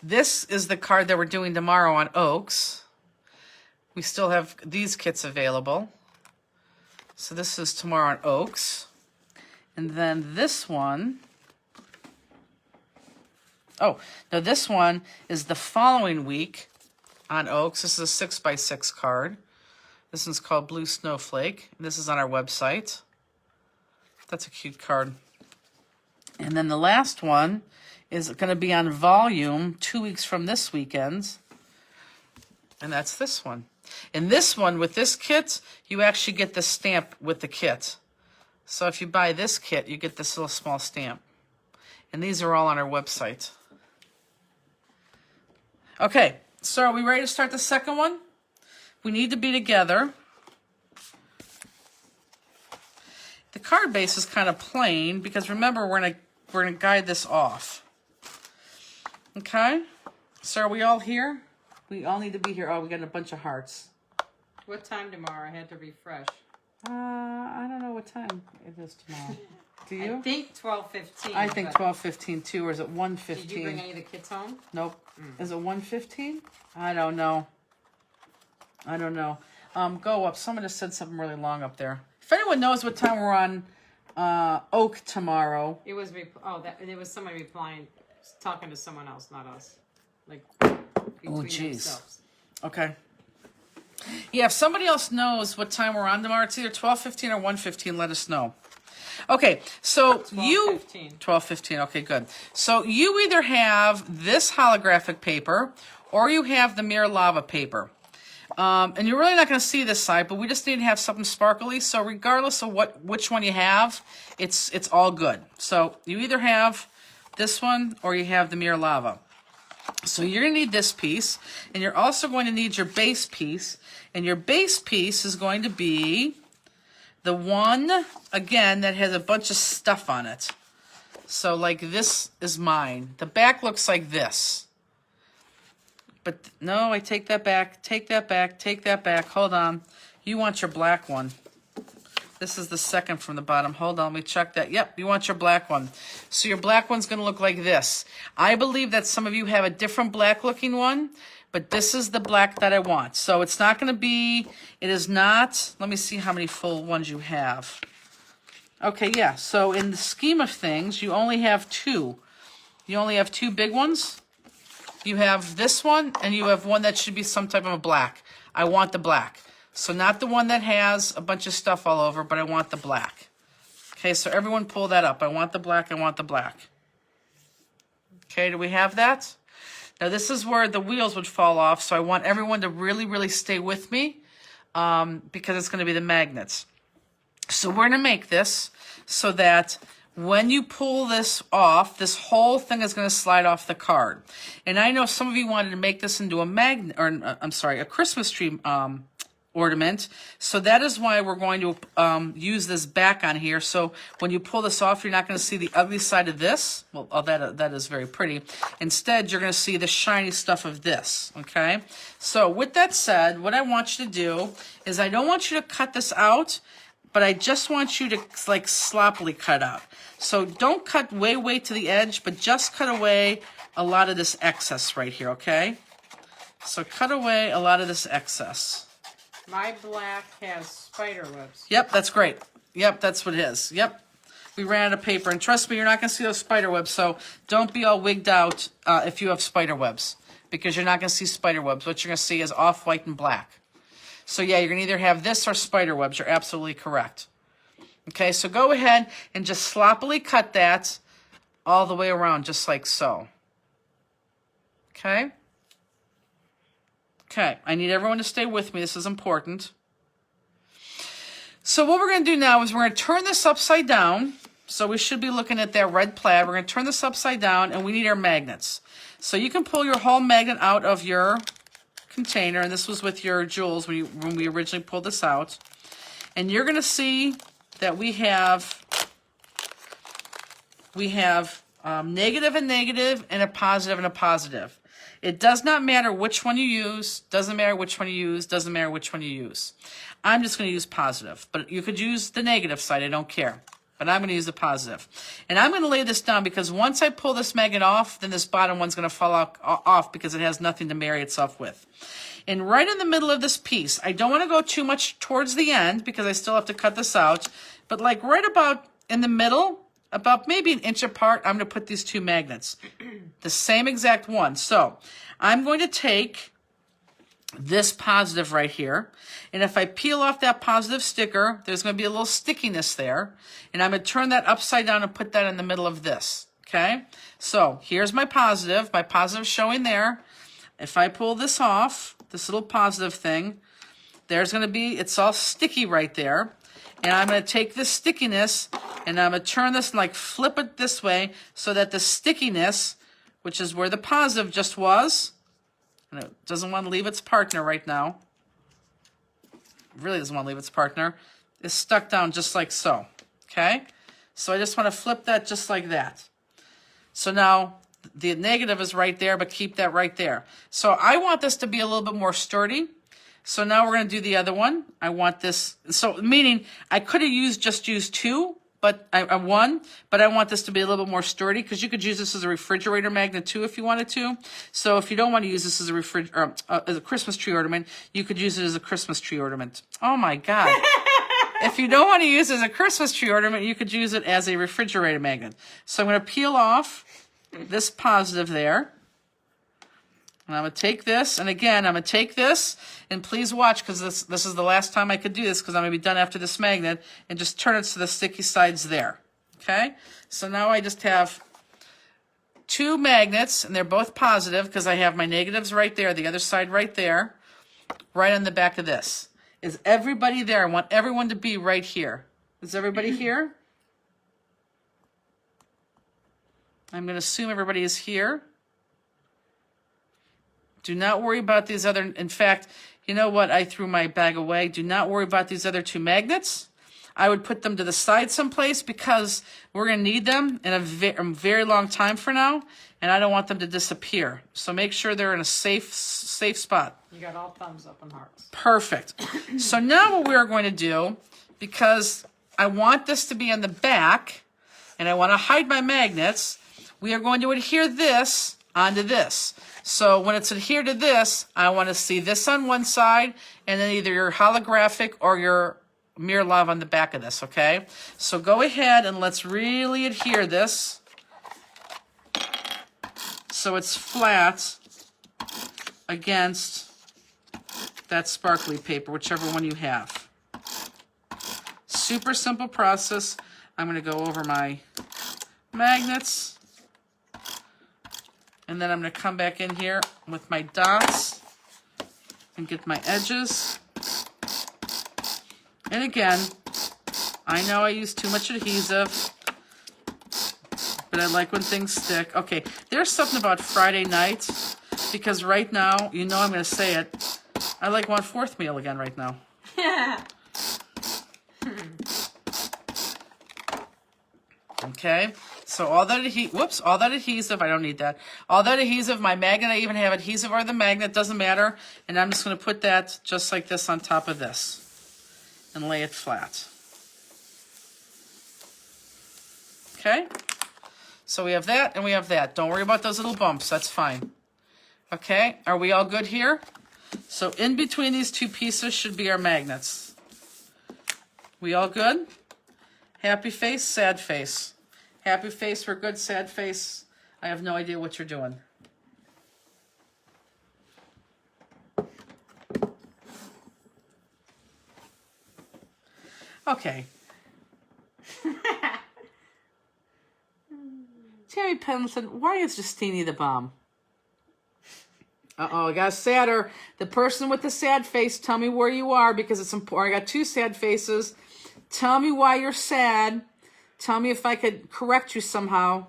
This is the card that we're doing tomorrow on Oaks. We still have these kits available. So this is tomorrow on Oaks. And then this one, oh, no, this one is the following week on Oaks. This is a 6x6 card. This one's called Blue Snowflake. This is on our website. That's a cute card. And then the last one is going to be on volume 2 weeks from this weekend. And that's this one. In this one, with this kit, you actually get the stamp with the kit. So if you buy this kit, you get this little small stamp. And these are all on our website. Okay, so are we ready to start the second one? We need to be together. The card base is kind of plain because remember we're gonna guide this off. Okay, so are we all here? We all need to be here. Oh, we got a bunch of hearts. What time tomorrow? I had to refresh. I don't know what time it is tomorrow. Do you? I think 12:15. I think 12:15 too, or is it 1:15? Did you bring any of the kids home? Nope. Is it 1:15? I don't know. Go up. Someone just said something really long up there. If anyone knows what time we're on Oak tomorrow. It was it was somebody replying, talking to someone else, not us. Like between themselves. Okay. Yeah, if somebody else knows what time we're on tomorrow, it's either 12:15 or 1:15, let us know. Okay, so 12:15. Okay, good. So you either have this holographic paper or you have the Mirror Lava paper. And you're really not going to see this side, but we just need to have something sparkly. So regardless of which one you have, it's all good. So you either have this one or you have the Mirror Lava. So you're going to need this piece, and you're also going to need your base piece. And your base piece is going to be the one, again, that has a bunch of stuff on it. So like this is mine. The back looks like this. But no, I take that back, take that back, take that back. Hold on. You want your black one. This is the second from the bottom. Hold on, let me check that. Yep, you want your black one. So your black one's going to look like this. I believe that some of you have a different black looking one, but this is the black that I want. So it's not going to be, it is not, let me see how many full ones you have. Okay, yeah, so in the scheme of things, you only have two. You only have two big ones. You have this one, and you have one that should be some type of a black. I want the black. So not the one that has a bunch of stuff all over, but I want the black. Okay, so everyone pull that up. I want the black, I want the black. Okay, do we have that? Now this is where the wheels would fall off, so I want everyone to really, really stay with me because it's going to be the magnets. So we're going to make this so that when you pull this off, this whole thing is going to slide off the card. And I know some of you wanted to make this into a magnet, or a Christmas tree ornament. So that is why we're going to use this back on here. So when you pull this off, you're not going to see the ugly side of this. Well, that is very pretty. Instead, you're going to see the shiny stuff of this. Okay. So with that said, what I want you to do is I don't want you to cut this out, but I just want you to like sloppily cut out. So don't cut way to the edge, but just cut away a lot of this excess right here, okay? So cut away a lot of this excess. My black has spider webs. Yep, that's great. Yep, that's what it is. Yep. We ran out of paper, and trust me, you're not going to see those spider webs, so don't be all wigged out if you have spider webs, because you're not going to see spider webs. What you're going to see is off-white and black. So yeah, you're going to either have this or spider webs. You're absolutely correct. Okay, so go ahead and just sloppily cut that all the way around, just like so. Okay? Okay, I need everyone to stay with me. This is important. So what we're going to do now is we're going to turn this upside down. So we should be looking at that red plaid. We're going to turn this upside down, and we need our magnets. So you can pull your whole magnet out of your container, and this was with your jewels when we originally pulled this out. And you're going to see that we have negative and negative, and a positive and a positive. It does not matter which one you use, doesn't matter which one you use, doesn't matter which one you use. I'm just going to use positive, but you could use the negative side, I don't care. But I'm going to use the positive. And I'm going to lay this down because once I pull this magnet off, then this bottom one's going to fall off because it has nothing to marry itself with. And right in the middle of this piece, I don't want to go too much towards the end because I still have to cut this out, but like right about in the middle, about maybe an inch apart, I'm going to put these two magnets. The same exact one. So I'm going to take this positive right here, and if I peel off that positive sticker, there's going to be a little stickiness there, and I'm going to turn that upside down and put that in the middle of this. Okay, so here's my positive showing there. If I pull this off, this little positive thing, there's going to be, it's all sticky right there. And I'm going to take this stickiness and I'm going to turn this and like flip it this way so that the stickiness, which is where the positive just was, and it doesn't want to leave its partner right now, really doesn't want to leave its partner, is stuck down just like so. Okay? So I just want to flip that just like that. So now the negative is right there, but keep that right there. So I want this to be a little bit more sturdy. So now we're going to do the other one. I want this, so meaning I could have used two, but one, but I want this to be a little bit more sturdy because you could use this as a refrigerator magnet too if you wanted to. So if you don't want to use this as as a Christmas tree ornament, you could use it as a Christmas tree ornament. Oh my God. If you don't want to use it as a Christmas tree ornament, you could use it as a refrigerator magnet. So I'm going to peel off this positive there. And I'm going to take this, and again, I'm going to take this, and please watch, because this is the last time I could do this, because I'm going to be done after this magnet, and just turn it to the sticky sides there. Okay? So now I just have two magnets, and they're both positive, because I have my negatives right there, the other side right there, right on the back of this. Is everybody there? I want everyone to be right here. Is everybody here? I'm going to assume everybody is here. Do not worry about these other, in fact, you know what? I threw my bag away. Do not worry about these other two magnets. I would put them to the side someplace because we're going to need them in a very long time from now, and I don't want them to disappear. So make sure they're in a safe spot. You got all thumbs up and hearts. Perfect. So now what we are going to do, because I want this to be on the back, and I want to hide my magnets, we are going to adhere this onto this. So when it's adhered to this, I want to see this on one side, and then either your holographic or your mirror love on the back of this, okay? So go ahead and let's really adhere this so it's flat against that sparkly paper, whichever one you have. Super simple process. I'm going to go over my magnets. And then I'm going to come back in here with my dots and get my edges. And again, I know I use too much adhesive, but I like when things stick. Okay, there's something about Friday night, because right now, you know I'm going to say it, I like 1/4 meal again right now. Okay, so all that adhesive, I don't need that. All that adhesive, my magnet, I even have adhesive or the magnet, doesn't matter. And I'm just going to put that just like this on top of this and lay it flat. Okay, so we have that and we have that. Don't worry about those little bumps, that's fine. Okay, are we all good here? So in between these two pieces should be our magnets. We all good? Happy face, sad face. Happy face, we're good. Sad face, I have no idea what you're doing. Okay. Tammy Pendleton, why is Justini the bomb? Uh-oh, I got sadder. The person with the sad face, tell me where you are, because it's important. I got two sad faces. Tell me why you're sad. Tell me if I could correct you somehow.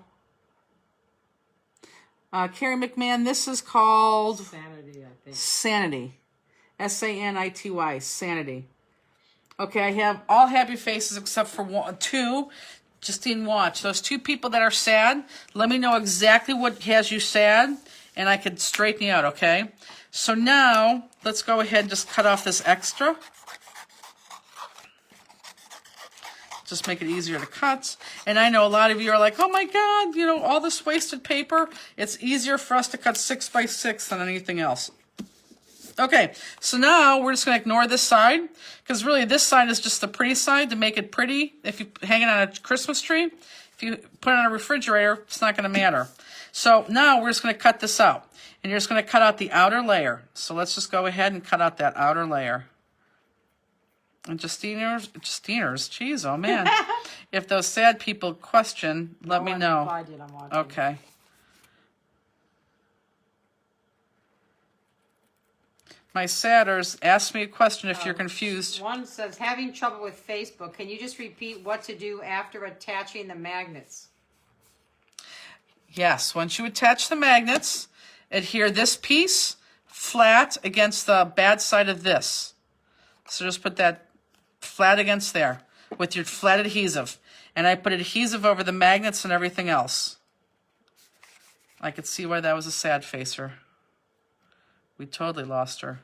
Carrie McMahon, this is called... Sanity, I think. Sanity. S-A-N-I-T-Y. Sanity. Okay, I have all happy faces except for two. Justine, watch. Those two people that are sad, let me know exactly what has you sad, and I could straighten you out, okay? So now, let's go ahead and just cut off this extra. Just make it easier to cut. And I know a lot of you are like, oh my God, you know, all this wasted paper. It's easier for us to cut 6 by 6 than anything else. Okay, so now we're just going to ignore this side, because really this side is just the pretty side to make it pretty. If you hang it on a Christmas tree, if you put it on a refrigerator, it's not going to matter. So now we're just going to cut this out. And you're just going to cut out the outer layer. So let's just go ahead and cut out that outer layer. And Justiners, geez, oh man. If those sad people question, let me one know. replied yet, I'm watching. Okay. My sadders, ask me a question if you're confused. One says, having trouble with Facebook. Can you just repeat what to do after attaching the magnets? Yes, once you attach the magnets, adhere this piece flat against the bad side of this. So just put that flat against there with your flat adhesive. And I put adhesive over the magnets and everything else. I could see why that was a sad facer. We totally lost her.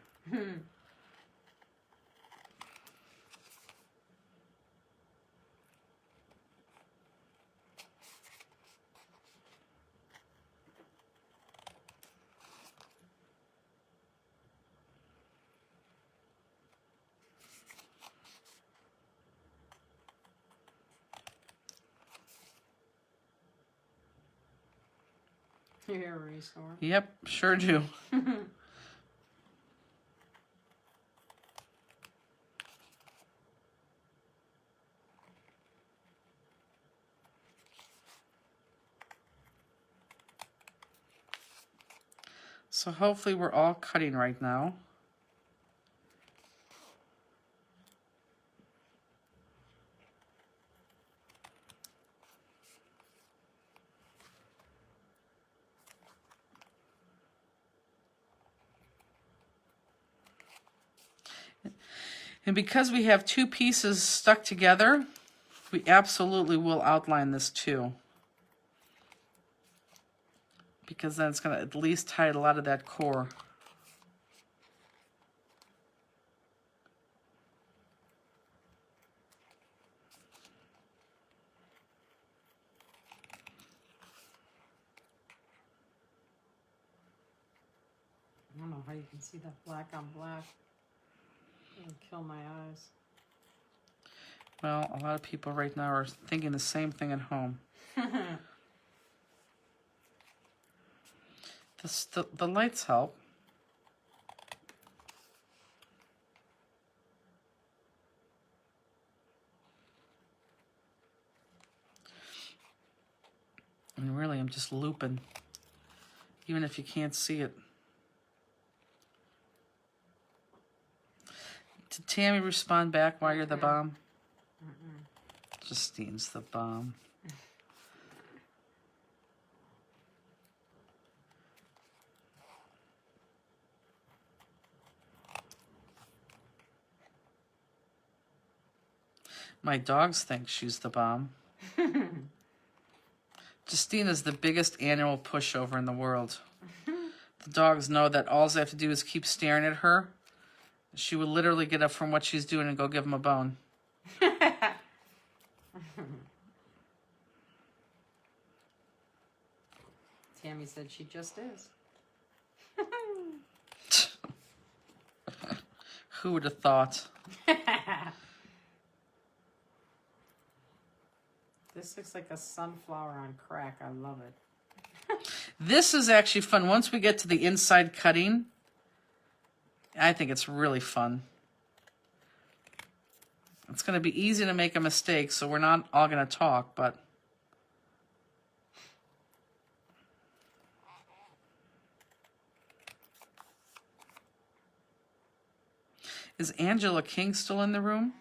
Here, Reese. Yep, sure do. So hopefully we're all cutting right now. And because we have two pieces stuck together, we absolutely will outline this too. Because then it's going to at least hide a lot of that core. I don't know how you can see that black on black. It'll kill my eyes. Well, a lot of people right now are thinking the same thing at home. The lights help. And really, I'm just looping, even if you can't see it. Did Tammy respond back why you're the bomb? Justine's the bomb. My dogs think she's the bomb. Justine is the biggest annual pushover in the world. The dogs know that all they have to do is keep staring at her. She will literally get up from what she's doing and go give them a bone. Tammy said she just is. Who would have thought? This looks like a sunflower on crack. I love it. This is actually fun. Once we get to the inside cutting, I think it's really fun. It's going to be easy to make a mistake, so we're not all going to talk, but... Is Angela King still in the room?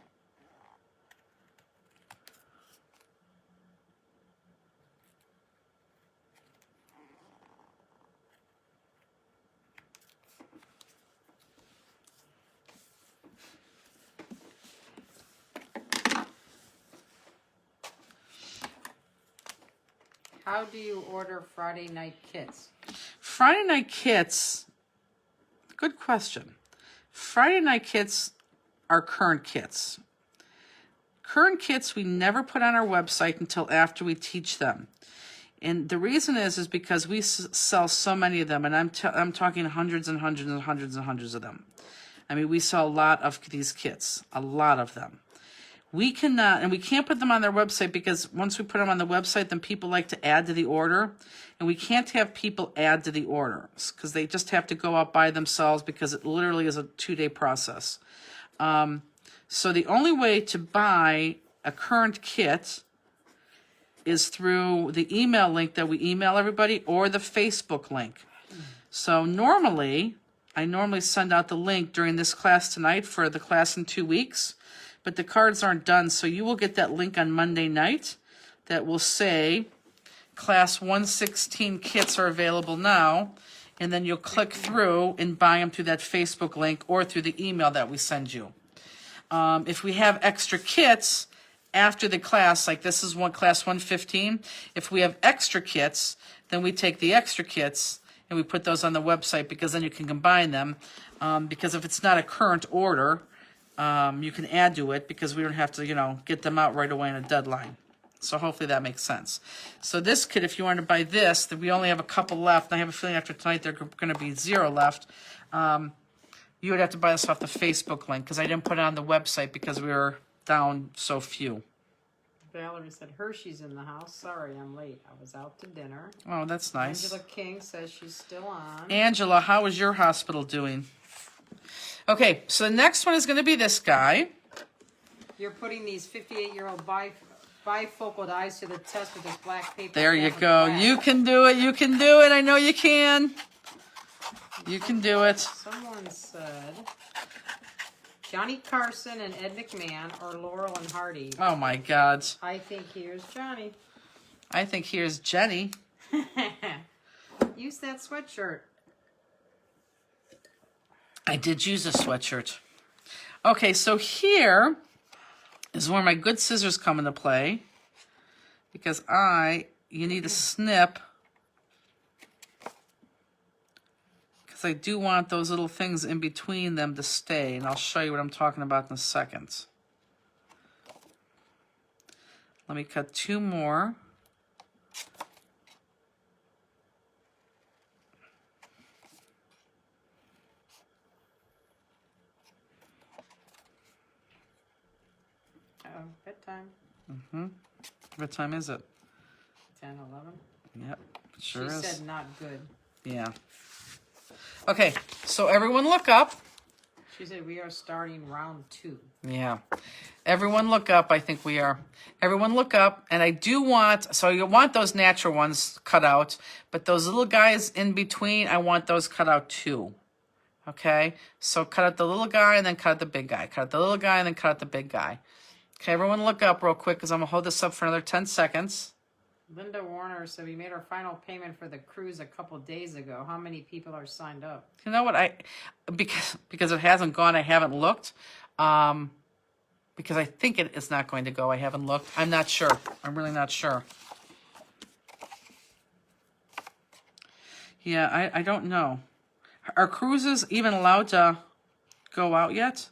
How do you order Friday night kits? Friday night kits, good question. Friday night kits are current kits. Current kits we never put on our website until after we teach them. And the reason is because we sell so many of them, and I'm talking hundreds and hundreds and hundreds and hundreds of them. I mean, we sell a lot of these kits, a lot of them. We cannot, and we can't put them on their website because once we put them on the website, then people like to add to the order. And we can't have people add to the orders because they just have to go out by themselves because it literally is a 2-day process. So the only way to buy a current kit is through the email link that we email everybody or the Facebook link. So I normally send out the link during this class tonight for the class in 2 weeks, but the cards aren't done. So you will get that link on Monday night that will say class 116 kits are available now. And then you'll click through and buy them through that Facebook link or through the email that we send you. If we have extra kits after the class, like this is class 115, if we have extra kits, then we take the extra kits and we put those on the website, because then you can combine them. Because if it's not a current order, you can add to it, because we don't have to, get them out right away in a deadline. So hopefully that makes sense. So this kit, if you want to buy this, we only have a couple left. I have a feeling after tonight there are going to be 0 left. You would have to buy this off the Facebook link, because I didn't put it on the website because we were down so few. Valerie said, Hershey's in the house. Sorry, I'm late. I was out to dinner. Oh, that's nice. Angela King says she's still on. Angela, how is your hospital doing? Okay, so the next one is going to be this guy. You're putting these 58-year-old bifocal eyes to the test with this black paper. There you go. You can do it. You can do it. I know you can. You can do it. Someone said Johnny Carson and Ed McMahon or Laurel and Hardy. Oh, my God. I think here's Johnny. I think here's Jenny. Use that sweatshirt. I did use a sweatshirt. Okay, so here is where my good scissors come into play, because you need a snip, because I do want those little things in between them to stay, and I'll show you what I'm talking about in a second. Let me cut 2 more. Bedtime. What time is it? 10, 11. Yep, it sure is. She said not good. Yeah. Okay, so everyone look up. She said we are starting round 2. Yeah. Everyone look up. I think we are. Everyone look up. And I do want, so you want those natural ones cut out, but those little guys in between, I want those cut out too. Okay? So cut out the little guy and then cut out the big guy. Cut out the little guy and then cut out the big guy. Okay, everyone look up real quick, because I'm going to hold this up for another 10 seconds. Linda Warner said we made our final payment for the cruise a couple days ago. How many people are signed up? You know what? Because it hasn't gone, I haven't looked. Because I think it is not going to go. I haven't looked. I'm not sure. I'm really not sure. Yeah, I don't know. Are cruises even allowed to go out yet?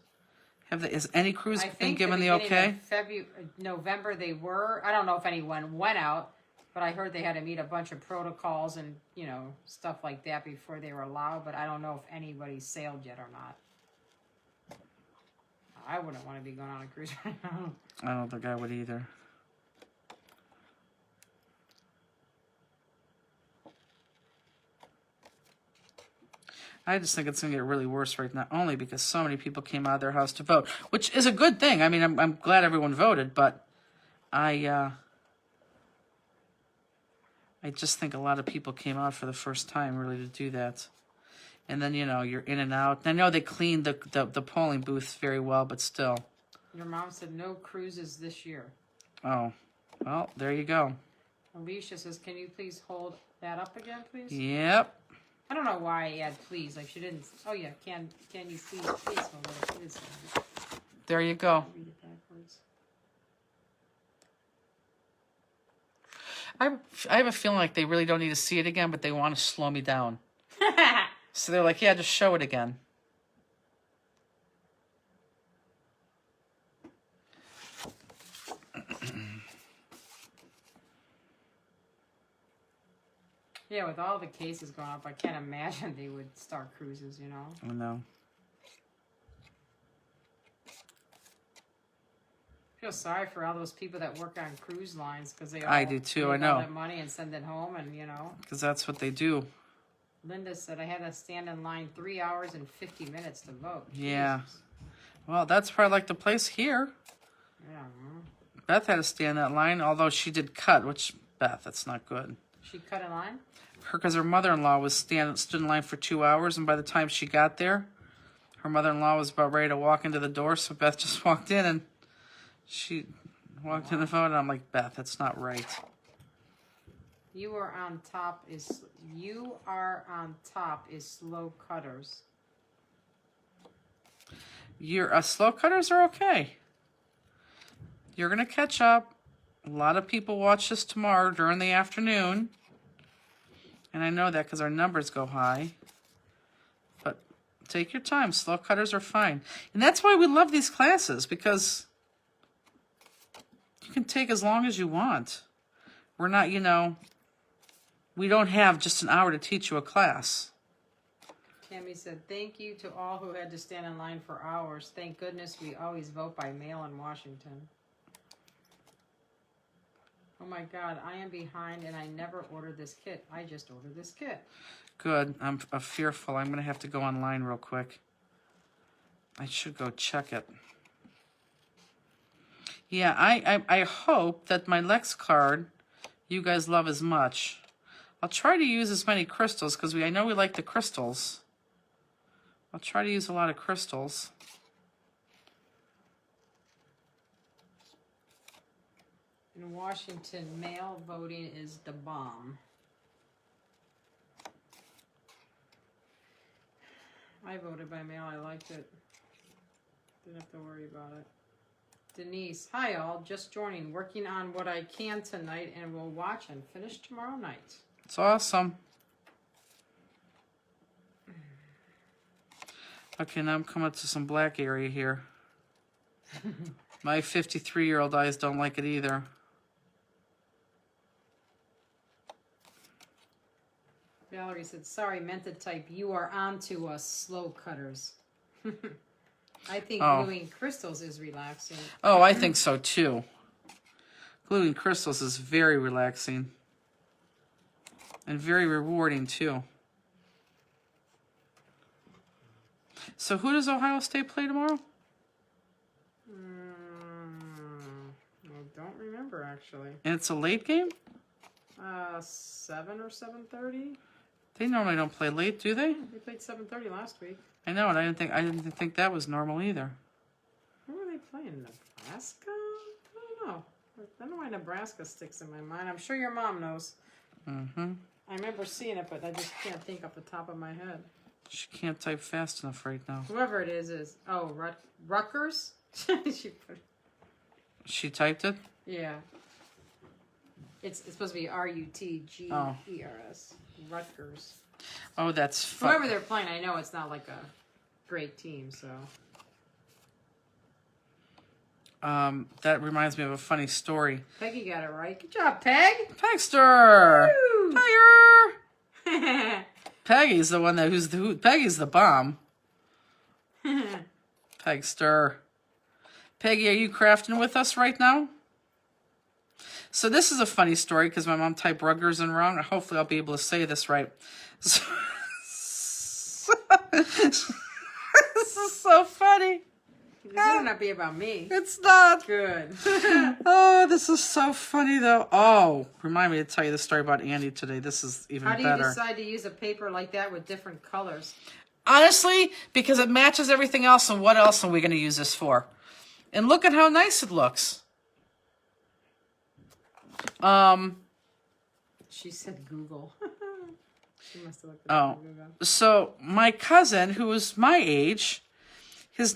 Is any cruise been given the okay? November they were. I don't know if anyone went out, but I heard they had to meet a bunch of protocols and, stuff like that before they were allowed, but I don't know if anybody sailed yet or not. I wouldn't want to be going on a cruise right now. I don't think I would either. I just think it's going to get really worse right now, only because so many people came out of their house to vote, which is a good thing. I mean, I'm glad everyone voted, but I just think a lot of people came out for the first time really to do that. And then, you're in and out. I know they cleaned the polling booths very well, but still. Your mom said no cruises this year. Oh, well, there you go. Alicia says, can you please hold that up again, please? Yep. I don't know why I add please. Like she didn't. Oh yeah, can you please hold it? It is. There you go. Read it backwards. I have a feeling like they really don't need to see it again, but they want to slow me down. So they're like, yeah, just show it again. Yeah, with all the cases going up, I can't imagine they would start cruises, I know. I feel sorry for all those people that work on cruise lines, because they all I do too, I make know. all that money and send it home, and Because that's what they do. Linda said I had to stand in line 3 hours and 50 minutes to vote. Yeah. Jesus. Well, that's probably like the place here. Yeah. Beth had to stay in that line, although she did cut, which, Beth, that's not good. She cut in line? Because her mother-in-law stood in line for 2 hours, and by the time she got there, her mother-in-law was about ready to walk into the door, so Beth just walked in, and she walked in the phone, and I'm like, Beth, that's not right. You are on top is slow cutters. Slow cutters are okay. You're going to catch up. A lot of people watch this tomorrow during the afternoon. And I know that because our numbers go high. But take your time. Slow cutters are fine. And that's why we love these classes, because you can take as long as you want. We're not, we don't have just an hour to teach you a class. Tammy said, thank you to all who had to stand in line for hours. Thank goodness we always vote by mail in Washington. Oh my God, I am behind and I never ordered this kit. I just ordered this kit. Good. I'm fearful. I'm going to have to go online real quick. I should go check it. Yeah, I hope that my Lex card you guys love as much. I'll try to use as many crystals because I know we like the crystals. I'll try to use a lot of crystals. In Washington, mail voting is the bomb. I voted by mail. I liked it. Didn't have to worry about it. Denise, hi all. Just joining. Working on what I can tonight and will watch and finish tomorrow night. It's awesome. Okay, now I'm coming to some black area here. My 53-year-old eyes don't like it either. Valerie said, sorry, meant to type, you are on to us, slow cutters. I think gluing crystals is relaxing. Oh, I think so too. Gluing crystals is very relaxing. And very rewarding too. So who does Ohio State play tomorrow? I don't remember actually. And it's a late game? 7 or 7:30. They normally don't play late, do they? They played 7:30 last week. I know, and I didn't think that was normal either. Who are they playing? Nebraska? I don't know. I don't know why Nebraska sticks in my mind. I'm sure your mom knows. Mm-hmm. I remember seeing it, but I just can't think off the top of my head. She can't type fast enough right now. Whoever it is Rutgers? She typed it? Yeah. It's supposed to be Rutgers. Rutgers. Oh, that's fun. Whoever they're playing, I know it's not like a great team, so. That reminds me of a funny story. Peggy got it right. Good job, Peg. Pegster! Woo! Tiger! Peggy's the one Peggy's the bomb. Pegster. Peggy, are you crafting with us right now? So this is a funny story because my mom typed Rutgers in wrong. Hopefully I'll be able to say this right. So, this is so funny. It better not be about me. It's not. Good. Oh, this is so funny though. Oh, remind me to tell you the story about Andy today. This is even better. How do you decide to use a paper like that with different colors? Honestly, because it matches everything else, and what else are we going to use this for? And look at how nice it looks. She said Google. She must have looked at Google. So my cousin, who was my age, his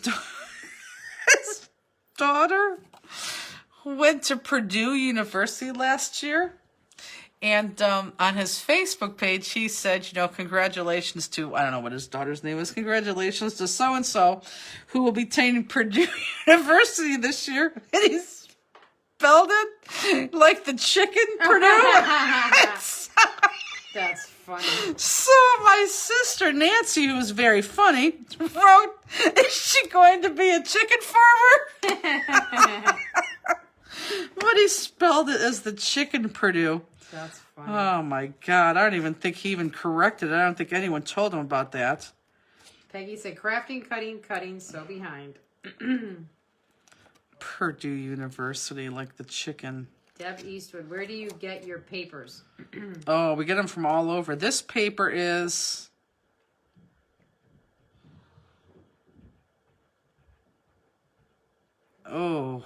daughter went to Purdue University last year. And on his Facebook page, he said, congratulations to, I don't know what his daughter's name is, congratulations to so-and-so who will be attending Purdue University this year. And he spelled it like the chicken Purdue. That's funny. So my sister, Nancy, who was very funny, wrote, is she going to be a chicken farmer? But he spelled it as the chicken Purdue. That's funny. Oh my God, I don't even think he even corrected it. I don't think anyone told him about that. Peggy said, crafting, cutting, so behind. Purdue University, like the chicken. Deb Eastwood, where do you get your papers? Oh, we get them from all over. This paper is... Oh.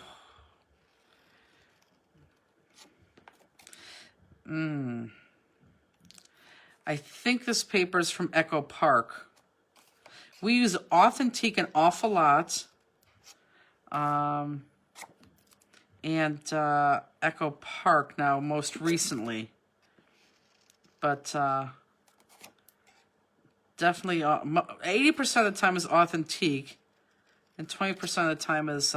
I think this paper is from Echo Park. We use Authentique an awful lot. And Echo Park now most recently. But definitely 80% of the time is Authentique and 20% of the time is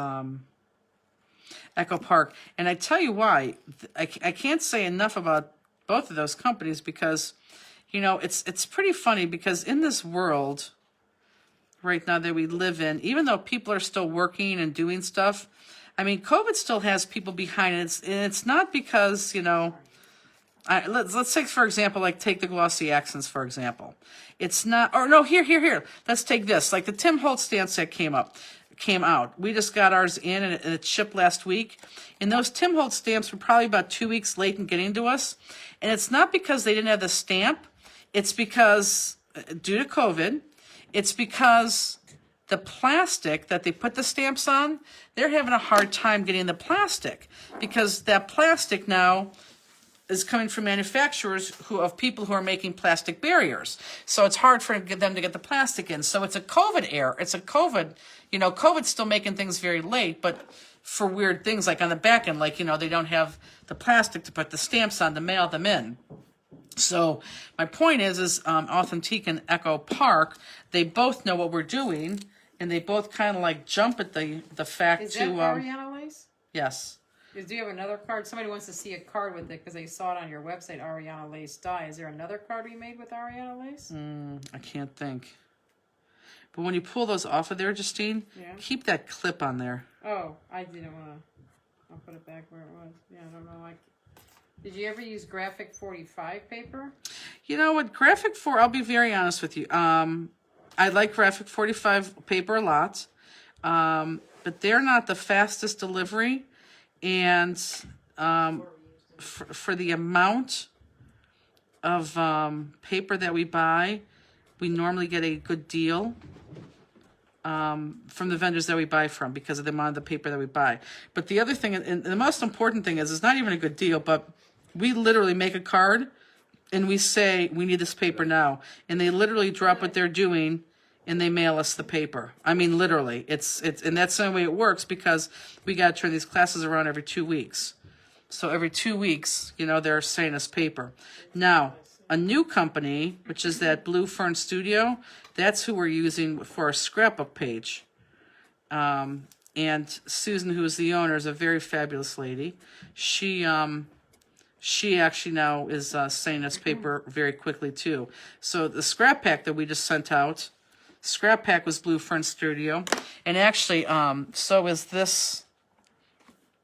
Echo Park. And I tell you why, I can't say enough about both of those companies because, you know, it's pretty funny because in this world right now that we live in, even though people are still working and doing stuff, I mean, COVID still has people behind it. It's not because, you know, let's take, for example, like take the glossy accents, for example. It's not, or no, here. Let's take this, like the Tim Holtz stamps that came out. We just got ours in and it shipped last week. And those Tim Holtz stamps were probably about 2 weeks late in getting to us. And it's not because they didn't have the stamp. It's because, due to COVID, it's because the plastic that they put the stamps on, they're having a hard time getting the plastic because that plastic now is coming from manufacturers of people who are making plastic barriers. So it's hard for them to get the plastic in. So it's a COVID error. It's a COVID, you know, COVID's still making things very late, but for weird things like on the back end, like, you know, they don't have the plastic to put the stamps on to mail them in. So my point is Authentique and Echo Park, they both know what we're doing, and they both kind of like jump at the fact Is to... that Ariana Lace? Yes. Do you have another card? Somebody wants to see a card with it because they saw it on your website, Ariana Lace die. Is there another card we made with Ariana Lace? I can't think. But when you pull those off of there, Justine, keep that clip on there. Oh, I didn't want to. I'll put it back where it was. Yeah, I don't know. Did you ever use Graphic 45 paper? You know what, Graphic 4, I'll be very honest with you. I like Graphic 45 paper a lot, but they're not the fastest delivery. And for the amount of paper that we buy, we normally get a good deal from the vendors that we buy from because of the amount of the paper that we buy. But the other thing, and the most important thing is, it's not even a good deal, but we literally make a card and we say, we need this paper now. And they literally drop what they're doing and they mail us the paper. I mean, literally. And that's the only way it works because we got to turn these classes around every 2 weeks. So every 2 weeks, you know, they're sending us paper. Now, a new company, which is that Blue Fern Studio, that's who we're using for our scrapbook page. And Susan, who is the owner, is a very fabulous lady. She actually now is sending us paper very quickly, too. So the scrap pack that we just sent out, scrap pack was Blue Fern Studio. And actually, so is this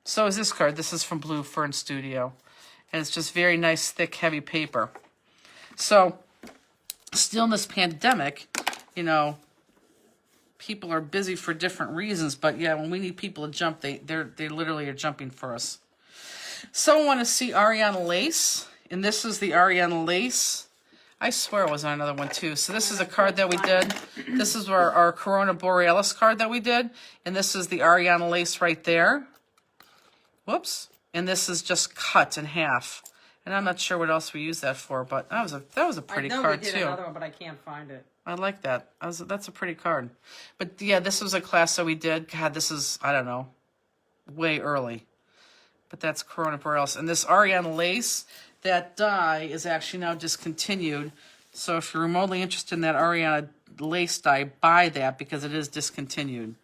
card. This is from Blue Fern Studio. And it's just very nice, thick, heavy paper. So, still in this pandemic, you know, people are busy for different reasons. But yeah, when we need people to jump, they literally are jumping for us. Someone want to see Ariana Lace. And this is the Ariana Lace. I swear it was on another one too. So this is a card that we did. This is our Corona Borealis card that we did. And this is the Ariana Lace right there. Whoops. And this is just cut in half. And I'm not sure what else we use that for, but that was a pretty card too. I know we did another one, but I can't find it. I like that. That's a pretty card. But yeah, this was a class that we did. God, this is, I don't know, way early. But that's Corona Borealis. And this Ariana Lace, that die is actually now discontinued. So if you're remotely interested in that Ariana Lace die, buy that because it is discontinued.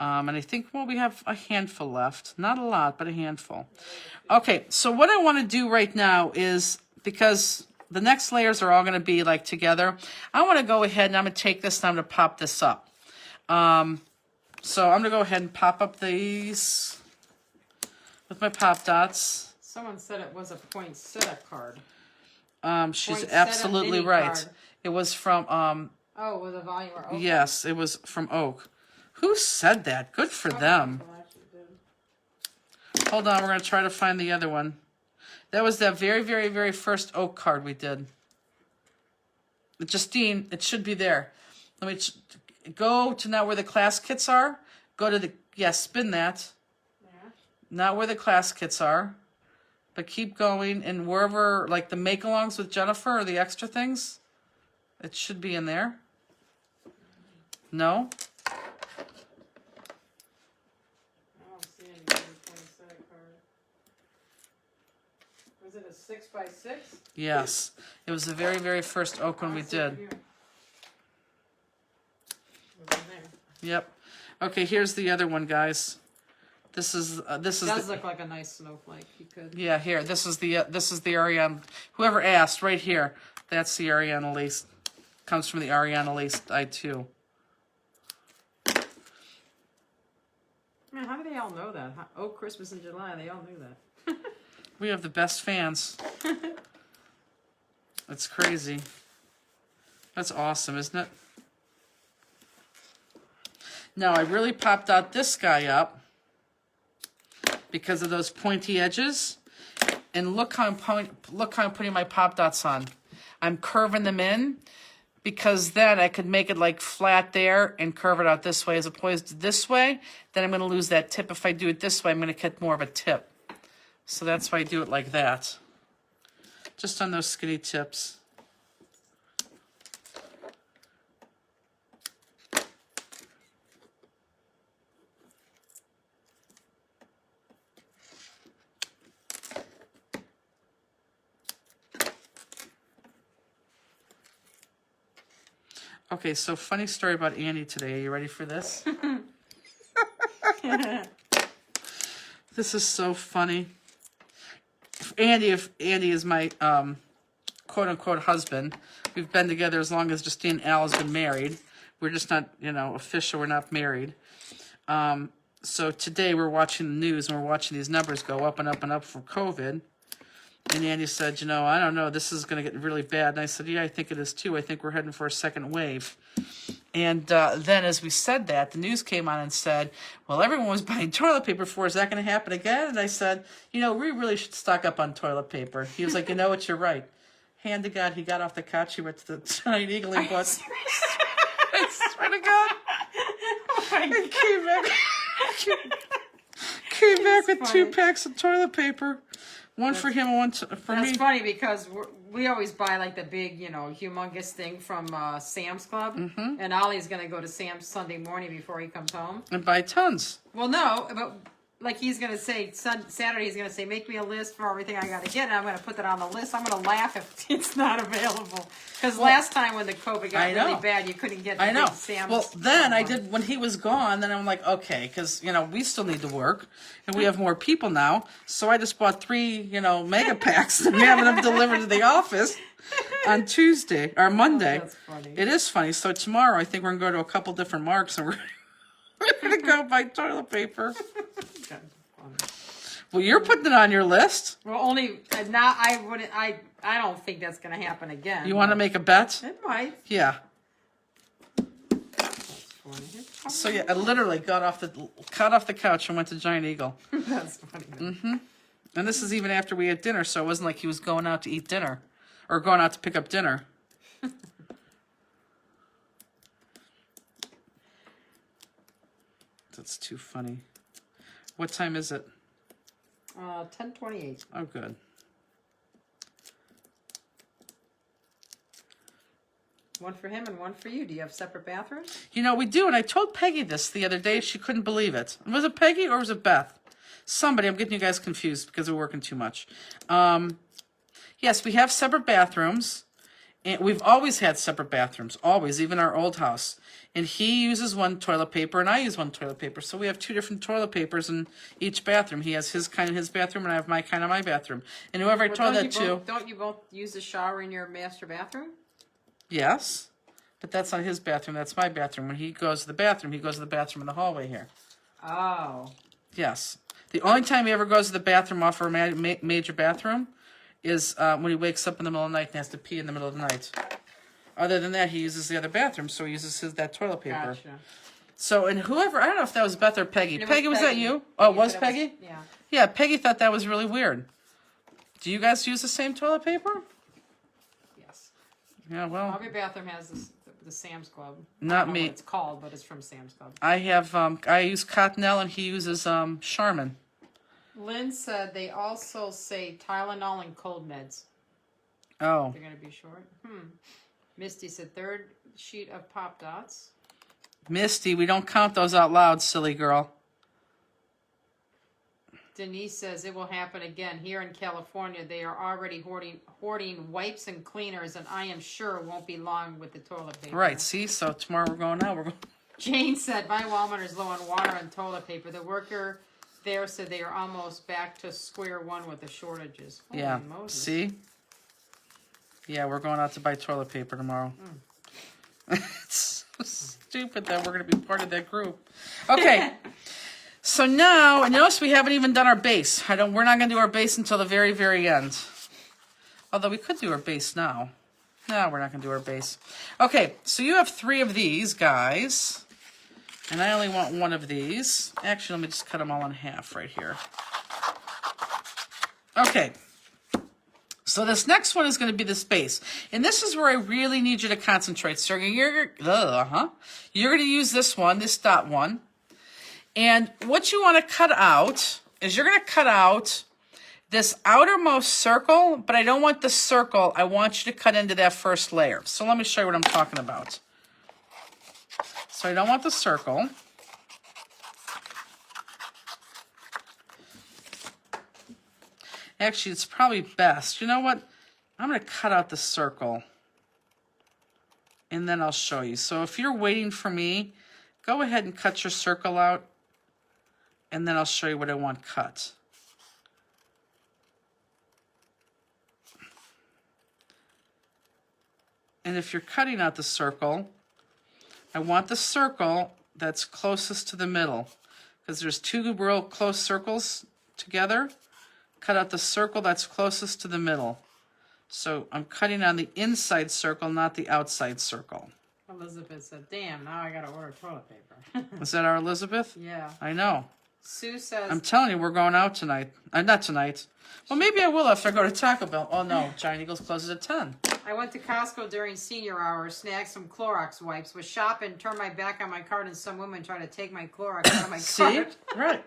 And I think, well, we have a handful left. Not a lot, but a handful. Okay, so what I want to do right now is, because the next layers are all going to be like together, I want to go ahead and I'm going to take this and I'm going to pop this up. So I'm going to go ahead and pop up these with my Pop Dots. Someone said it was a poinsettia card. She's absolutely right. Card. It was from... oh, with a volume or oak? Yes, it was from Oak. Who said that? Good for them. Hold on, we're going to try to find the other one. That was that very, very, very first oak card we did. Justine, it should be there. Let me go to now where the class kits are. Go to the, spin that. Yeah. Not where the class kits are. But keep going, and wherever, like the make-alongs with Jennifer or the extra things, it should be in there. No? I don't see any poinsettia card. Was it a 6x6? Yes. It was the very, very first oak one we did. Yep. Okay, here's the other one, guys. This is It does look like a nice snowflake. You could. yeah, here. This is the Ariana. Whoever asked, right here. That's the Ariana lace. Comes from the Ariana lace die too. Man, how do they all know that? Oh, Christmas in July. They all knew that. We have the best fans. That's crazy. That's awesome, isn't it? Now I really popped out this guy up because of those pointy edges, and look how I'm putting my pop dots on. I'm curving them in because then I could make it like flat there and curve it out this way as opposed to this way. Then I'm going to lose that tip. If I do it this way, I'm going to get more of a tip. So that's why I do it like that. Just on those skinny tips. Okay, so funny story about Andy today. Are you ready for this? This is so funny. If Andy is my quote-unquote husband. We've been together as long as Justine and Al has been married. We're just not, official. We're not married. So today we're watching the news and we're watching these numbers go up and up and up for COVID. And Andy said, I don't know, this is going to get really bad. And I said, yeah, I think it is too. I think we're heading for a second wave. And then as we said that, the news came on and said, well, everyone was buying toilet paper for. Is that going to happen again? And I said, we really should stock up on toilet paper. He was like, you know what, you're right. Hand to God, he got off the couch, he went to the Giant Eagle and bought... I swear to God. Oh my God. And came back with funny. 2 packs of toilet paper. One for him and one for me. That's funny because we always buy like the big, humongous thing from Sam's Club. Mm-hmm. And Ollie's going to go to Sam's Sunday morning before he comes home. And buy tons. Well, no, but like he's going to say, Saturday he's going to say, make me a list for everything I got to get. And I'm going to put that on the list. I'm going to laugh if it's not available. Because last time when the COVID got really bad, you couldn't get the big Sam's. Well, then I did, when he was gone, then I'm like, okay, because, we still need to work. And we have more people now. So I just bought 3, mega packs and having them delivered to the office on Tuesday or Monday. Oh, that's funny. It is funny. So tomorrow I think we're going to go to a couple different marks and we're going to go buy toilet paper. Well, you're putting it on your list. Well, only now I wouldn't. I don't think that's going to happen again. You want to make a bet? It might. Yeah. So yeah, I literally got off the couch and went to Giant Eagle. That's funny. Mm-hmm. And this is even after we had dinner, so it wasn't like he was going out to eat dinner or going out to pick up dinner. That's too funny. What time is it? 10:28. Oh, good. One for him and one for you. Do you have separate bathrooms? We do, and I told Peggy this the other day. She couldn't believe it. Was it Peggy or was it Beth? Somebody. I'm getting you guys confused because we're working too much. Yes, we have separate bathrooms. And we've always had separate bathrooms. Always, even our old house. And he uses one toilet paper and I use one toilet paper. So we have 2 different toilet papers in each bathroom. He has his kind in his bathroom and I have my kind in my bathroom. And whoever I told that to... Don't you both use the shower in your master bathroom? Yes, but that's not his bathroom. That's my bathroom. When he goes to the bathroom, he goes to the bathroom in the hallway here. Oh. Yes. The only time he ever goes to the bathroom off our major bathroom is when he wakes up in the middle of the night and has to pee in the middle of the night. Other than that, he uses the other bathroom, so he uses that toilet paper. Gotcha. So, and whoever, I don't know if that was Beth or Peggy. Peggy, was that you? Oh, it was Peggy? Yeah. Yeah, Peggy thought that was really weird. Do you guys use the same toilet paper? Yes. Yeah, well, Every bathroom has this, the Sam's Club. Not I don't know me. what it's called, but it's from Sam's Club. I use Cottonelle and he uses Charmin. Lynn said they also say Tylenol and cold meds. Oh, They're going to be short. Misty said third sheet of Pop Dots. Misty, we don't count those out loud, silly girl. Denise says it will happen again. Here in California, they are already hoarding wipes and cleaners, and I am sure it won't be long with the toilet paper. Right, see? So tomorrow we're going out. We're going. Jane said, my Walmart is low on water and toilet paper. The worker there said they are almost back to square one with the shortages. Holy Yeah, Moses. see? Yeah, we're going out to buy toilet paper tomorrow. It's so stupid that we're going to be part of that group. Okay. So now, and notice we haven't even done our base. We're not going to do our base until the very, very end. Although we could do our base now. No, we're not going to do our base. Okay, so you have 3 of these, guys. And I only want 1 of these. Actually, let me just cut them all in half right here. Okay. So this next one is going to be this base. And this is where I really need you to concentrate. So you're going to use this one, this dot one. And what you want to cut out is you're going to cut out this outermost circle, but I don't want the circle. I want you to cut into that first layer. So let me show you what I'm talking about. So I don't want the circle. Actually, it's probably best. You know what? I'm going to cut out the circle. And then I'll show you. So if you're waiting for me, go ahead and cut your circle out. And then I'll show you what I want cut. And if you're cutting out the circle, I want the circle that's closest to the middle. Because there's 2 real close circles together. Cut out the circle that's closest to the middle. So I'm cutting on the inside circle, not the outside circle. Elizabeth said, damn, now I got to order toilet paper. Is that our Elizabeth? Yeah. I know. Sue says, I'm telling you, we're going out tonight. Not tonight. Well, maybe I will after I go to Taco Bell. Oh, no. Giant Eagles closes at 10. I went to Costco during senior hour, snagged some Clorox wipes, was shopping, turned my back on my cart, and some woman tried to take my Clorox out of my See? cart. Right.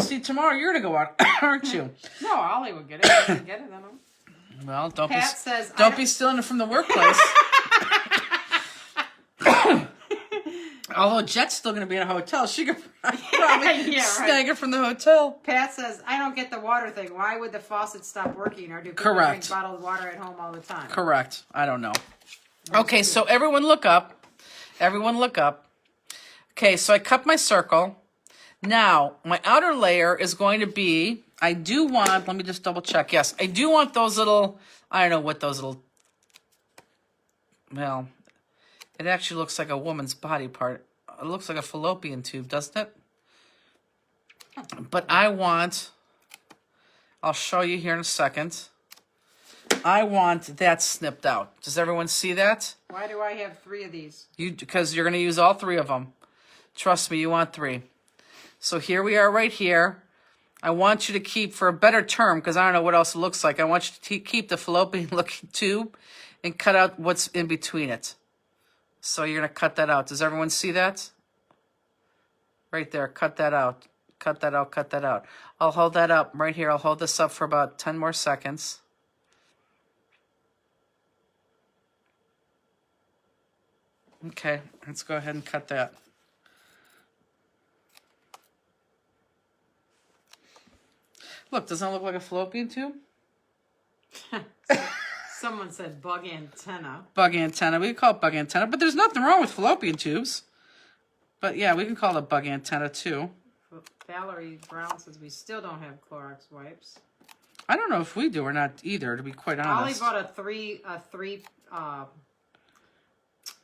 See, tomorrow you're going to go out, aren't you? No, Ollie would get it. I didn't get it. I don't. Well, don't Pat says, don't be stealing it from the workplace. Although Jet's still going to be in a hotel, she could probably snag it from the hotel. Pat says, I don't get the water thing. Why would the faucet stop working? Or do people Correct. drink bottled water at home all the time? Correct. I don't know. Okay, so everyone look up. Everyone look up. Okay, so I cut my circle. Now, my outer layer is going to be, I do want, let me just double check. Yes, I do want those little, I don't know what those little, well, it actually looks like a woman's body part. It looks like a fallopian tube, doesn't it? But I want, I'll show you here in a second. I want that snipped out. Does everyone see that? Why do I have 3 of these? Because you're going to use all 3 of them. Trust me, you want 3. So here we are right here. I want you to keep, for a better term, because I don't know what else it looks like, I want you to keep the fallopian-looking tube and cut out what's in between it. So you're going to cut that out. Does everyone see that? Right there. Cut that out. Cut that out. Cut that out. I'll hold that up right here. I'll hold this up for about 10 more seconds. Okay. Let's go ahead and cut that. Look, doesn't it look like a fallopian tube? Someone said bug antenna. Bug antenna. We can call it bug antenna, but there's nothing wrong with fallopian tubes. But yeah, we can call it bug antenna too. Valerie Brown says we still don't have Clorox wipes. I don't know if we do or not either, to be quite honest. Ollie bought a three, what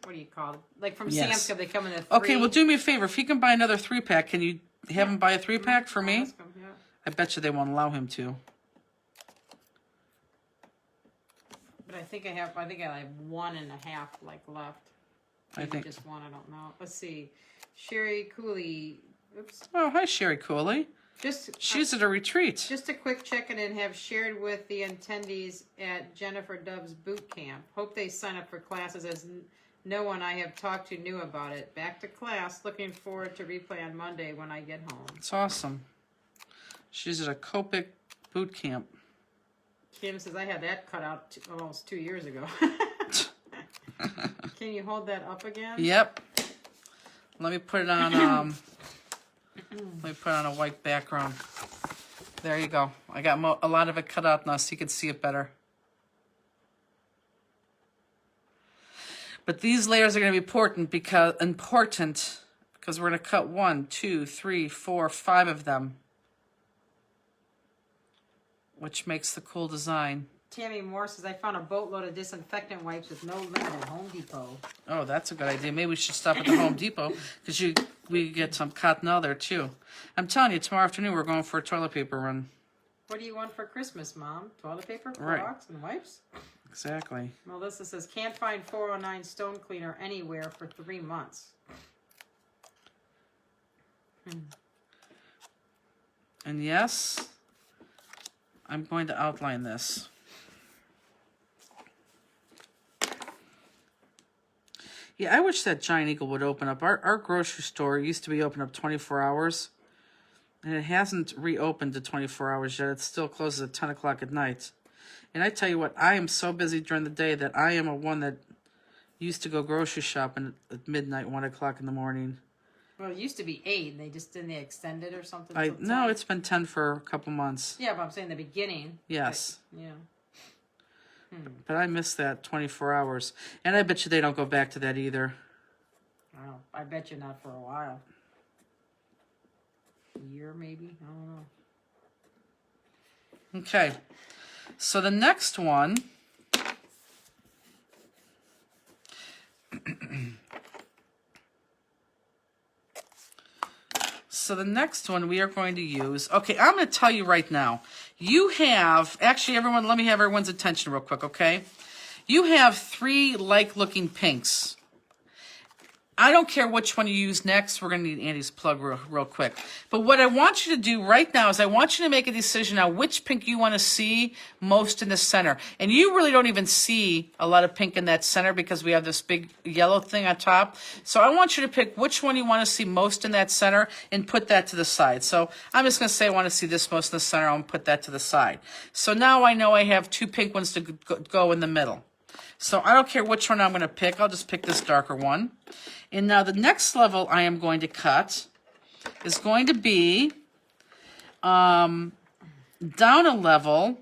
do you call it? Like from Yes. Sam's Club, they come in a 3. Okay, well, do me a favor. If he can buy another 3-pack, can you have him buy a 3-pack for me? Ask him, yeah. I bet you they won't allow him to. But I think I have 1.5 like left. I Maybe think- just one. I don't know. Let's see. Sherry Cooley Oops. Oh, hi, Sherry Cooley. She's at a retreat. Just a quick check-in and have shared with the attendees at Jennifer Dove's boot camp. Hope they sign up for classes as no one I have talked to knew about it. Back to class. Looking forward to replay on Monday when I get home. It's awesome. She's at a Copic boot camp. Kim says, I had that cut out almost 2 years ago. Can you hold that up again? Yep. Let me put it on. Let me put it on a white background. There you go. I got a lot of it cut out now, so you can see it better. But these layers are going to be important because we're going to cut 1, 2, 3, 4, 5 of them, which makes the cool design. Tammy Moore says, I found a boatload of disinfectant wipes with no limit at Home Depot. Oh, that's a good idea. Maybe we should stop at the Home Depot because we get some Cottonelle there too. I'm telling you, tomorrow afternoon we're going for a toilet paper run. What do you want for Christmas, Mom? Toilet paper, Clorox, Right. and wipes? Exactly. Melissa says, can't find 409 stone cleaner anywhere for 3 months. And yes, I'm going to outline this. Yeah, I wish that Giant Eagle would open up. Our grocery store used to be open up 24 hours. And it hasn't reopened to 24 hours yet. It still closes at 10 o'clock at night. And I tell you what, I am so busy during the day that I am a one that used to go grocery shopping at midnight, 1 o'clock in the morning. Well, it used to be 8, and they just didn't extend it or something? No, it's been 10 for a couple months. Yeah, but I'm saying the beginning. Yes. Yeah. But I miss that 24 hours. And I bet you they don't go back to that either. Wow. I bet you not for a while. A year, maybe? I don't know. Okay. So the next one... So the next one we are going to use... Okay, I'm going to tell you right now. You have... Actually, everyone, let me have everyone's attention real quick, okay? You have 3 like-looking pinks. I don't care which one you use next. We're going to need Andy's plug real quick. But what I want you to do right now is I want you to make a decision on which pink you want to see most in the center. And you really don't even see a lot of pink in that center because we have this big yellow thing on top. So I want you to pick which one you want to see most in that center and put that to the side. So I'm just going to say I want to see this most in the center. I'm going to put that to the side. So now I know I have 2 pink ones to go in the middle. So I don't care which one I'm going to pick. I'll just pick this darker one. And now the next level I am going to cut is going to be down a level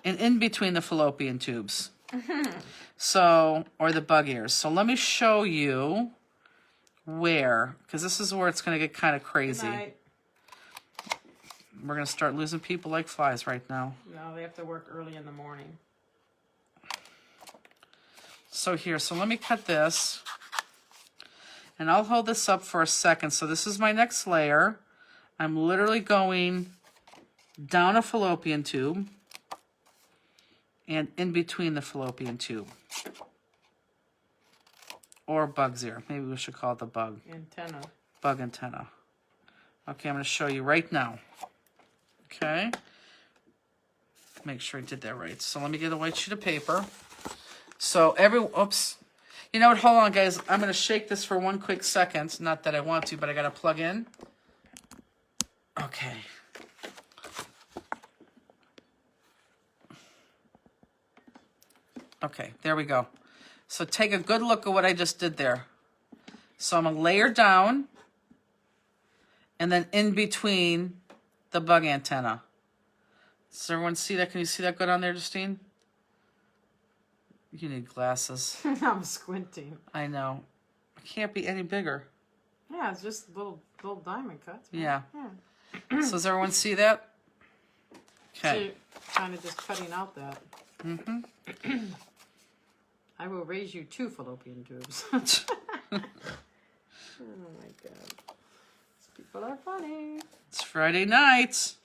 and in between the fallopian tubes. So, or the bug ears. So let me show you where, because this is where it's going to get kind of crazy. We're going to start losing people like flies right now. No, they have to work early in the morning. So here, so let me cut this. And I'll hold this up for a second. So this is my next layer. I'm literally going down a fallopian tube and in between the fallopian tube. Or bug's ear. Maybe we should call it the bug. Antenna. Bug antenna. Okay, I'm going to show you right now. Okay. Make sure I did that right. So let me get a white sheet of paper. So oops. You know what? Hold on, guys. I'm going to shake this for 1 quick second. Not that I want to, but I got to plug in. Okay. Okay, there we go. So take a good look at what I just did there. So I'm going to layer down and then in between the bug antenna. Does everyone see that? Can you see that good on there, Justine? You need glasses. I'm squinting. I know. It can't be any bigger. Yeah, it's just little diamond cuts. Right? Yeah. So does everyone see that? So Okay. you're kind of just cutting out that. Mm-hmm. I will raise you 2 fallopian tubes. Oh my god. These people are funny. It's Friday night.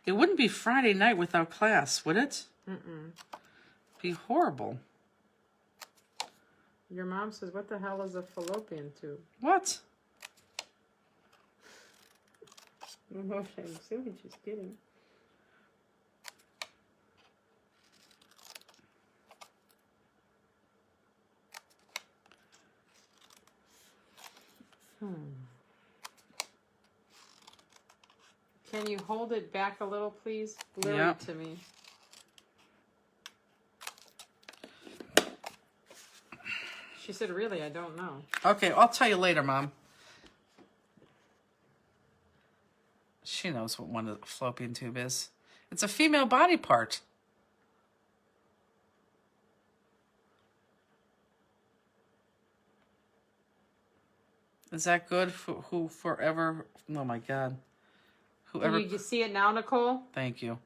It wouldn't be Friday night without class, would it? Mm-mm. Be horrible. Your mom says, what the hell is a fallopian tube? What? I'm assuming she's kidding. Can you hold it back a little, please? Blur Yeah. it to me. She said, really, I don't know. Okay, I'll tell you later, Mom. She knows what one of the fallopian tube is. It's a female body part. Is that good for who forever? Oh my God. Whoever. Can you see it now, Nicole? Thank you.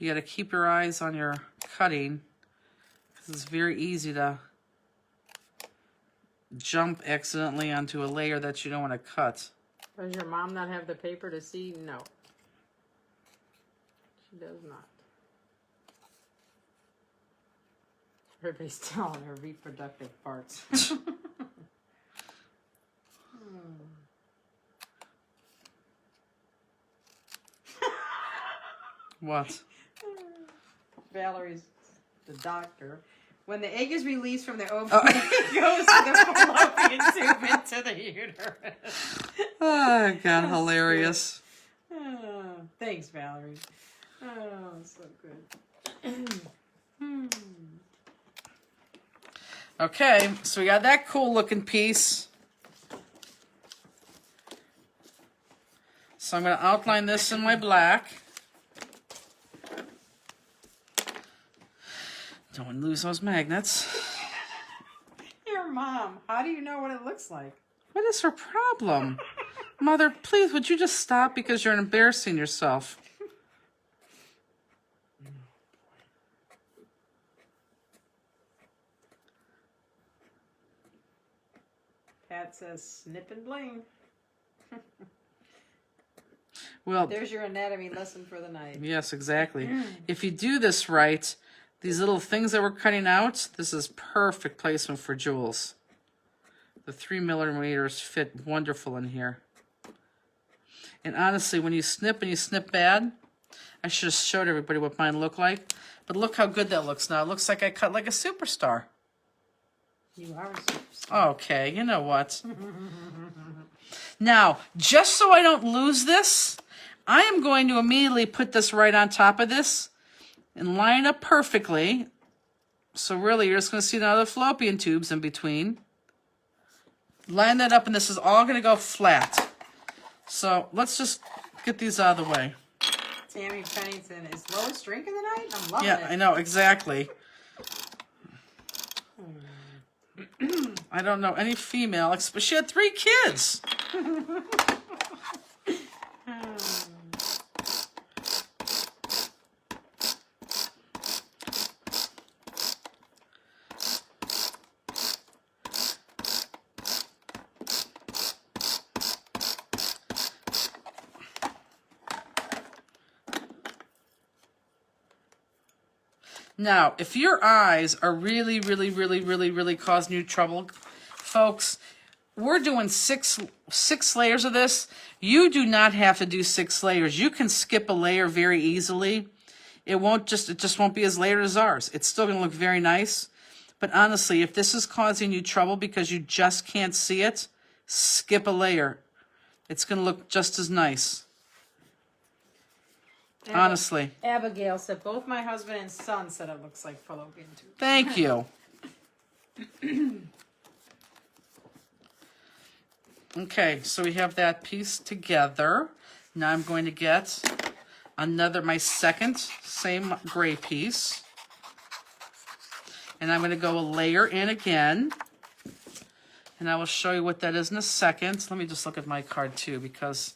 You got to keep your eyes on your cutting because it's very easy to jump accidentally onto a layer that you don't want to cut. Does your mom not have the paper to see? No. She does not. Everybody's telling her reproductive parts. What? Valerie's the doctor. When the egg is released from the ovary, it goes to the fallopian tube into the uterus. Oh, God, hilarious. Oh, thanks, Valerie. Oh, so good. Okay, so we got that cool looking piece. So I'm going to outline this in my black. Don't want to lose those magnets. Your mom, how do you know what it looks like? What is her problem? Mother, please, would you just stop because you're embarrassing yourself? Pat says, snip and bling. Well, There's your anatomy lesson for the night. yes, exactly. If you do this right, these little things that we're cutting out, this is perfect placement for jewels. The 3 millimeters fit wonderful in here. And honestly, when you snip and you snip bad, I should have showed everybody what mine looked like. But look how good that looks now. It looks like I cut like a superstar. You are a superstar. Okay, you know what? Now, just so I don't lose this, I am going to immediately put this right on top of this and line up perfectly. So really, you're just going to see the other fallopian tubes in between. Line that up, and this is all going to go flat. So let's just get these out of the way. Tammy Pennington, is Lois drinking tonight? I'm loving Yeah, it. I know, exactly. I don't know any female, but she had 3 kids. Now, if your eyes are really causing you trouble, folks, we're doing six layers of this. You do not have to do 6 layers. You can skip a layer very easily. It just won't be as layered as ours. It's still going to look very nice. But honestly, if this is causing you trouble because you just can't see it, skip a layer. It's going to look just as nice. Honestly. Abigail said, both my husband and son said it looks like fallopian tube. Thank you. Okay, so we have that piece together. Now I'm going to get my second, same gray piece. And I'm going to go a layer in again. And I will show you what that is in a second. Let me just look at my card too, because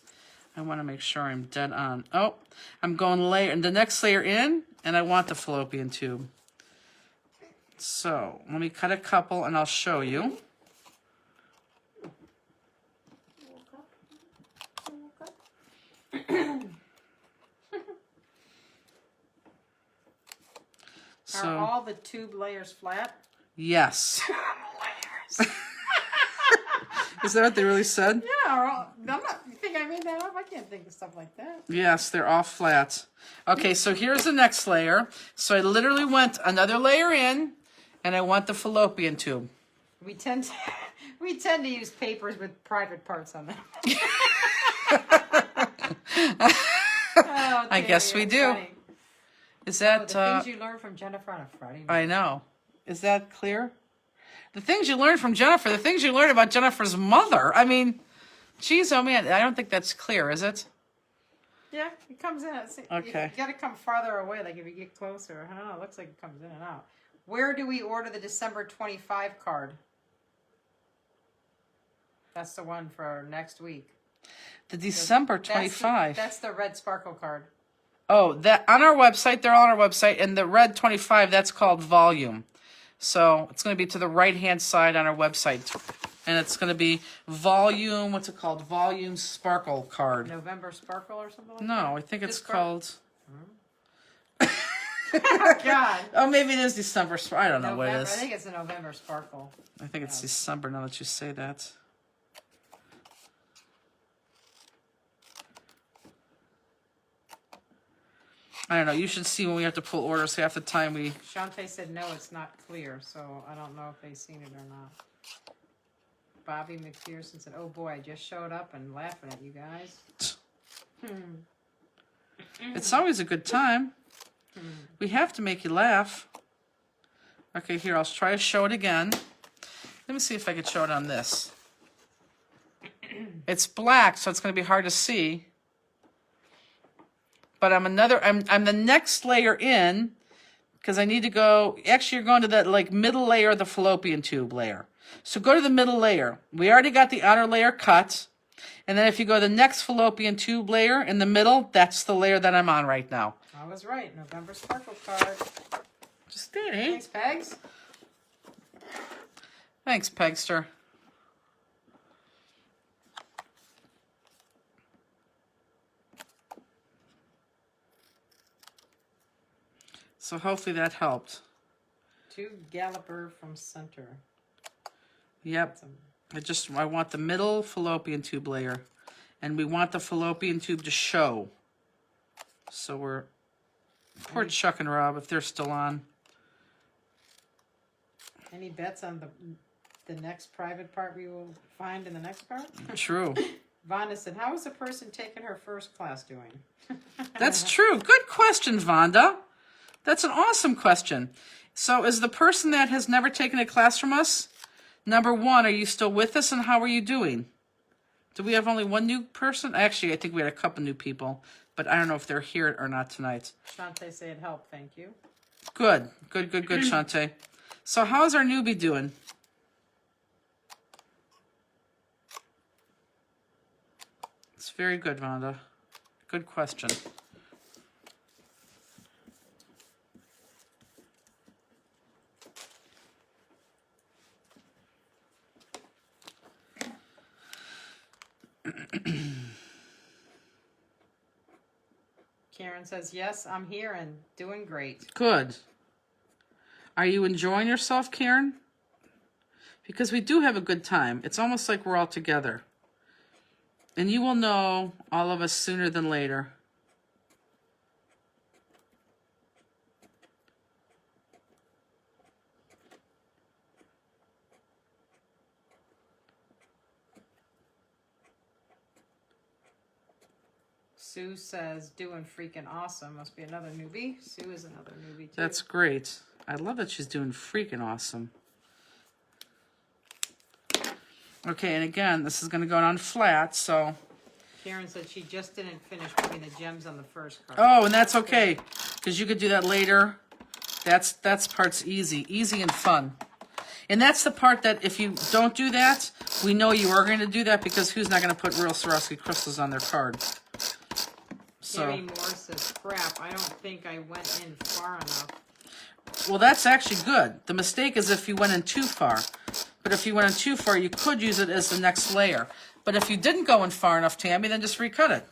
I want to make sure I'm dead on. Oh, I'm going the next layer in, and I want the fallopian tube. So let me cut a couple and I'll show you. So, are all the tube layers flat? Yes. Layers. Is that what they really said? Yeah, you think I made that up? I can't think of stuff like that. Yes, they're all flat. Okay, so here's the next layer. So I literally went another layer in, and I want the fallopian tube. We tend to use papers with private parts on them. Oh, I guess we do. Funny. Is that... the things you learn from Jennifer on a Friday night. I know. Is that clear? The things you learn from Jennifer, the things you learn about Jennifer's mother. I mean, geez, oh man, I don't think that's clear, is it? Yeah, it comes in. Okay. You got to come farther away, like if you get closer. I don't know, it looks like it comes in and out. Where do we order the December 25 card? That's the one for next week. The December 25. That's the red sparkle card. Oh, that on our website, they're on our website, and the red 25, that's called volume. So it's going to be to the right-hand side on our website. And it's going to be volume, what's it called? Volume sparkle card. November sparkle or something like that? No, I think it's called... Oh, God. Oh, maybe it is December. I don't know what it I is. think it's a November sparkle. I think it's December now that you say that. I don't know. You should see when we have to pull orders. Half the time we... Shantae said, no, it's not clear, so I don't know if they've seen it or not. Bobby McPherson said, oh boy, I just showed up and laughing at you guys. It's always a good time. We have to make you laugh. Okay, here, I'll try to show it again. Let me see if I can show it on this. It's black, so it's going to be hard to see. But I'm the next layer in, because I need to go, actually you're going to that like middle layer of the fallopian tube layer. So go to the middle layer. We already got the outer layer cut. And then if you go to the next fallopian tube layer in the middle, that's the layer that I'm on right now. I was right. November sparkle card. Just did, eh? Thanks, Pegs. Thanks, Pegster. So hopefully that helped. To Galloper from center. Yep. I want the middle fallopian tube layer. And we want the fallopian tube to show. So we're... Poor Chuck and Rob, if they're still on. Any bets on the next private part we will find in the next part? True. Vonda said, how is a person taking her first class doing? That's true. Good question, Vonda. That's an awesome question. So is the person that has never taken a class from us, number one, are you still with us and how are you doing? Do we have only one new person? Actually, I think we had a couple new people, but I don't know if they're here or not tonight. Shantae said, help, thank you. Good, Shantae. So how's our newbie doing? It's very good, Vonda. Good question. Karen says, yes, I'm here and doing great. Good. Are you enjoying yourself, Karen? Because we do have a good time. It's almost like we're all together. And you will know, all of us, sooner than later. Sue says, doing freaking awesome. Must be another newbie. Sue is another newbie, too. That's great. I love that she's doing freaking awesome. Okay, and again, this is going to go on flat, so... Karen said she just didn't finish putting the gems on the first card. Oh, and that's okay, because you could do that later. That's part's easy and fun. And that's the part that if you don't do that, we know you are going to do that because who's not going to put real Swarovski crystals on their card? So, Tammy Moore says, crap, I don't think I went in far enough. well, that's actually good. The mistake is if you went in too far. But if you went in too far, you could use it as the next layer. But if you didn't go in far enough, Tammy, then just recut it.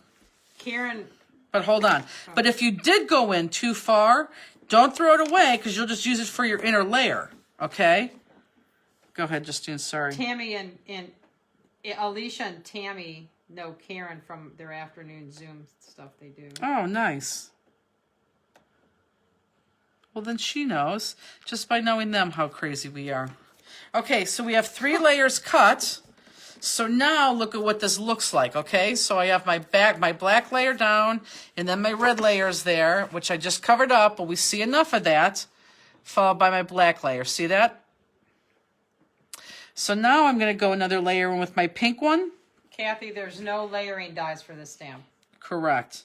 Karen. But hold on. But if you did go in too far, don't throw it away because you'll just use it for your inner layer. Okay? Go ahead, Justine. Sorry. Tammy and Alicia and Tammy know Karen from their afternoon Zoom stuff they do. Oh, nice. Well, then she knows just by knowing them how crazy we are. Okay, so we have 3 layers cut. So now look at what this looks like, okay? So I have my black layer down, and then my red layer is there, which I just covered up, but we see enough of that, followed by my black layer. See that? So now I'm going to go another layer in with my pink one. Kathy, there's no layering dies for this stamp. Correct.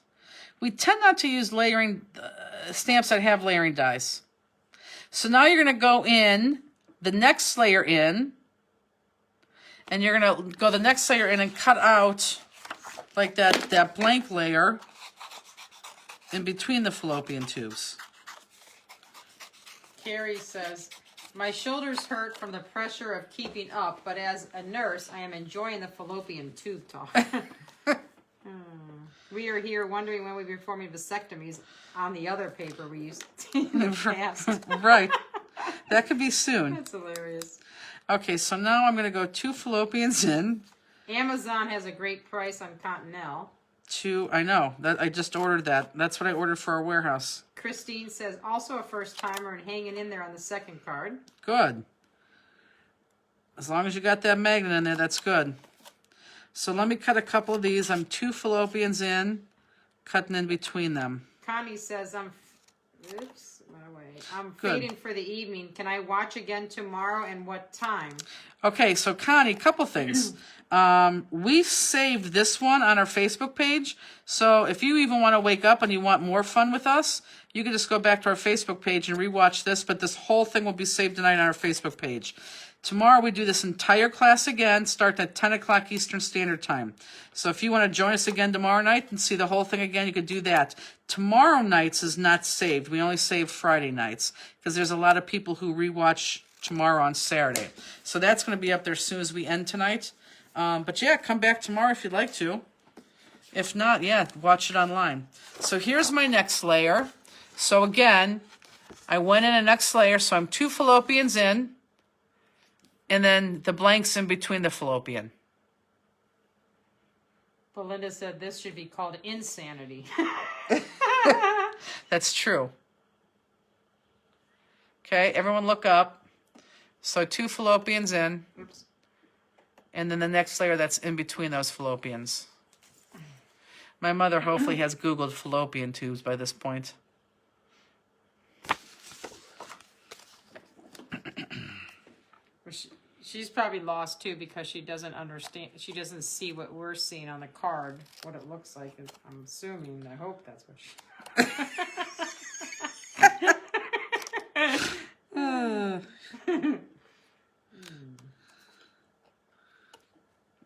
We tend not to use layering stamps that have layering dies. So now you're going to go in the next layer in, and you're going to go the next layer in and cut out like that blank layer in between the fallopian tubes. Carrie says, my shoulders hurt from the pressure of keeping up, but as a nurse, I am enjoying the fallopian tube talk. We are here wondering when we'll be performing vasectomies on the other paper we used in the past. Right. That could be soon. That's hilarious. Okay, so now I'm going to go 2 fallopians in. Amazon has a great price on Cottonelle. I know. I just ordered that. That's what I ordered for our warehouse. Christine says, also a first timer and hanging in there on the second card. Good. As long as you got that magnet in there, that's good. So let me cut a couple of these. I'm 2 fallopians in, cutting in between them. Connie says, I'm Good. fading for the evening. Can I watch again tomorrow and what time? Okay, so Connie, couple things. We've saved this one on our Facebook page. So if you even want to wake up and you want more fun with us, you can just go back to our Facebook page and rewatch this. But this whole thing will be saved tonight on our Facebook page. Tomorrow we do this entire class again, starting at 10 o'clock Eastern Standard Time. So if you want to join us again tomorrow night and see the whole thing again, you could do that. Tomorrow nights is not saved. We only save Friday nights because there's a lot of people who rewatch tomorrow on Saturday. So that's going to be up there as soon as we end tonight. But yeah, come back tomorrow if you'd like to. If not, yeah, watch it online. So here's my next layer. So again, I went in a next layer, so I'm 2 fallopians in. And then the blanks in between the fallopian. Belinda said this should be called insanity. That's true. Okay, everyone look up. So 2 fallopians in. Oops. And then the next layer that's in between those fallopians. My mother hopefully has Googled fallopian tubes by this point. She's probably lost too because she doesn't understand. She doesn't see what we're seeing on the card, what it looks like. I'm assuming. I hope that's what she.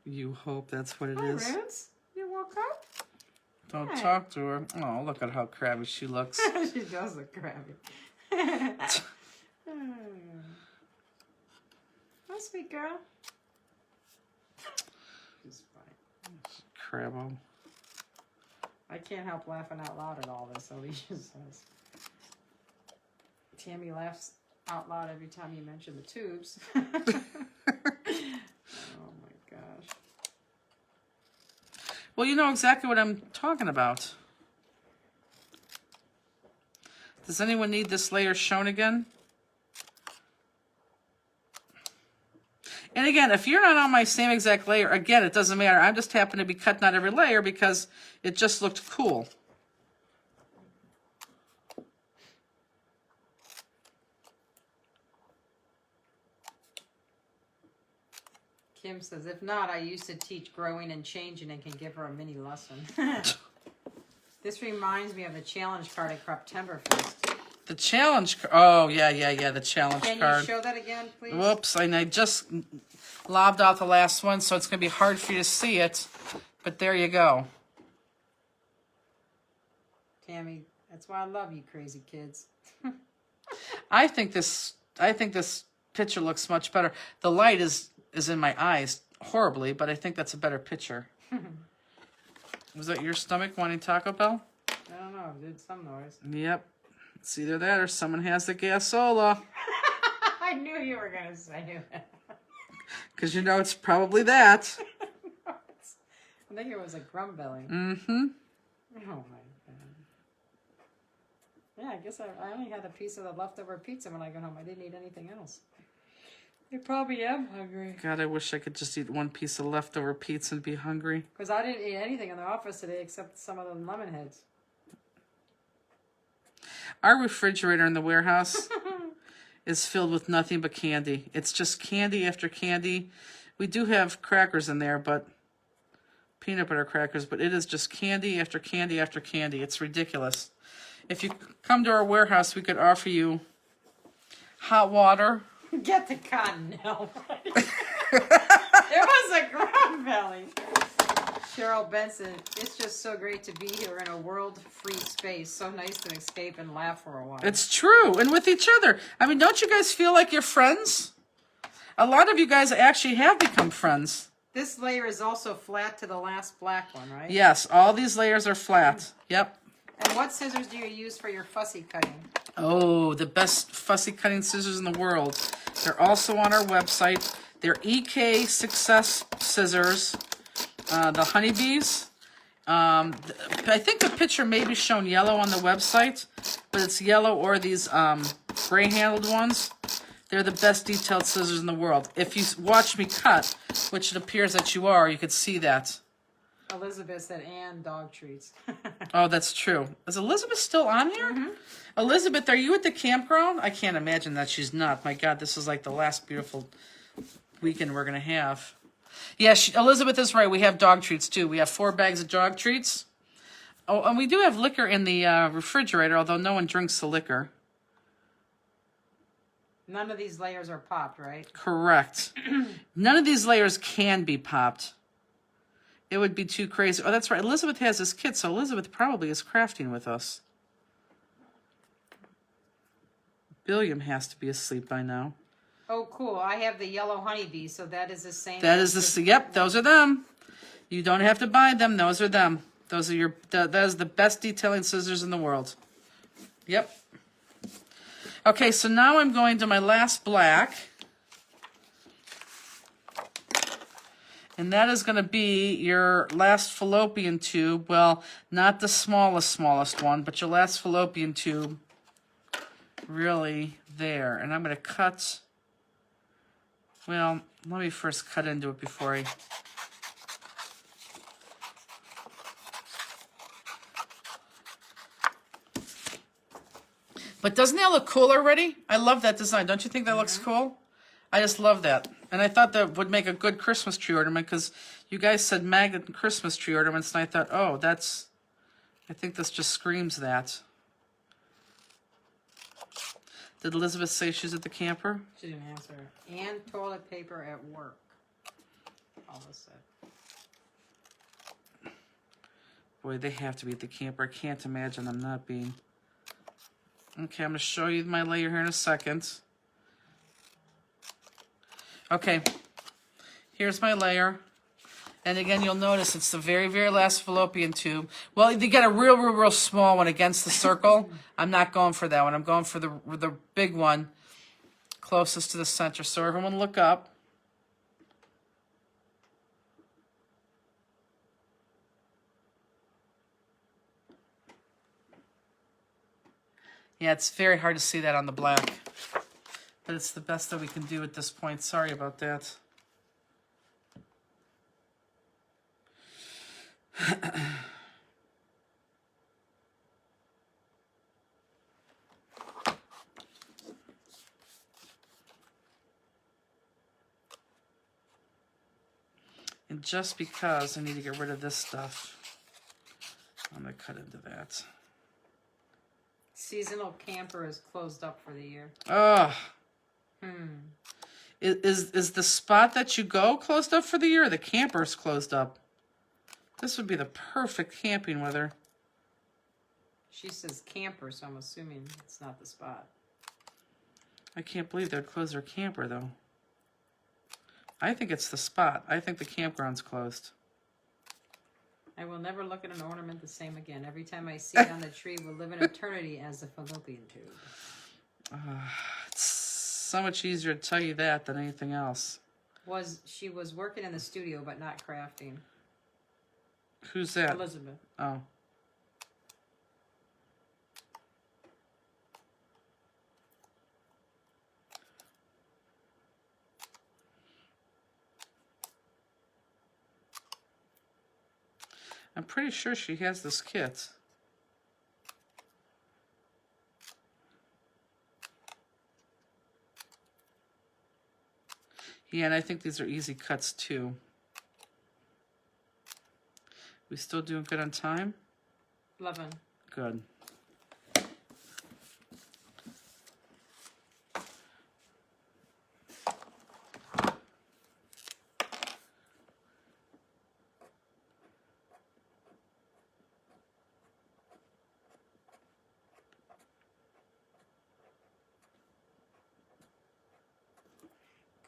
You hope that's what it Hi, is. Rance. You woke up? Don't Hi. talk to her. Oh, look at how crabby she looks. She does look crabby. Hi, sweet girl. She's fine. Crabbo. I can't help laughing out loud at all this, Alicia says. Tammy laughs out loud every time you mention the tubes. Oh my gosh. Well, you know exactly what I'm talking about. Does anyone need this layer shown again? And again, if you're not on my same exact layer, again, it doesn't matter. I just happen to be cutting out every layer because it just looked cool. Kim says, if not, I used to teach growing and changing and can give her a mini lesson. This reminds me of the challenge card at Creptemberfest. The challenge. Oh, yeah, the challenge Can card. you show that again, please? Whoops, and I just lobbed out the last one, so it's going to be hard for you to see it. But there you go. Tammy, that's why I love you, crazy kids. I think this picture looks much better. The light is in my eyes horribly, but I think that's a better picture. Was that your stomach wanting Taco Bell? I don't know. It did some noise. Yep. It's either that or someone has the gasola. I knew you were going to say that. Because you know it's probably that. I think it was a Grumbelly. Mm-hmm. Oh, my God. Yeah, I guess I only had a piece of the leftover pizza when I got home. I didn't eat anything else. I probably am hungry. God, I wish I could just eat one piece of leftover pizza and be hungry. Because I didn't eat anything in the office today except some of the lemon heads. Our refrigerator in the warehouse is filled with nothing but candy. It's just candy after candy. We do have crackers in there, but peanut butter crackers, but it is just candy after candy after candy. It's ridiculous. If you come to our warehouse, we could offer you hot water. Get the Continental. It was a Grumbelly. Cheryl Benson, it's just so great to be here in a world-free space. So nice to escape and laugh for a while. It's true, and with each other. I mean, don't you guys feel like you're friends? A lot of you guys actually have become friends. This layer is also flat to the last black one, right? Yes, all these layers are flat. Yep. And what scissors do you use for your fussy cutting? Oh, the best fussy cutting scissors in the world. They're also on our website. They're EK Success Scissors. The honeybees. I think the picture may be shown yellow on the website, but it's yellow or these gray-handled ones. They're the best detailed scissors in the world. If you watch me cut, which it appears that you are, you could see that. Elizabeth said, and dog treats. Oh, that's true. Is Elizabeth still on here? Mm-hmm. Elizabeth, are you at the campground? I can't imagine that she's not. My God, this is like the last beautiful weekend we're going to have. Yeah, Elizabeth is right. We have dog treats, too. We have 4 bags of dog treats. Oh, and we do have liquor in the refrigerator, although no one drinks the liquor. None of these layers are popped, right? Correct. None of these layers can be popped. It would be too crazy. Oh, that's right. Elizabeth has this kit, so Elizabeth probably is crafting with us. Billiam has to be asleep by now. Oh, cool. I have the yellow honeybee, so that is the same. That is the, yep, those are them. You don't have to buy them. Those are them. Those are your, that is the best detailing scissors in the world. Yep. Okay, so now I'm going to my last black. And that is going to be your last fallopian tube. Well, not the smallest one, but your last fallopian tube really there. And I'm going to cut, well, let me first cut into it before I... But doesn't that look cool already? I love that design. Don't you think that looks cool? I just love that. And I thought that would make a good Christmas tree ornament because you guys said magnet Christmas tree ornaments, and I thought, oh, that's, I think this just screams that. Did Elizabeth say she's at the camper? She didn't answer. And toilet paper at work. All of a sudden. Boy, they have to be at the camper. I can't imagine them not being. Okay, I'm going to show you my layer here in a second. Okay, here's my layer. And again, you'll notice it's the very, very last fallopian tube. Well, you got a real small one against the circle. I'm not going for that one. I'm going for the big one closest to the center. So everyone look up. Yeah, it's very hard to see that on the black. But it's the best that we can do at this point. Sorry about that. And just because I need to get rid of this stuff, I'm going to cut into that. Seasonal camper is closed up for the year. Ugh. Is the spot that you go closed up for the year, or the camper's closed up? This would be the perfect camping weather. She says camper, so I'm assuming it's not the spot. I can't believe they'd close their camper, though. I think it's the spot. I think the campground's closed. I will never look at an ornament the same again. Every time I see it on the tree, will live in eternity as a fallopian tube. It's so much easier to tell you that than anything else. She was working in the studio, but not crafting. Who's that? Elizabeth. Oh. I'm pretty sure she has this kit. Yeah, and I think these are easy cuts too. We still doing good on time? 11. Good.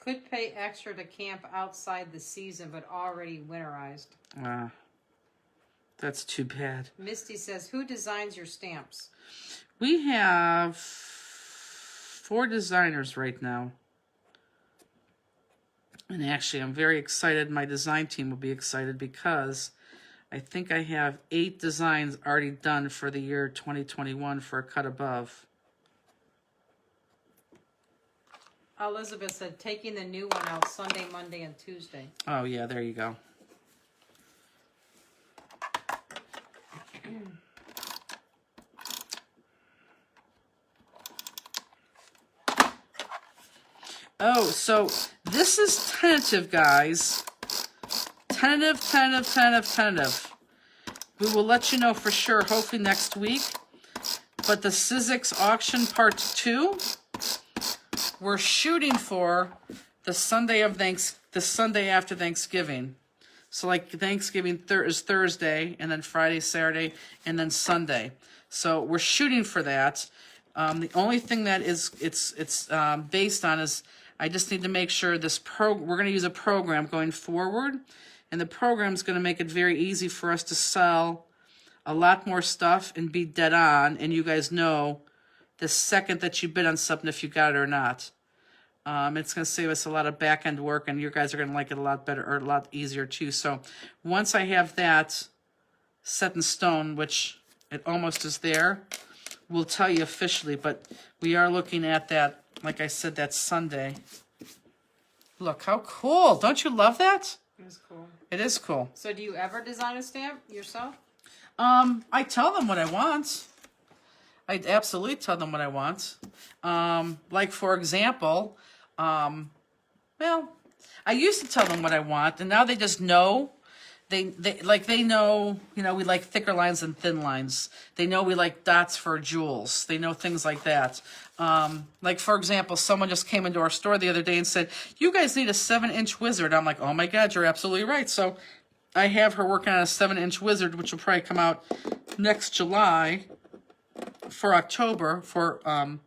Could pay extra to camp outside the season, but already winterized. That's too bad. Misty says, who designs your stamps? We have 4 designers right now. And actually, I'm very excited. My design team will be excited because I think I have 8 designs already done for the year 2021 for a cut above. Elizabeth said, taking the new one out Sunday, Monday, and Tuesday. Oh, yeah, there you go. Oh, so this is tentative, guys. Tentative. We will let you know for sure, hopefully next week. But the Sizzix auction part 2, we're shooting for the Sunday after Thanksgiving. So like Thanksgiving is Thursday, and then Friday, Saturday, and then Sunday. So we're shooting for that. The only thing that it's based on is I just need to make sure we're going to use a program going forward, and the program's going to make it very easy for us to sell a lot more stuff and be dead on, and you guys know the second that you bid on something if you got it or not. It's going to save us a lot of back-end work, and you guys are going to like it a lot better, or a lot easier too. So once I have that set in stone, which it almost is there, we'll tell you officially, but we are looking at that, like I said, that Sunday. Look, how cool. Don't you love that? It was cool. It is cool. So do you ever design a stamp yourself? I tell them what I want. I absolutely tell them what I want. Like, for example, well, I used to tell them what I want, and now they just know. They know, we like thicker lines than thin lines. They know we like dots for jewels. They know things like that. Like, for example, someone just came into our store the other day and said, you guys need a 7-inch wizard. I'm like, oh my God, you're absolutely right. So I have her working on a 7-inch wizard, which will probably come out next July for October for, I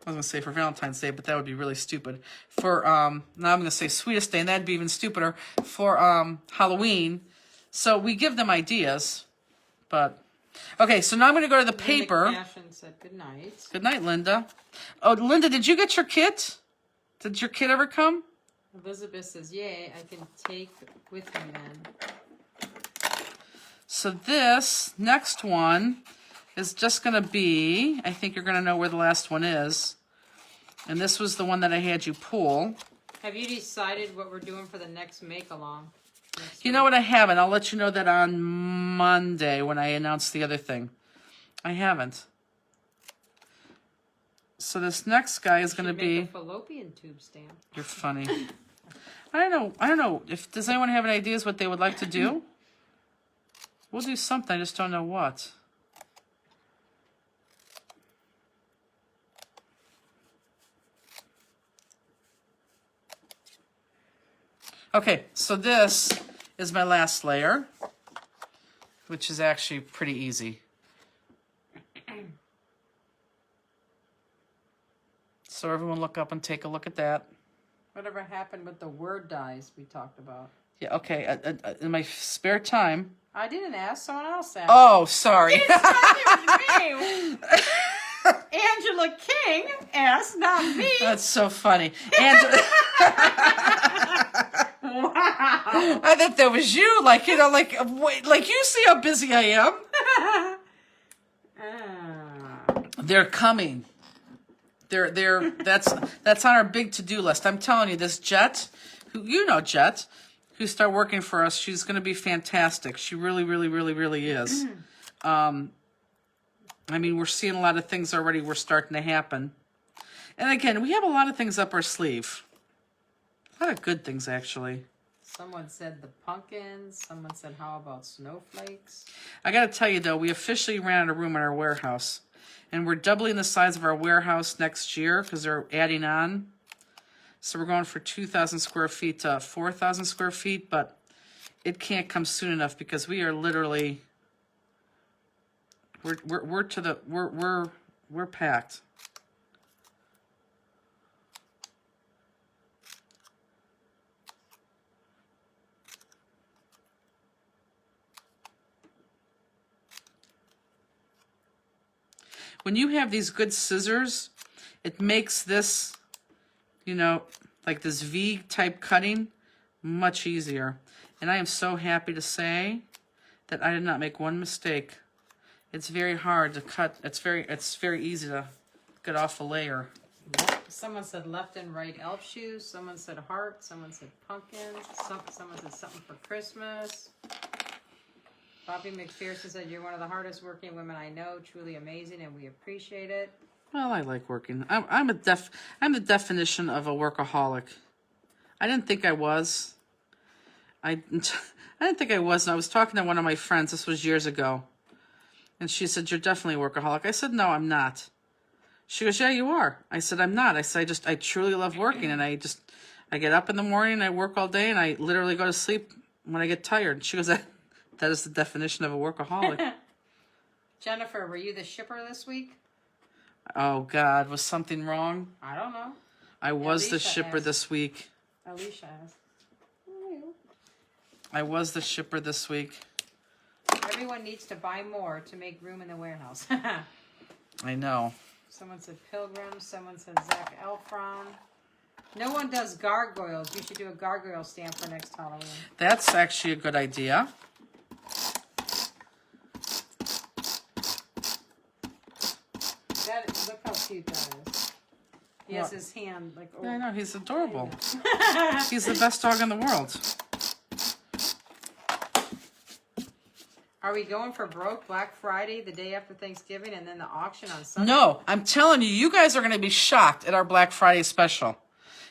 was going to say for Valentine's Day, but that would be really stupid. For, now I'm going to say Sweetest Day, and that'd be even stupider, for Halloween. So we give them ideas, but... Okay, so now I'm going to go to the paper. Linda Cashin said good night. Good night, Linda. Oh, Linda, did you get your kit? Did your kit ever come? Elizabeth says, yay, I can take with me then. So this next one is just going to be, I think you're going to know where the last one is. And this was the one that I had you pull. Have you decided what we're doing for the next make-along? You know what, I haven't. I'll let you know that on Monday when I announce the other thing. I haven't. So this next guy is going to be... a fallopian tube stamp. You're funny. I don't know. Does anyone have any ideas what they would like to do? We'll do something. I just don't know what. Okay, so this is my last layer, which is actually pretty easy. So everyone look up and take a look at that. Whatever happened with the word dyes we talked about? Yeah, okay, in my spare time. I didn't ask, someone else asked. Oh, sorry. It was me. Angela King asked, not me. That's so funny. Angela... I thought that was you, like, you know, like you see how busy I am. They're coming. That's on our big to-do list. I'm telling you, this Jet, Jet, who started working for us, she's going to be fantastic. She really, really, really, really is. I mean, we're seeing a lot of things already. We're starting to happen. And again, we have a lot of things up our sleeve. A lot of good things, actually. Someone said the pumpkins. Someone said, how about snowflakes? I got to tell you, though, we officially ran out of room in our warehouse. And we're doubling the size of our warehouse next year because they're adding on. So we're going for 2,000 square feet to 4,000 square feet. But it can't come soon enough because we are literally... We're packed. When you have these good scissors, it makes this, like this V-type cutting much easier. And I am so happy to say that I did not make one mistake. It's very hard to cut. It's very easy to get off a layer. Someone said left and right elf shoes. Someone said heart. Someone said pumpkins. Someone said something for Christmas. Bobby McPherson said, you're one of the hardest working women I know. Truly amazing, and we appreciate it. Well, I like working. I'm the definition of a workaholic. I didn't think I was. I didn't think I was. And I was talking to one of my friends. This was years ago. And she said, you're definitely a workaholic. I said, no, I'm not. She goes, yeah, you are. I said, I'm not. I said, I truly love working. And I get up in the morning, I work all day, and I literally go to sleep when I get tired. She goes, that is the definition of a workaholic. Jennifer, were you the shipper this week? Oh, God. Was something wrong? I don't know. I was the Alicia shipper asked. this week. Alicia asked. I was the shipper this week. Everyone needs to buy more to make room in the warehouse. I know. Someone said Pilgrim. Someone said Zach Elfron. No one does gargoyles. You should do a gargoyle stamp for next Halloween. That's actually a good idea. Look how cute that is. He has his hand like over. I know, he's adorable. He's the best dog in the world. Are we going for broke Black Friday the day after Thanksgiving and then the auction on Sunday? No, I'm telling you, you guys are going to be shocked at our Black Friday special.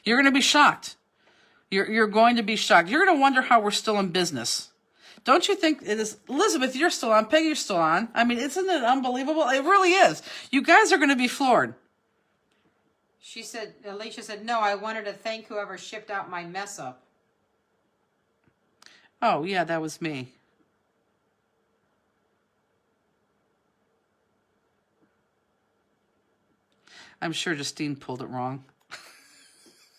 You're going to be shocked. You're going to be shocked. You're going to wonder how we're still in business. Don't you think it is? Elizabeth, you're still on. Peggy, you're still on. I mean, isn't it unbelievable? It really is. You guys are going to be floored. She said, Alicia said, no, I wanted to thank whoever shipped out my mess up. Oh, yeah, that was me. I'm sure Justine pulled it wrong.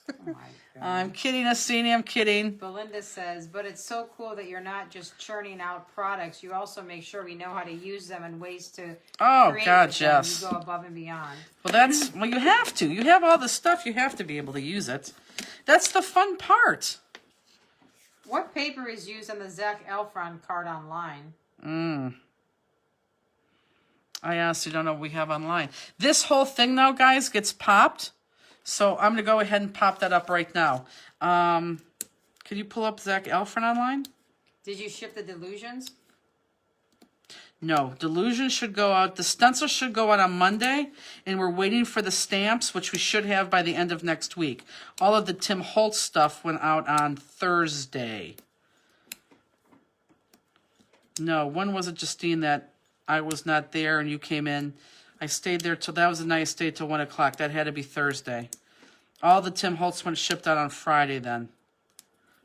Oh my God. I'm kidding, Astini, I'm kidding. Belinda says, but it's so cool that you're not just churning out products. You also make sure we know how to use them and ways to create God, with them. yes. You go above and beyond. Well, you have to. You have all the stuff. You have to be able to use it. That's the fun part. What paper is used on the Zach Elfron card online? I honestly don't know what we have online. This whole thing now, guys, gets popped. So I'm going to go ahead and pop that up right now. Can you pull up Zach Elfron online? Did you ship the Delusions? No. Delusion should go out. The stencil should go out on Monday. And we're waiting for the stamps, which we should have by the end of next week. All of the Tim Holtz stuff went out on Thursday. No, when was it, Justine, that I was not there and you came in? I stayed there till, that was a nice day till 1 o'clock. That had to be Thursday. All the Tim Holtz went shipped out on Friday then.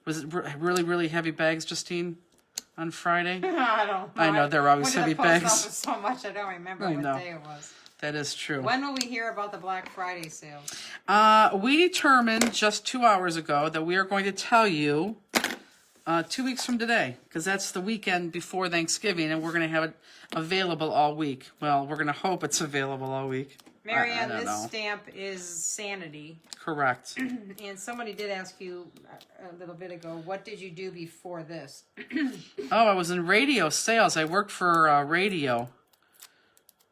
Was it really, really heavy bags, Justine, on Friday? I don't know. I know, they're always heavy bags. Post office so much, I don't remember I what know. day it was. That is true. When will we hear about the Black Friday sales? We determined just 2 hours ago that we are going to tell you 2 weeks from today, because that's the weekend before Thanksgiving, and we're going to have it available all week. Well, we're going to hope it's available all week. Marianne, I don't this know. stamp is Sanity. Correct. And somebody did ask you a little bit ago, what did you do before this? Oh, I was in radio sales. I worked for radio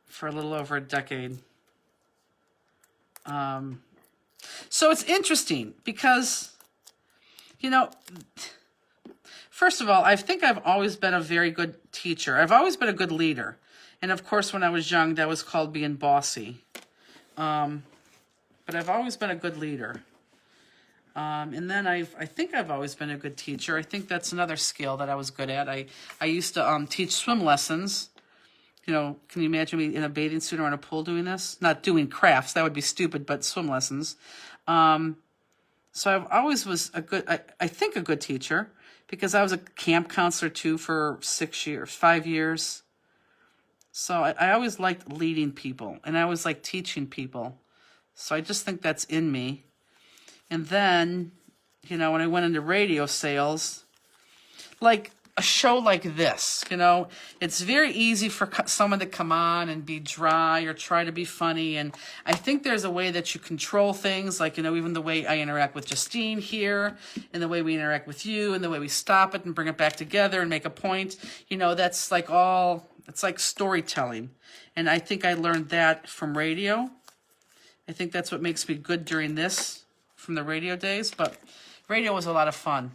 for a little over a decade. So it's interesting because, you know, first of all, I think I've always been a very good teacher. I've always been a good leader. And of course, when I was young, that was called being bossy. But I've always been a good leader. And then I think I've always been a good teacher. I think that's another skill that I was good at. I used to teach swim lessons. You know, can you imagine me in a bathing suit or in a pool doing this? Not doing crafts, that would be stupid, but swim lessons. So I've always was I think a good teacher, because I was a camp counselor too for 5 years. So I always liked leading people, and I always liked teaching people. So I just think that's in me. And then, you know, when I went into radio sales, like a show like this, you know, it's very easy for someone to come on and be dry or try to be funny. And I think there's a way that you control things, like, you know, even the way I interact with Justine here, and the way we interact with you, and the way we stop it and bring it back together and make a point. You know, that's like it's like storytelling. And I think I learned that from radio. I think that's what makes me good during this, from the radio days. But radio was a lot of fun.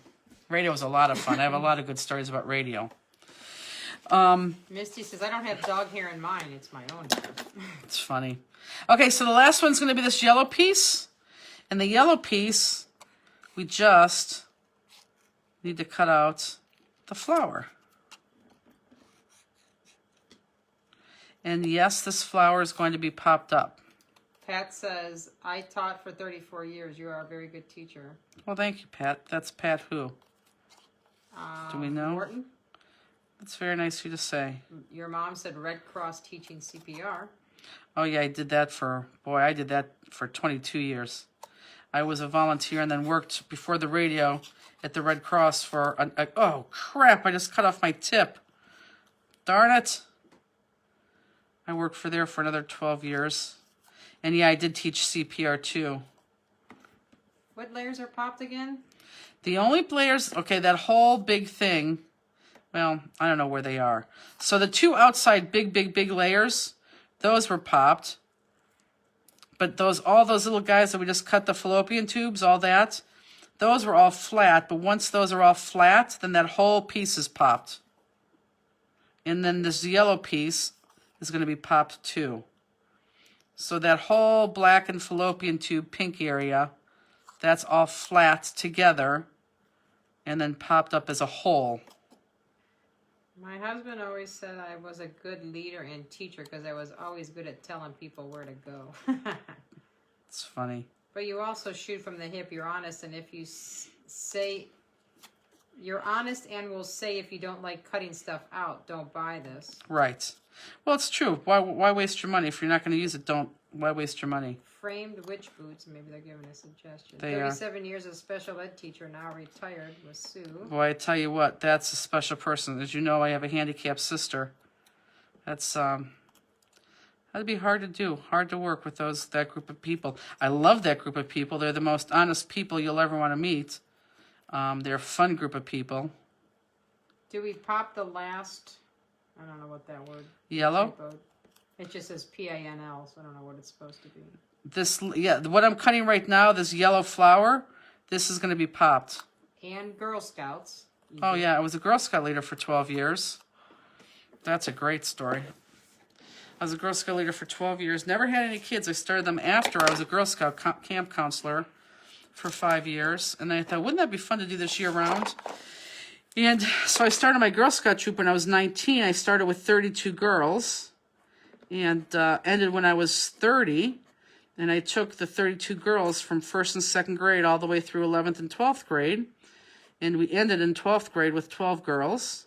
Radio was a lot of fun. I have a lot of good stories about radio. Misty says, I don't have dog hair in mine. It's my own hair. It's funny. Okay, so the last one's going to be this yellow piece. And the yellow piece, we just need to cut out the flower. And yes, this flower is going to be popped up. Pat says, I taught for 34 years. You are a very good teacher. Well, thank you, Pat. That's Pat who? Do we know? Morton, That's very nice of you to say. your mom said Red Cross teaching CPR. Oh, yeah, I did that for 22 years. I was a volunteer and then worked before the radio at the Red Cross for, oh, crap, I just cut off my tip. Darn it. I worked there for another 12 years. And yeah, I did teach CPR too. What layers are popped again? The only layers, okay, that whole big thing, well, I don't know where they are. So the two outside big layers, those were popped. But all those little guys that we just cut the fallopian tubes, all that, those were all flat. But once those are all flat, then that whole piece is popped. And then this yellow piece is going to be popped too. So that whole black and fallopian tube pink area, that's all flat together and then popped up as a whole. My husband always said I was a good leader and teacher because I was always good at telling people where to go. It's funny. But you also shoot from the hip. You're honest, and if you say you're honest and will say if you don't like cutting stuff out, don't buy this. Right. Well, it's true. Why waste your money? If you're not going to use it, why waste your money? Framed witch boots. Maybe they're giving a suggestion. They are. 37 years as special ed teacher, now retired with Sue. Boy, I tell you what, that's a special person. As you know, I have a handicapped sister. That's that'd be hard to do, hard to work with that group of people. I love that group of people. They're the most honest people you'll ever want to meet. They're a fun group of people. Do we pop the last? I don't know what that word. Yellow? Typoed. It just says PINL, so I don't know what it's supposed to be. What I'm cutting right now, this yellow flower, this is going to be popped. And Girl Scouts. Oh, yeah, I was a Girl Scout leader for 12 years. That's a great story. I was a Girl Scout leader for 12 years. Never had any kids. I started them after I was a Girl Scout camp counselor for 5 years. And I thought, wouldn't that be fun to do this year round? And so I started my Girl Scout troop when I was 19. I started with 32 girls and ended when I was 30. And I took the 32 girls from 1st and 2nd grade all the way through 11th and 12th grade. And we ended in 12th grade with 12 girls.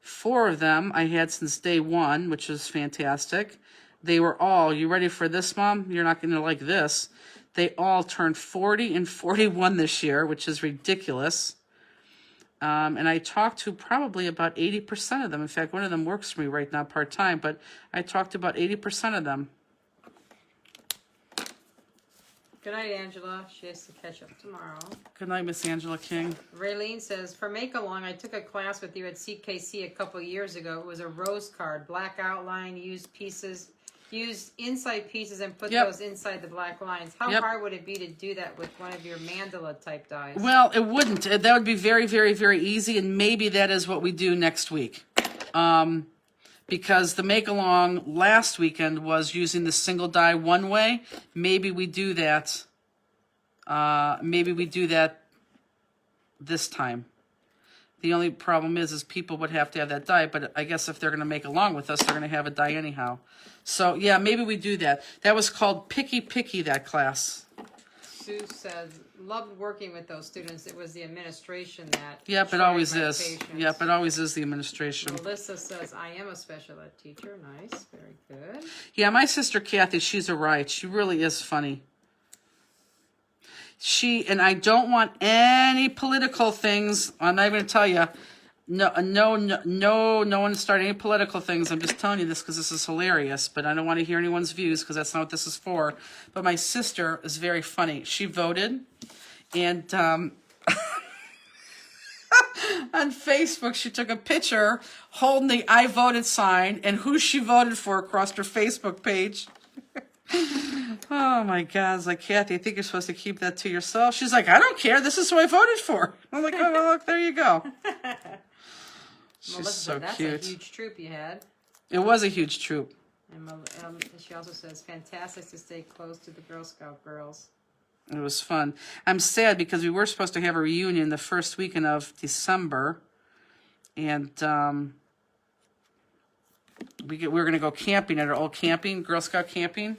4 of them I had since day 1, which was fantastic. They were all, you ready for this, Mom? You're not going to like this. They all turned 40 and 41 this year, which is ridiculous. And I talked to probably about 80% of them. In fact, one of them works for me right now part-time, but I talked to about 80% of them. Good night, Angela. She has to catch up tomorrow. Good night, Miss Angela King. Raylene says, for Make-Along, I took a class with you at CKC a couple years ago. It was a rose card, black outline, used inside pieces and put those inside the black lines. How hard would it be to do that with one of your mandala type dies? Well, it wouldn't. That would be very, very, very easy, and maybe that is what we do next week. Because the make-along last weekend was using the single die one way. Maybe we do that. Maybe we do that this time. The only problem is people would have to have that die, but I guess if they're going to make along with us, they're going to have a die anyhow. So, yeah, maybe we do that. That was called Picky Picky, that class. Sue says, loved working with those students. It was the administration that... Yep, it always is. Patience. Yep, it always is the administration. Melissa says, I am a special ed teacher. Nice, very good. Yeah, my sister Kathy, she's a riot. She really is funny. And I don't want any political things. I'm not even going to tell you. No one start any political things. I'm just telling you this because this is hilarious, but I don't want to hear anyone's views because that's not what this is for. But my sister is very funny. She voted, and on Facebook, she took a picture holding the I voted sign and who she voted for across her Facebook page. Oh my God. I was like, Kathy, I think you're supposed to keep that to yourself. She's like, I don't care. This is who I voted for. I'm like, oh, well, look, there you go. She's Melissa, so that's cute. A huge troop you had. It was a huge troop. And she also says, fantastic to stay close to the Girl Scout girls. It was fun. I'm sad because we were supposed to have a reunion the first weekend of December. And we were going to go camping at our old camping, Girl Scout camping.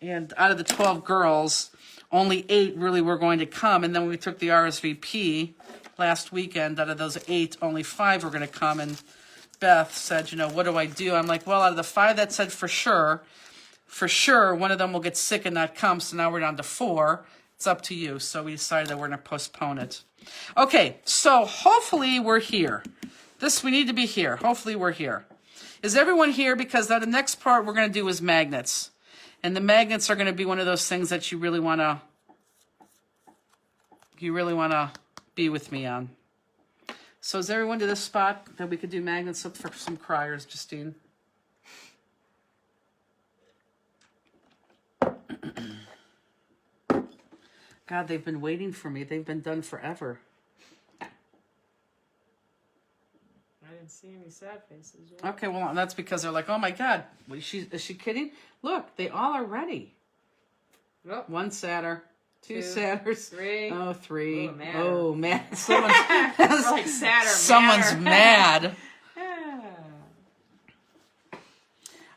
And out of the 12 girls, only 8 really were going to come. And then when we took the RSVP last weekend, out of those 8, only 5 were going to come. And Beth said, what do I do? I'm like, well, out of the 5 that said for sure, one of them will get sick and not come. So now we're down to 4. It's up to you. So we decided that we're going to postpone it. Okay, so hopefully we're here. We need to be here. Hopefully we're here. Is everyone here? Because now the next part we're going to do is magnets. And the magnets are going to be one of those things that you really want to be with me on. So is everyone to this spot that we could do magnets up for some criers, Justine? God, they've been waiting for me. They've been done forever. I didn't see any sad faces yet. Okay, well, that's because they're like, oh my God, is she kidding? Look, they all are ready. Oh. 1 sadder, 2 sadders. 3. Oh, 3. Oh, man. Someone's like sadder. Someone's mad. Yeah.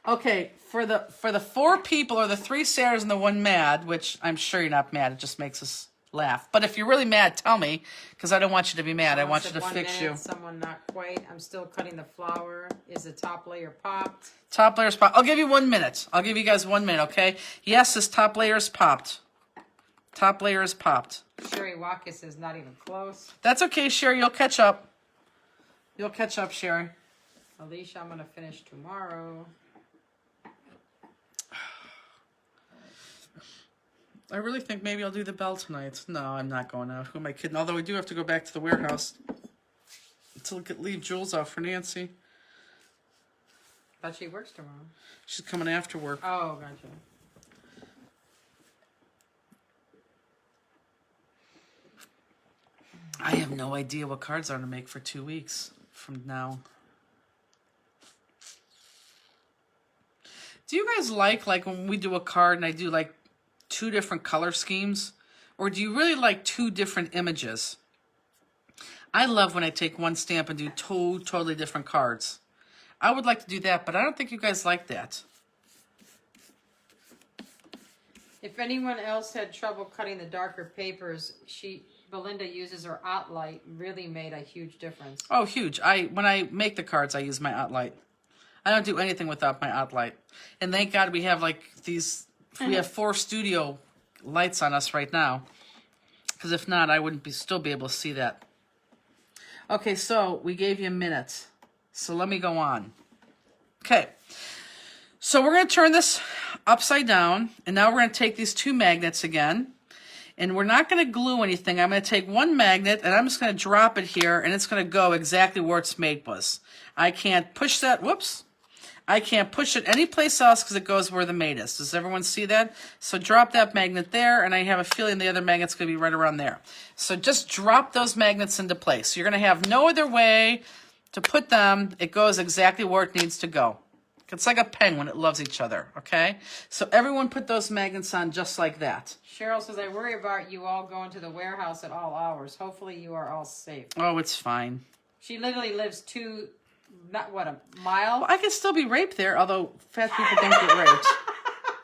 Okay, for the 4 people, or the 3 sadders and the 1 mad, which I'm sure you're not mad. It just makes us laugh. But if you're really mad, tell me, because I don't want you to be mad. I want you to fix you. Someone not quite. I'm still cutting the flour. Is the top layer popped? Top layer's popped. I'll give you 1 minute. I'll give you guys 1 minute, okay? Yes, this top layer is popped. Top layer is popped. Sherry Watkins is not even close. That's okay, Sherry. You'll catch up. You'll catch up, Sherry. Alicia, I'm going to finish tomorrow. I really think maybe I'll do the bell tonight. No, I'm not going out. Who am I kidding? Although we do have to go back to the warehouse to leave Jules out for Nancy. But she works tomorrow. She's coming after work. Oh, gotcha. I have no idea what cards I'm going to make for 2 weeks from now. Do you guys like when we do a card and I do like 2 different color schemes? Or do you really like 2 different images? I love when I take 1 stamp and do 2 totally different cards. I would like to do that, but I don't think you guys like that. If anyone else had trouble cutting the darker papers, Belinda uses her OttLite really made a huge difference. Oh, huge. When I make the cards, I use my OttLite. I don't do anything without my OttLite. And thank God we have like these, we have 4 studio lights on us right now. Because if not, I wouldn't still be able to see that. Okay, so we gave you a minute. So let me go on. Okay. So we're going to turn this upside down. And now we're going to take these 2 magnets again. And we're not going to glue anything. I'm going to take 1 magnet and I'm just going to drop it here. And it's going to go exactly where its mate was. I can't push that. Whoops. I can't push it anyplace else because it goes where the mate is. Does everyone see that? So drop that magnet there, and I have a feeling the other magnet's going to be right around there. So just drop those magnets into place. You're going to have no other way to put them. It goes exactly where it needs to go. It's like a pen when it loves each other, okay? So everyone put those magnets on just like that. Cheryl says, I worry about you all going to the warehouse at all hours. Hopefully you are all safe. Oh, it's fine. She literally lives not what, a mile? Well, I can still be raped there, although fat people don't get raped.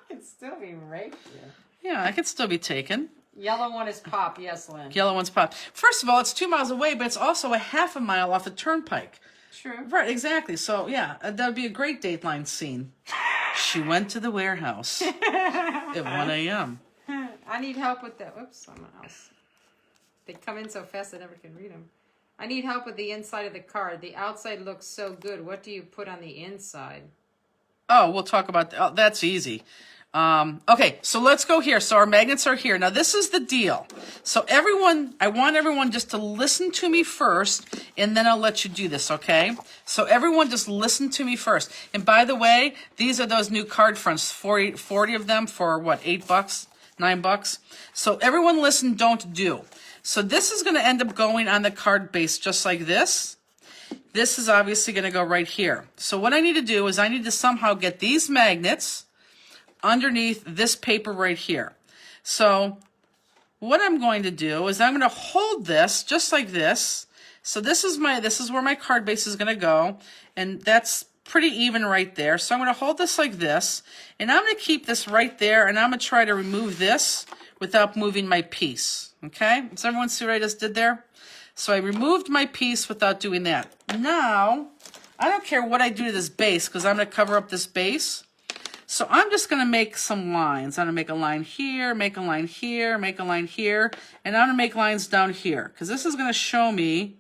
Can still be raped here. Yeah, I could still be taken. Yellow one is Pop, yes, Lynn. Yellow one's Pop. First of all, it's 2 miles away, but it's also a half a mile off the turnpike. True. Right, exactly. So, yeah, that would be a great Dateline scene. She went to the warehouse at 1 a.m. I need help with that. Oops, someone else. They come in so fast I never can read them. I need help with the inside of the card. The outside looks so good. What do you put on the inside? Oh, we'll talk about that. Oh, that's easy. Okay, so let's go here. So our magnets are here. Now, this is the deal. So everyone, I want everyone just to listen to me first, and then I'll let you do this, okay? So everyone just listen to me first. And by the way, these are those new card fronts, 40 of them for, what, $8, $9? So everyone listen, don't do. So this is going to end up going on the card base just like this. This is obviously going to go right here. So what I need to do is I need to somehow get these magnets underneath this paper right here. So what I'm going to do is I'm going to hold this just like this. So this is where my card base is going to go, and that's pretty even right there. So I'm going to hold this like this, and I'm going to keep this right there, and I'm going to try to remove this without moving my piece. Okay? Does everyone see what I just did there? So I removed my piece without doing that. Now, I don't care what I do to this base because I'm going to cover up this base. So I'm just going to make some lines. I'm going to make a line here, make a line here, make a line here, and I'm going to make lines down here because this is going to show me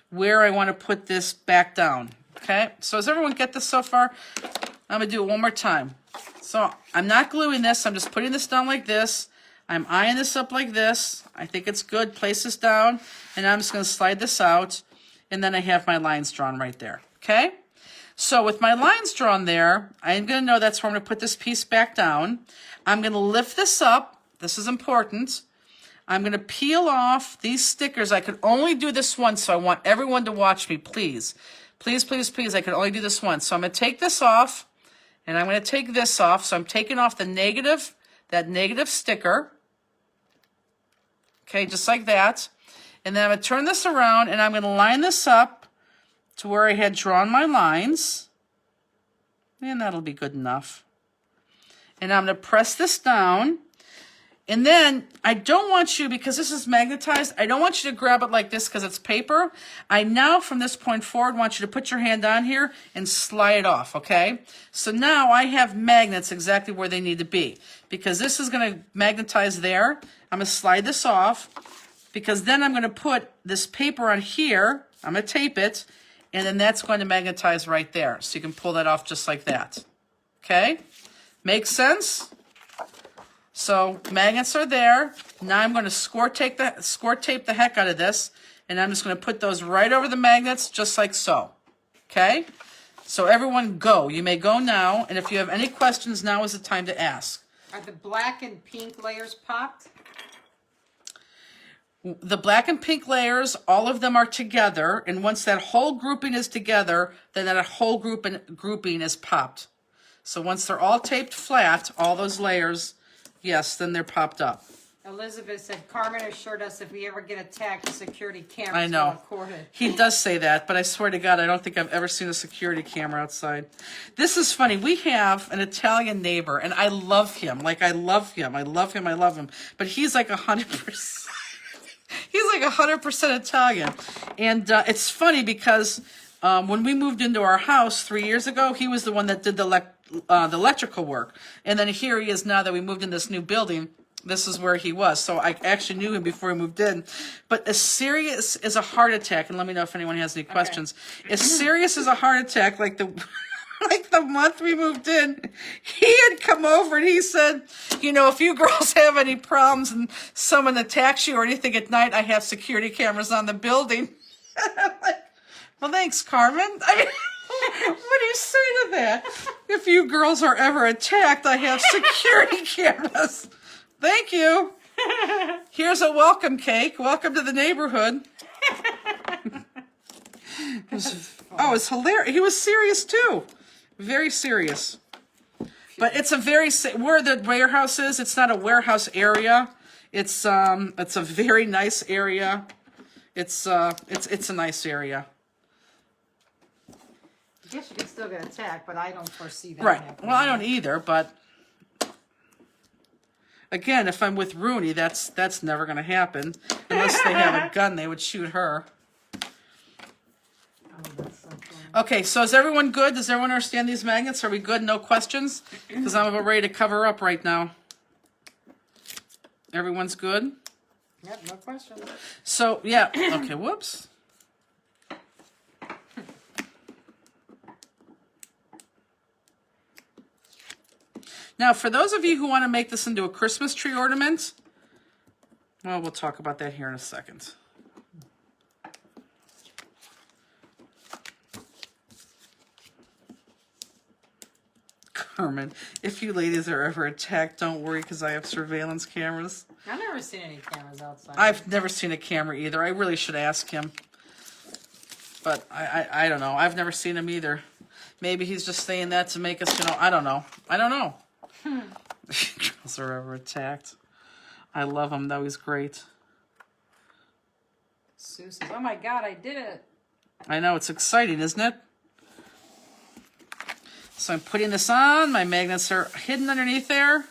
where I want to put this back down. Okay? So does everyone get this so far? I'm going to do it one more time. So I'm not gluing this. I'm just putting this down like this. I'm eyeing this up like this. I think it's good. Place this down, and I'm just going to slide this out, and then I have my lines drawn right there. Okay? So with my lines drawn there, I'm going to know that's where I'm going to put this piece back down. I'm going to lift this up. This is important. I'm going to peel off these stickers. I could only do this once, so I want everyone to watch me, please. Please, please, please. I can only do this once. So I'm going to take this off, and I'm going to take this off. So I'm taking off the negative, that negative sticker. Okay, just like that. And then I'm going to turn this around, and I'm going to line this up to where I had drawn my lines. And that'll be good enough. And I'm going to press this down. And then I don't want you, because this is magnetized, I don't want you to grab it like this because it's paper. I now, from this point forward, want you to put your hand on here and slide it off, okay? So now I have magnets exactly where they need to be. Because this is going to magnetize there. I'm going to slide this off. Because then I'm going to put this paper on here. I'm going to tape it. And then that's going to magnetize right there. So you can pull that off just like that. Okay? Makes sense? So magnets are there. Now I'm going to score tape the heck out of this, and I'm just going to put those right over the magnets just like so. Okay? So everyone go. You may go now, and if you have any questions, now is the time to ask. Are the black and pink layers popped? The black and pink layers, all of them are together, and once that whole grouping is together, then that whole grouping is popped. So once they're all taped flat, all those layers, yes, then they're popped up. Elizabeth said, Carmen assured us if we ever get attacked, the security cameras I know. will record it. He does say that, but I swear to God, I don't think I've ever seen a security camera outside. This is funny. We have an Italian neighbor, and I love him. Like, I love him. I love him. I love him. But he's like 100%. He's like 100% Italian. And it's funny because when we moved into our house 3 years ago, he was the one that did the electrical work. And then here he is now that we moved in this new building. This is where he was. So I actually knew him before he moved in. But as serious as a heart attack, and let me know if anyone has any questions, as serious as a heart attack, like the... like the month we moved in, he had come over and he said, you know, if you girls have any problems and someone attacks you or anything at night, I have security cameras on the building. I'm like, well, thanks, Carmen. I mean, what do you say to that? If you girls are ever attacked, I have security cameras. Thank you. Here's a welcome cake. Welcome to the neighborhood. Oh, it's hilarious. He was serious too. Very serious. But it's a very, where the warehouse is, it's not a warehouse area. It's a very nice area. It's a nice area. I guess you could still get attacked, but I don't foresee that Right. happening. Well, I don't either, but again, if I'm with Rooney, that's never going to happen. Unless they have a gun, they would shoot her. Oh, that's so funny. Okay, so is everyone good? Does everyone understand these magnets? Are we good? No questions? Because I'm about ready to cover up right now. Everyone's good? Yep, no question. So, yeah. Okay, whoops. Now, for those of you who want to make this into a Christmas tree ornament, well, we'll talk about that here in a second. Carmen, if you ladies are ever attacked, don't worry because I have surveillance cameras. I've never seen any cameras outside. I've never seen a camera either. I really should ask him. But I don't know. I've never seen him either. Maybe he's just saying that to make us, I don't know. I don't know. Girls are ever attacked. I love him though. He's great. Sue says, oh my God, I did it. I know. It's exciting, isn't it? So I'm putting this on. My magnets are hidden underneath there.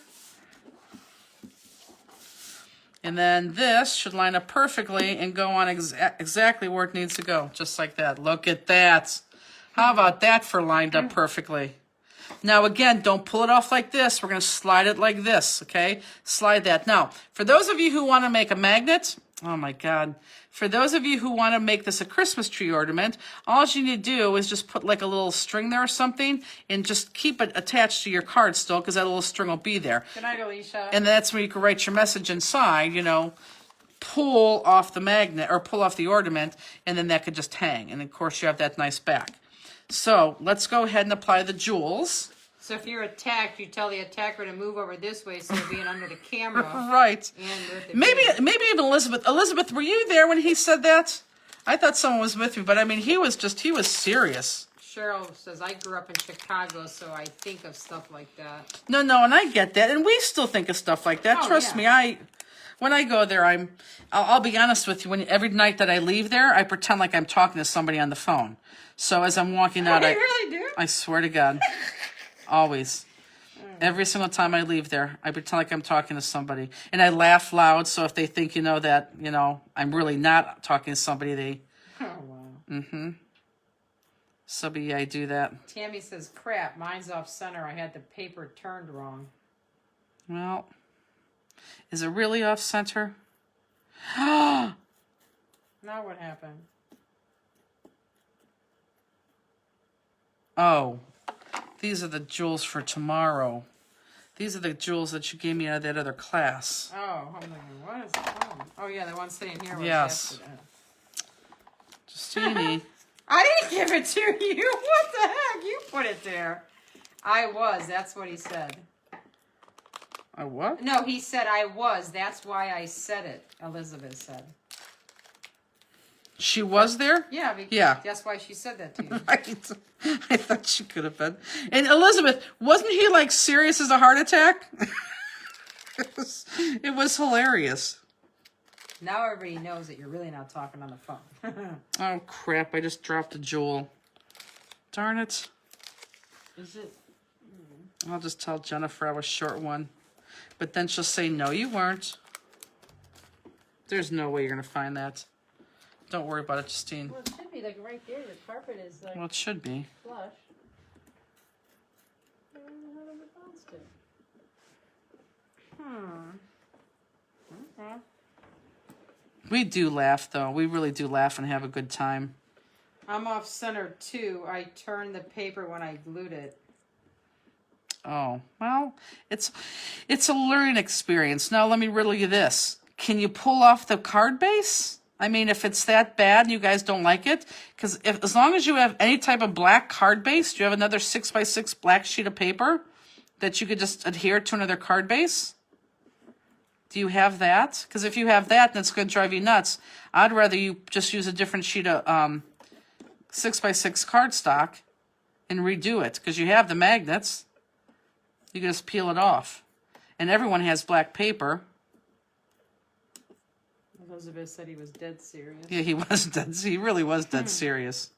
And then this should line up perfectly and go on exactly where it needs to go. Just like that. Look at that. How about that for lined up perfectly? Now, again, don't pull it off like this. We're going to slide it like this, okay? Slide that. Now, for those of you who want to make a magnet, oh my God. For those of you who want to make this a Christmas tree ornament, all you need to do is just put like a little string there or something and just keep it attached to your card still because that little string will be there. Good night, Alicia. And that's where you can write your message inside, pull off the magnet or pull off the ornament, and then that could just hang. And of course, you have that nice back. So let's go ahead and apply the jewels. So if you're attacked, you tell the attacker to move over this way so you're being under the camera. Right. And with Maybe even Elizabeth. Elizabeth, were you there when he said that? I thought someone was with me, but I mean, he was serious. Cheryl says, I grew up in Chicago, so I think of stuff like that. No, and I get that. And we still think of stuff like that. Oh, Trust yeah. me, when I go there, I'll be honest with you, every night that I leave there, I pretend like I'm talking to somebody on the phone. So as I'm walking out, You really do? I swear to God. Always. Every single time I leave there, I pretend like I'm talking to somebody. And I laugh loud, so if they think, that, I'm really not talking to somebody, they... Oh, wow. Mm-hmm. So, but yeah, I do that. Tammy says, crap, mine's off center. I had the paper turned wrong. Well, is it really off center? Now what happened? Oh, these are the jewels for tomorrow. These are the jewels that you gave me out of that other class. Oh, I'm thinking, what is oh yeah, the one sitting here was Yes. yesterday. Justine. I didn't give it to you. What the heck? You put it there. I was. That's what he said. A what? No, he said I was. That's why I said it, Elizabeth said. She was there? Yeah, because Yeah. that's why she said that to you. Right. I thought she could have been. And Elizabeth, wasn't he like serious as a heart attack? It was hilarious. Now everybody knows that you're really not talking on the phone. Oh crap, I just dropped a jewel. Darn it. Is it? I'll just tell Jennifer I was short one. But then she'll say, no, you weren't. There's no way you're going to find that. Don't worry about it, Justine. Well, it should be like right there. The carpet is like Well, it should be. flush. Where the hell did it bounce to? Okay. We do laugh, though. We really do laugh and have a good time. I'm off center too. I turned the paper when I glued it. Oh, well, it's a learning experience. Now, let me riddle you this. Can you pull off the card base? I mean, if it's that bad and you guys don't like it, because as long as you have any type of black card base, do you have another 6x6 black sheet of paper that you could just adhere to another card base? Do you have that? Because if you have that, then it's going to drive you nuts. I'd rather you just use a different sheet of 6x6 cardstock and redo it, because you have the magnets. You can just peel it off. And everyone has black paper. Elizabeth said he was dead serious. Yeah, he was dead. He really was dead serious.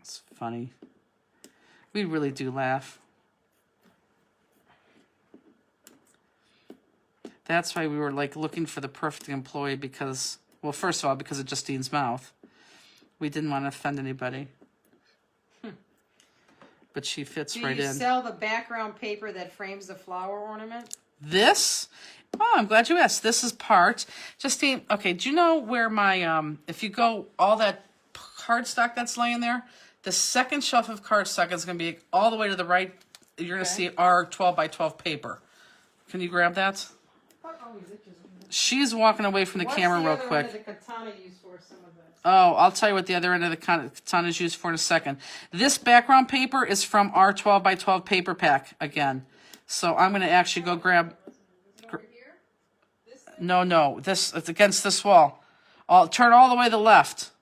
It's funny. We really do laugh. That's why we were like looking for the perfect employee because, well, first of all, because of Justine's mouth. We didn't want to offend anybody. But she fits right in. Do you sell the background paper that frames the flower ornament? This? Oh, I'm glad you asked. This is part. Justine, okay, do you know where my, if you go, all that cardstock that's laying there, the second shelf of cardstock is going to be all the way to the right. You're going to see our 12 by 12 paper. Can you grab that? She's walking away from the camera real quick. What's the other end of the katana used for some of this? Oh, I'll tell you what the other end of the katana is used for in a second. This background paper is from our 12 by 12 paper pack again. So I'm going to actually go grab... No, this it's against this wall. Turn all the way to the left.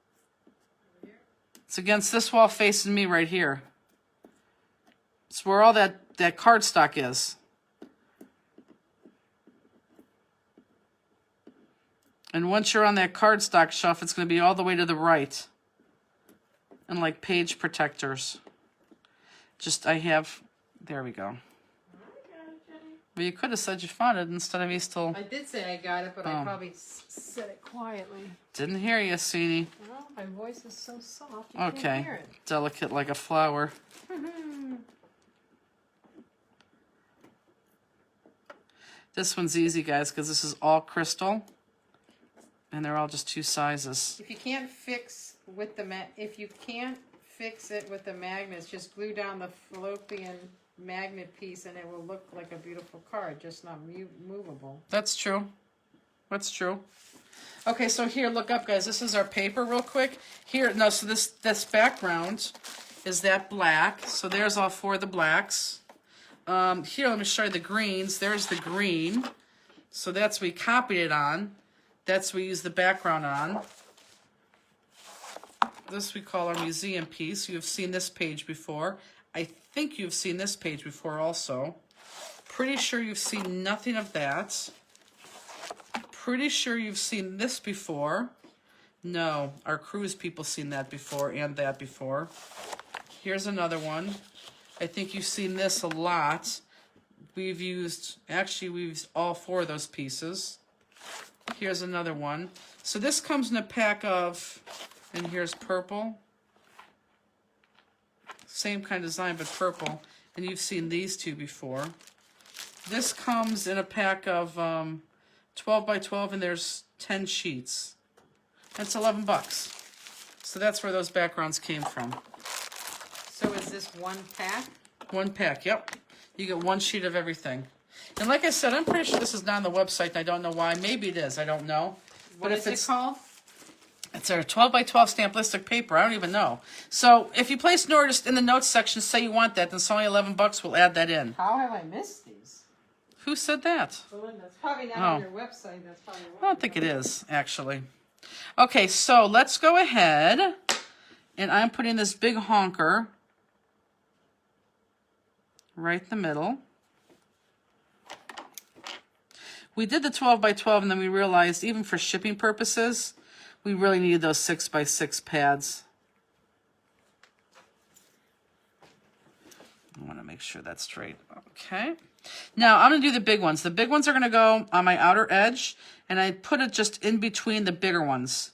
It's against this wall facing me right here. It's where all that cardstock is. And once you're on that cardstock shelf, it's going to be all the way to the right. And like page protectors. There we go. Well, you could have said you found it instead of me still... I did say I got it, but I probably said it quietly. Didn't hear you, sweetie. Well, my voice is so soft, you can't hear it. Delicate like a flower. This one's easy, guys, because this is all crystal. And they're all just two sizes. If you can't fix it with the magnets, just glue down the fallopian magnet piece and it will look like a beautiful card, just not movable. That's true. That's true. Okay, so here, look up, guys. This is our paper real quick. Here, no, so this background is that black. So there's all four of the blacks. Here, let me show you the greens. There's the green. So that's what we copied it on. That's what we use the background on. This we call our museum piece. You've seen this page before. I think you've seen this page before also. Pretty sure you've seen nothing of that. Pretty sure you've seen this before. No, our cruise people seen that before and that before. Here's another one. I think you've seen this a lot. We've used all four of those pieces. Here's another one. So this comes in a pack of, and here's purple. Same kind of design, but purple. And you've seen these two before. This comes in a pack of 12 by 12, and there's 10 sheets. That's $11. So that's where those backgrounds came from. So is this one pack? One pack, yep. You get one sheet of everything. And like I said, I'm pretty sure this is not on the website, and I don't know why. Maybe it is, I don't know. What is it called? It's our 12 by 12 stamp-listic paper. I don't even know. So if you place an order just in the notes section, say you want that, then it's only $11. We'll add that in. How have I missed these? Who said that? Belinda, it's probably not on your website. That's probably I don't think it is, actually. Okay, so let's go ahead. And I'm putting this big honker right in the middle. We did the 12 by 12, and then we realized, even for shipping purposes, we really needed those 6 by 6 pads. I want to make sure that's straight. Okay. Now, I'm going to do the big ones. The big ones are going to go on my outer edge, and I put it just in between the bigger ones.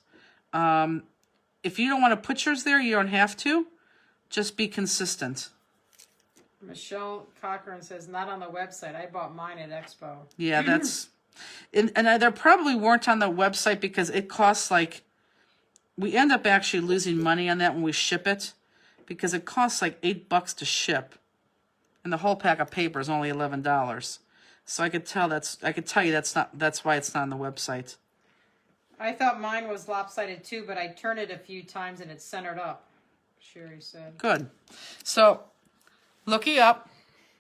If you don't want to put yours there, you don't have to. Just be consistent. Michelle Cochran says, not on the website. I bought mine at Expo. Yeah, that's... And there probably weren't on the website because it costs like... We end up actually losing money on that when we ship it because it costs like $8 to ship. And the whole pack of paper is only $11. So I could tell you that's why it's not on the website. I thought mine was lopsided too, but I turned it a few times and it's centered up, Sherry said. Good. So, looky up.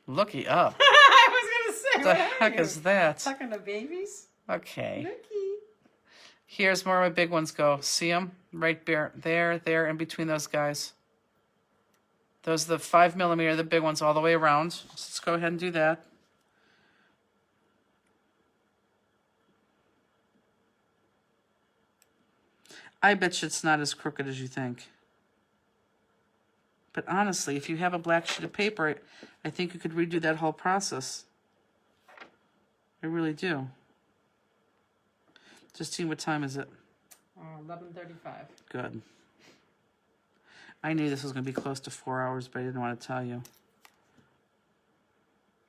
Looky up. I was going to say, What the heck is that? Sucking the babies? Okay. Looky. Here's where my big ones go. See them? Right there, in between those guys. Those are the 5mm, the big ones all the way around. So let's go ahead and do that. I bet you it's not as crooked as you think. But honestly, if you have a black sheet of paper, I think you could redo that whole process. I really do. Justine, what time is it? 11:35. Good. I knew this was going to be close to 4 hours, but I didn't want to tell you.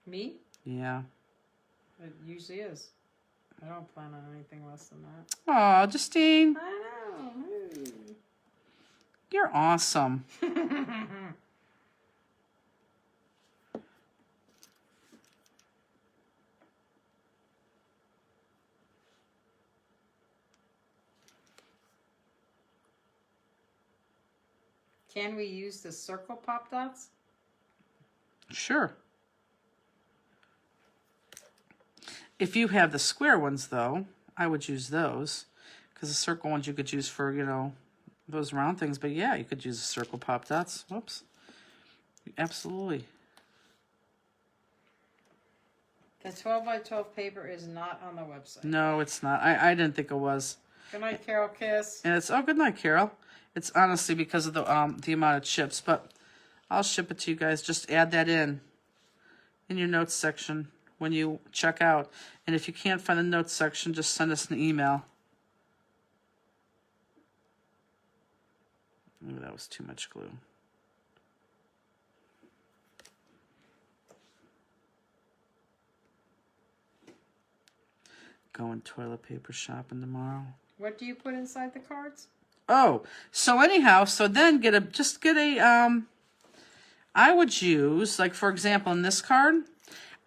Me? Yeah. It usually is. I don't plan on anything less than that. Aw, Justine. I know. You're awesome. Can we use the circle pop dots? Sure. If you have the square ones, though, I would use those. Because the circle ones you could use for, those round things. But yeah, you could use the circle pop dots. Whoops. Absolutely. The 12x12 paper is not on the website. No, it's not. I didn't think it was. Good night, Carol Kiss. And it's, oh, good night, Carol. It's honestly because of the amount of chips. But I'll ship it to you guys. Just add that in your notes section when you check out. And if you can't find the notes section, just send us an email. Ooh, that was too much glue. Going toilet paper shopping tomorrow. What do you put inside the cards? Oh, so anyhow, so then I would use, like for example, in this card,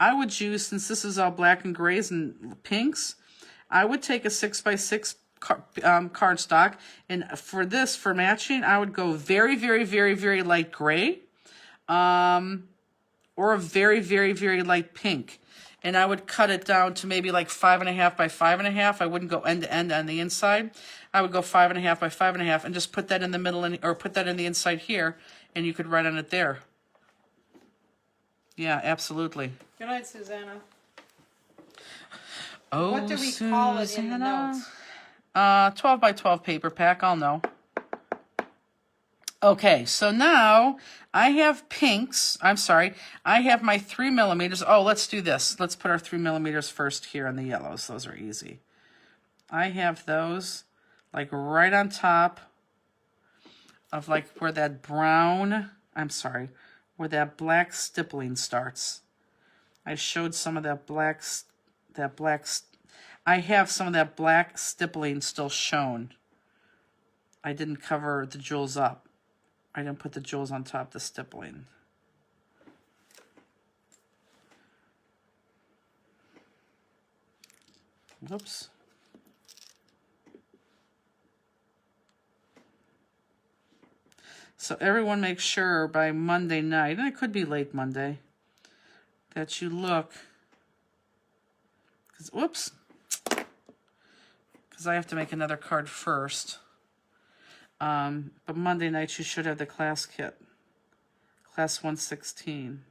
I would use, since this is all black and grays and pinks, I would take a 6x6 cardstock, and for matching, I would go very, very, very, very light gray, or a very, very, very light pink. And I would cut it down to maybe like 5.5 by 5.5. I wouldn't go end to end on the inside. I would go 5.5 by 5.5 and just put that in the middle, or put that in the inside here, and you could write on it there. Yeah, absolutely. Good night, Susanna. Oh, What do we call it in the Susanna. notes? 12 by 12 paper pack, I'll know. Okay, so now I have pinks. I have my 3mm. Oh, let's do this. Let's put our 3mm first here on the yellows. Those are easy. I have those like right on top of like where that where that black stippling starts. I showed some of that I have some of that black stippling still shown. I didn't cover the jewels up. I didn't put the jewels on top of the stippling. Whoops. So everyone make sure by Monday night, and it could be late Monday, that you look. Whoops. Because I have to make another card first. But Monday night you should have the class kit. Class 116.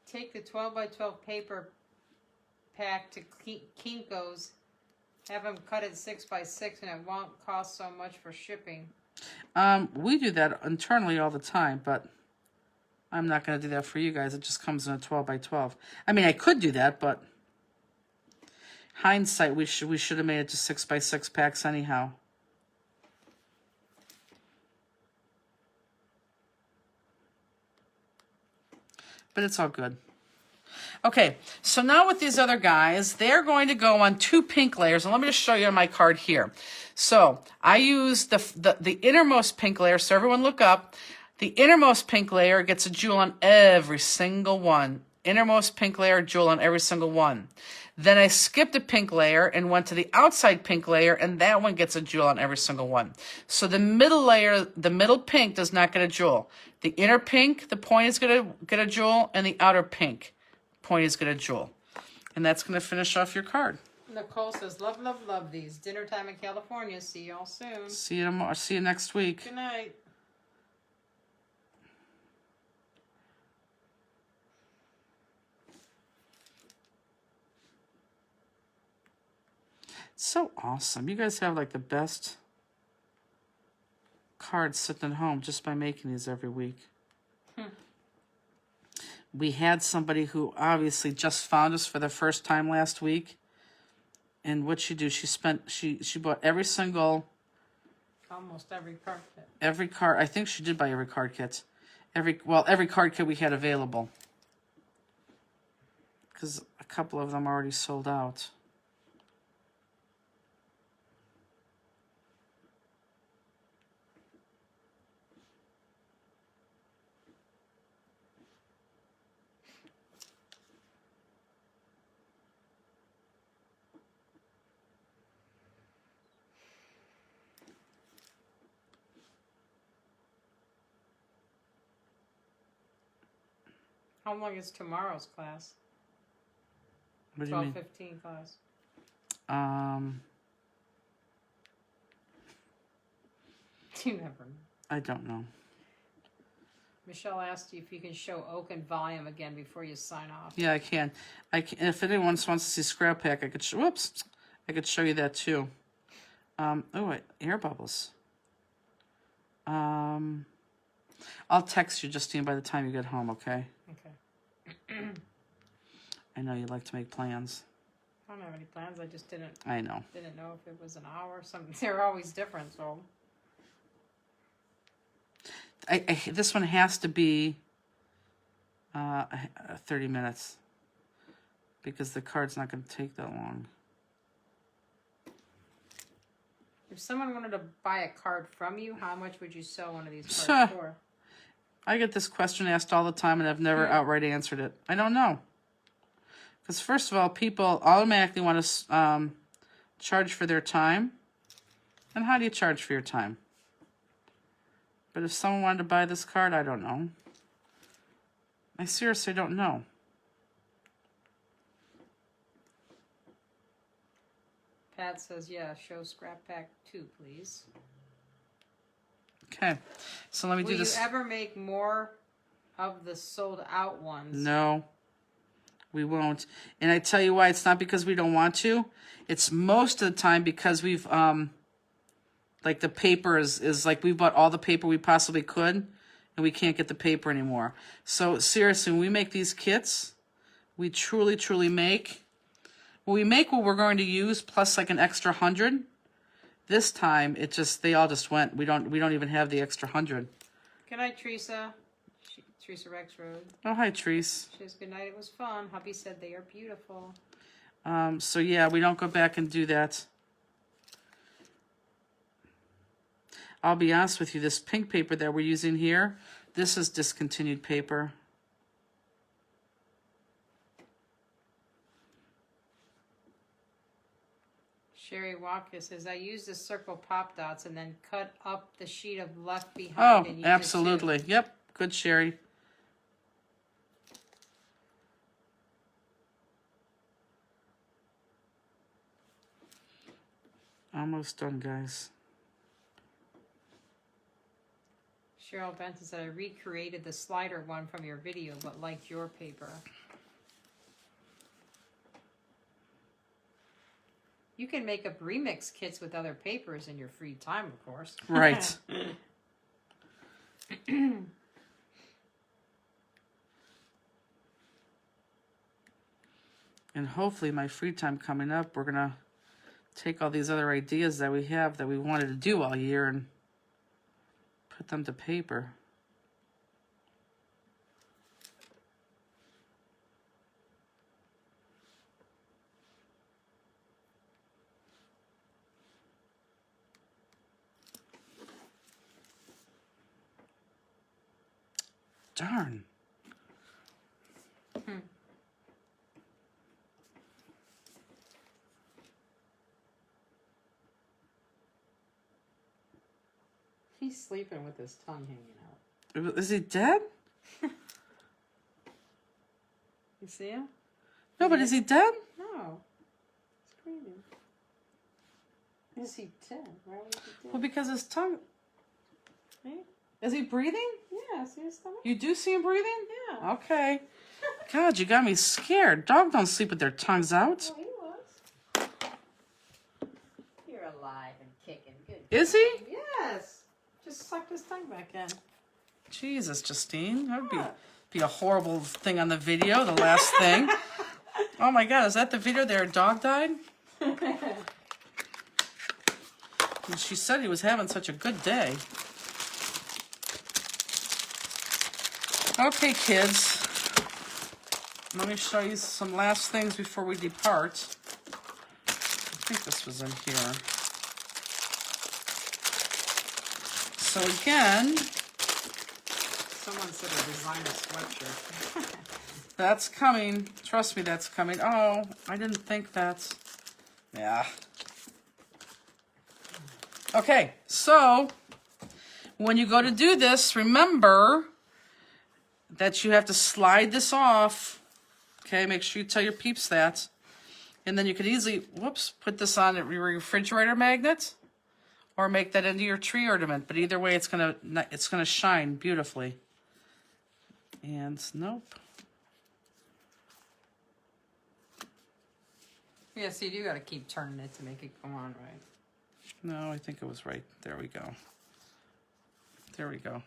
Take the 12 by 12 paper pack to Kinko's Have them cut it 6 by 6 and it won't cost so much for shipping. We do that internally all the time, but I'm not going to do that for you guys. It just comes in a 12 by 12. I mean, I could do that, but hindsight, we should have made it just 6 by 6 packs anyhow. But it's all good. Okay, so now with these other guys, they're going to go on 2 pink layers. And let me just show you on my card here. So I use the innermost pink layer. So everyone look up. The innermost pink layer gets a jewel on every single one. Innermost pink layer, jewel on every single one. Then I skipped a pink layer and went to the outside pink layer, and that one gets a jewel on every single one. So the middle layer, the middle pink, does not get a jewel. The inner pink, the point is going to get a jewel, and the outer pink point is going to jewel. And that's going to finish off your card. Nicole says, love, love, love these. Dinner time in California. See y'all soon. See you tomorrow. See you next week. Good night. So awesome. You guys have like the best cards sitting at home just by making these every week. We had somebody who obviously just found us for the first time last week. And what'd she do? She bought every single... Almost every card kit. Every card. I think she did buy every card kit. Every card kit we had available. Because a couple of them already sold out. How long is tomorrow's class? What do you mean? 12:15 class. You never know. I don't know. Michelle asked you if you can show oak and volume again before you sign off. Yeah, I can. If anyone wants to see Scrap Pack, I could. I could show you that too. Oh wait, air bubbles. I'll text you, Justine, by the time you get home. Okay. Okay. I know you like to make plans. I don't have any plans. I just didn't I know. know if it was an hour or something. They're always different, so. This one has to be 30 minutes because the card's not going to take that long. If someone wanted to buy a card from you, how much would you sell one of these cards for? I get this question asked all the time, and I've never outright answered it. I don't know. Because first of all, people automatically want to charge for their time. And how do you charge for your time? But if someone wanted to buy this card, I don't know. I seriously don't know. Pat says, yeah, show Scrap Pack 2, please. Okay, so let me do this. Will you ever make more of the sold out ones? No, we won't. And I tell you why, it's not because we don't want to. It's most of the time because we've, like the paper is like we bought all the paper we possibly could and we can't get the paper anymore. So seriously, when we make these kits, we truly, truly make, well, we make what we're going to use plus like an extra 100. This time, they all just went. We don't even have the extra 100. Good night, Teresa. Teresa Rex Road. Oh, hi, Treese. She says, good night, it was fun. Hubby said they are beautiful. So yeah, we don't go back and do that. I'll be honest with you, this pink paper that we're using here, this is discontinued paper. Sherry Walker says, I use the circle pop dots and then cut up the sheet of left behind. Oh, and use absolutely. it too. Yep. Good, Sherry. Almost done, guys. Cheryl Benton said, I recreated the slider one from your video, but liked your paper. You can make up remix kits with other papers in your free time, of course. Right. And hopefully my free time coming up, we're going to take all these other ideas that we have that we wanted to do all year and put them to paper. Darn. He's sleeping with his tongue hanging out. Is he dead? You see him? No, but is he dead? No. He's screaming. Is he dead? Why would he be dead? Well, because his tongue... Hey? Is he breathing? Yeah, see his stomach? You do see him breathing? Yeah. Okay. God, you got me scared. Dogs don't sleep with their tongues out. Oh, he was. You're alive and kicking. Good. Is he? Yes. Just sucked his tongue back in. Jesus, Justine. That would What? be a horrible thing on the video, the last thing. Oh my God, is that the video their dog died? And she said he was having such a good day. Okay, kids. Let me show you some last things before we depart. I think this was in here. So again, Someone said a designer sweatshirt. that's coming. Trust me, that's coming. Oh, I didn't think that. Yeah. Okay, so when you go to do this, remember that you have to slide this off. Okay, make sure you tell your peeps that. And then you could easily, whoops, put this on your refrigerator magnet or make that into your tree ornament. But either way, it's gonna shine beautifully. And nope. Yeah, so you do got to keep turning it to make it go on, right? No, I think it was right. There we go. There we go.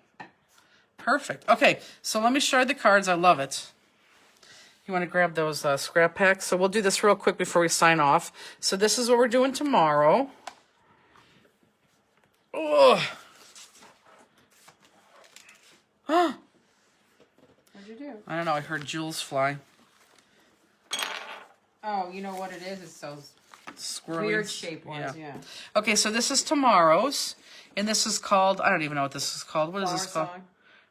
Perfect. Okay, so let me show you the cards. I love it. You want to grab those scrap packs? So we'll do this real quick before we sign off. So this is what we're doing tomorrow. Oh. What'd you do? I don't know. I heard jewels fly. Oh, you know what it is? It's those Squirrely. weird shaped ones, yeah. Okay, so this is tomorrow's. And this is called, I don't even know what this is called. What is this called? Song.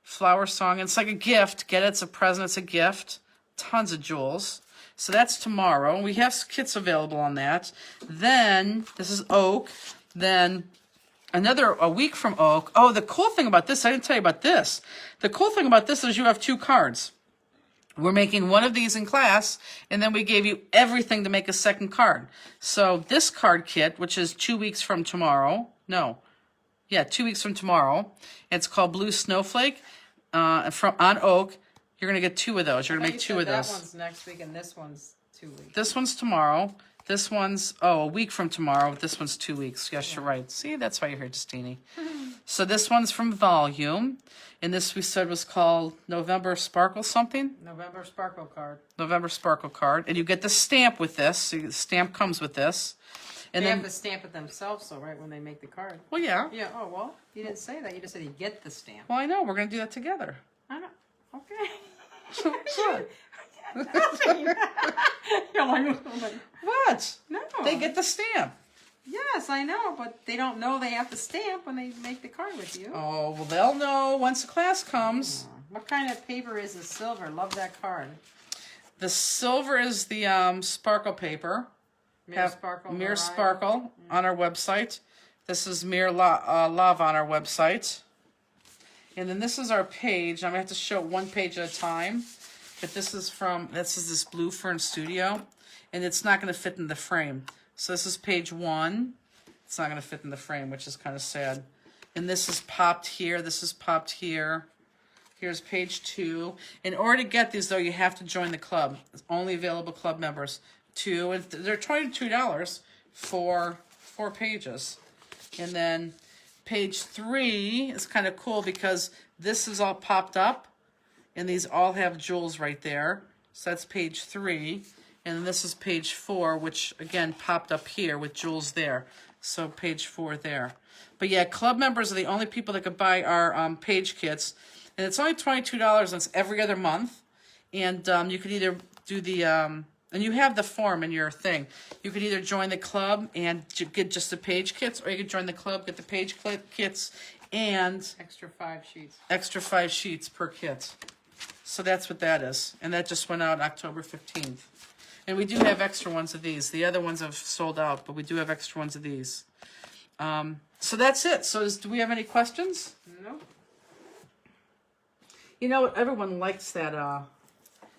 Flower Song. It's like a gift. Get it? It's a present. It's a gift. Tons of jewels. So that's tomorrow. We have kits available on that. Then, this is Oak. Then, a week from Oak. Oh, the cool thing about this, I didn't tell you about this. The cool thing about this is you have 2 cards. We're making one of these in class, and then we gave you everything to make a second card. So this card kit, which is 2 weeks from tomorrow. No. Yeah, 2 weeks from tomorrow. It's called Blue Snowflake on Oak. You're going to get 2 of those. You're going to make 2 of those. That one's next week, and this one's 2 weeks. This one's tomorrow. This one's, a week from tomorrow. This one's 2 weeks. Yes, you're right. See, that's why you're here, Justini. So this one's from Volume. And this we said was called November Sparkle something. November Sparkle card. November Sparkle card. And you get the stamp with this. So the stamp comes with this. And They then, have to stamp it themselves, though, right, when they make the card. well, yeah. Yeah, oh, well, you didn't say that. You just said you get the stamp. Well, I know. We're going to do that together. I know. Okay. What? Nothing. You're like, What? no. They get the stamp. Yes, I know, but they don't know they have to stamp when they make the card with you. Oh, well, they'll know once the class comes. What kind of paper is the silver? Love that card. The silver is the sparkle paper. Mirror Sparkle. Mirror Mariah. Sparkle on our website. This is Mirror Love on our website. And then this is our page. I'm going to have to show it one page at a time. But this is this Blue Fern Studio. And it's not going to fit in the frame. So this is page 1. It's not going to fit in the frame, which is kind of sad. And this is popped here. This is popped here. Here's page 2. In order to get these, though, you have to join the club. It's only available club members. 2, and they're $22 four pages. And then page 3 is kind of cool because this is all popped up, and these all have jewels right there. So that's page 3. And then this is page 4, which again popped up here with jewels there. So page 4 there. But yeah, club members are the only people that could buy our page kits. And it's only $22, and it's every other month. And you could either do the, and you have the form in your thing. You could either join the club and get just the page kits, or you could join the club, get the page kits, and Extra 5 sheets. extra 5 sheets per kit. So that's what that is. And that just went out October 15th. And we do have extra ones of these. The other ones have sold out, but we do have extra ones of these. So that's it. So do we have any questions? No. You know, everyone likes that,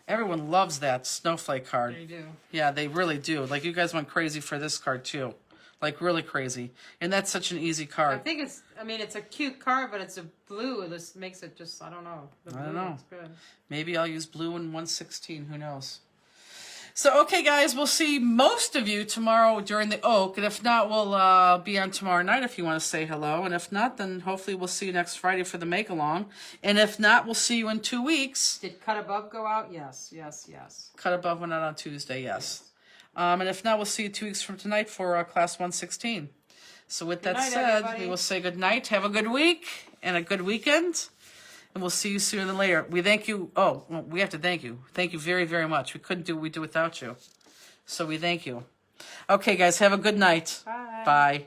everyone loves that snowflake card. They do. Yeah, they really do. Like, you guys went crazy for this card, too. Like, really crazy. And that's such an easy I card. think it's a cute card, but it's a blue. This makes it just, I don't know. The blue don't know. looks good. Maybe I'll use blue in 116. Who knows? So, okay, guys, we'll see most of you tomorrow during the Oak. And if not, we'll be on tomorrow night if you want to say hello. And if not, then hopefully we'll see you next Friday for the make-along. And if not, we'll see you in 2 weeks. Did Cut Above go out? Yes, yes, yes. Cut Above went out on Tuesday, yes. And if not, we'll see you 2 weeks from tonight for Class 116. So with that night, said, everybody. we will say good night. Have a good week and a good weekend. And we'll see you sooner than later. We thank you. Oh, well, we have to thank you. Thank you very, very much. We couldn't do what we do without you. So we thank you. Okay, guys, have a good night. Bye. Bye.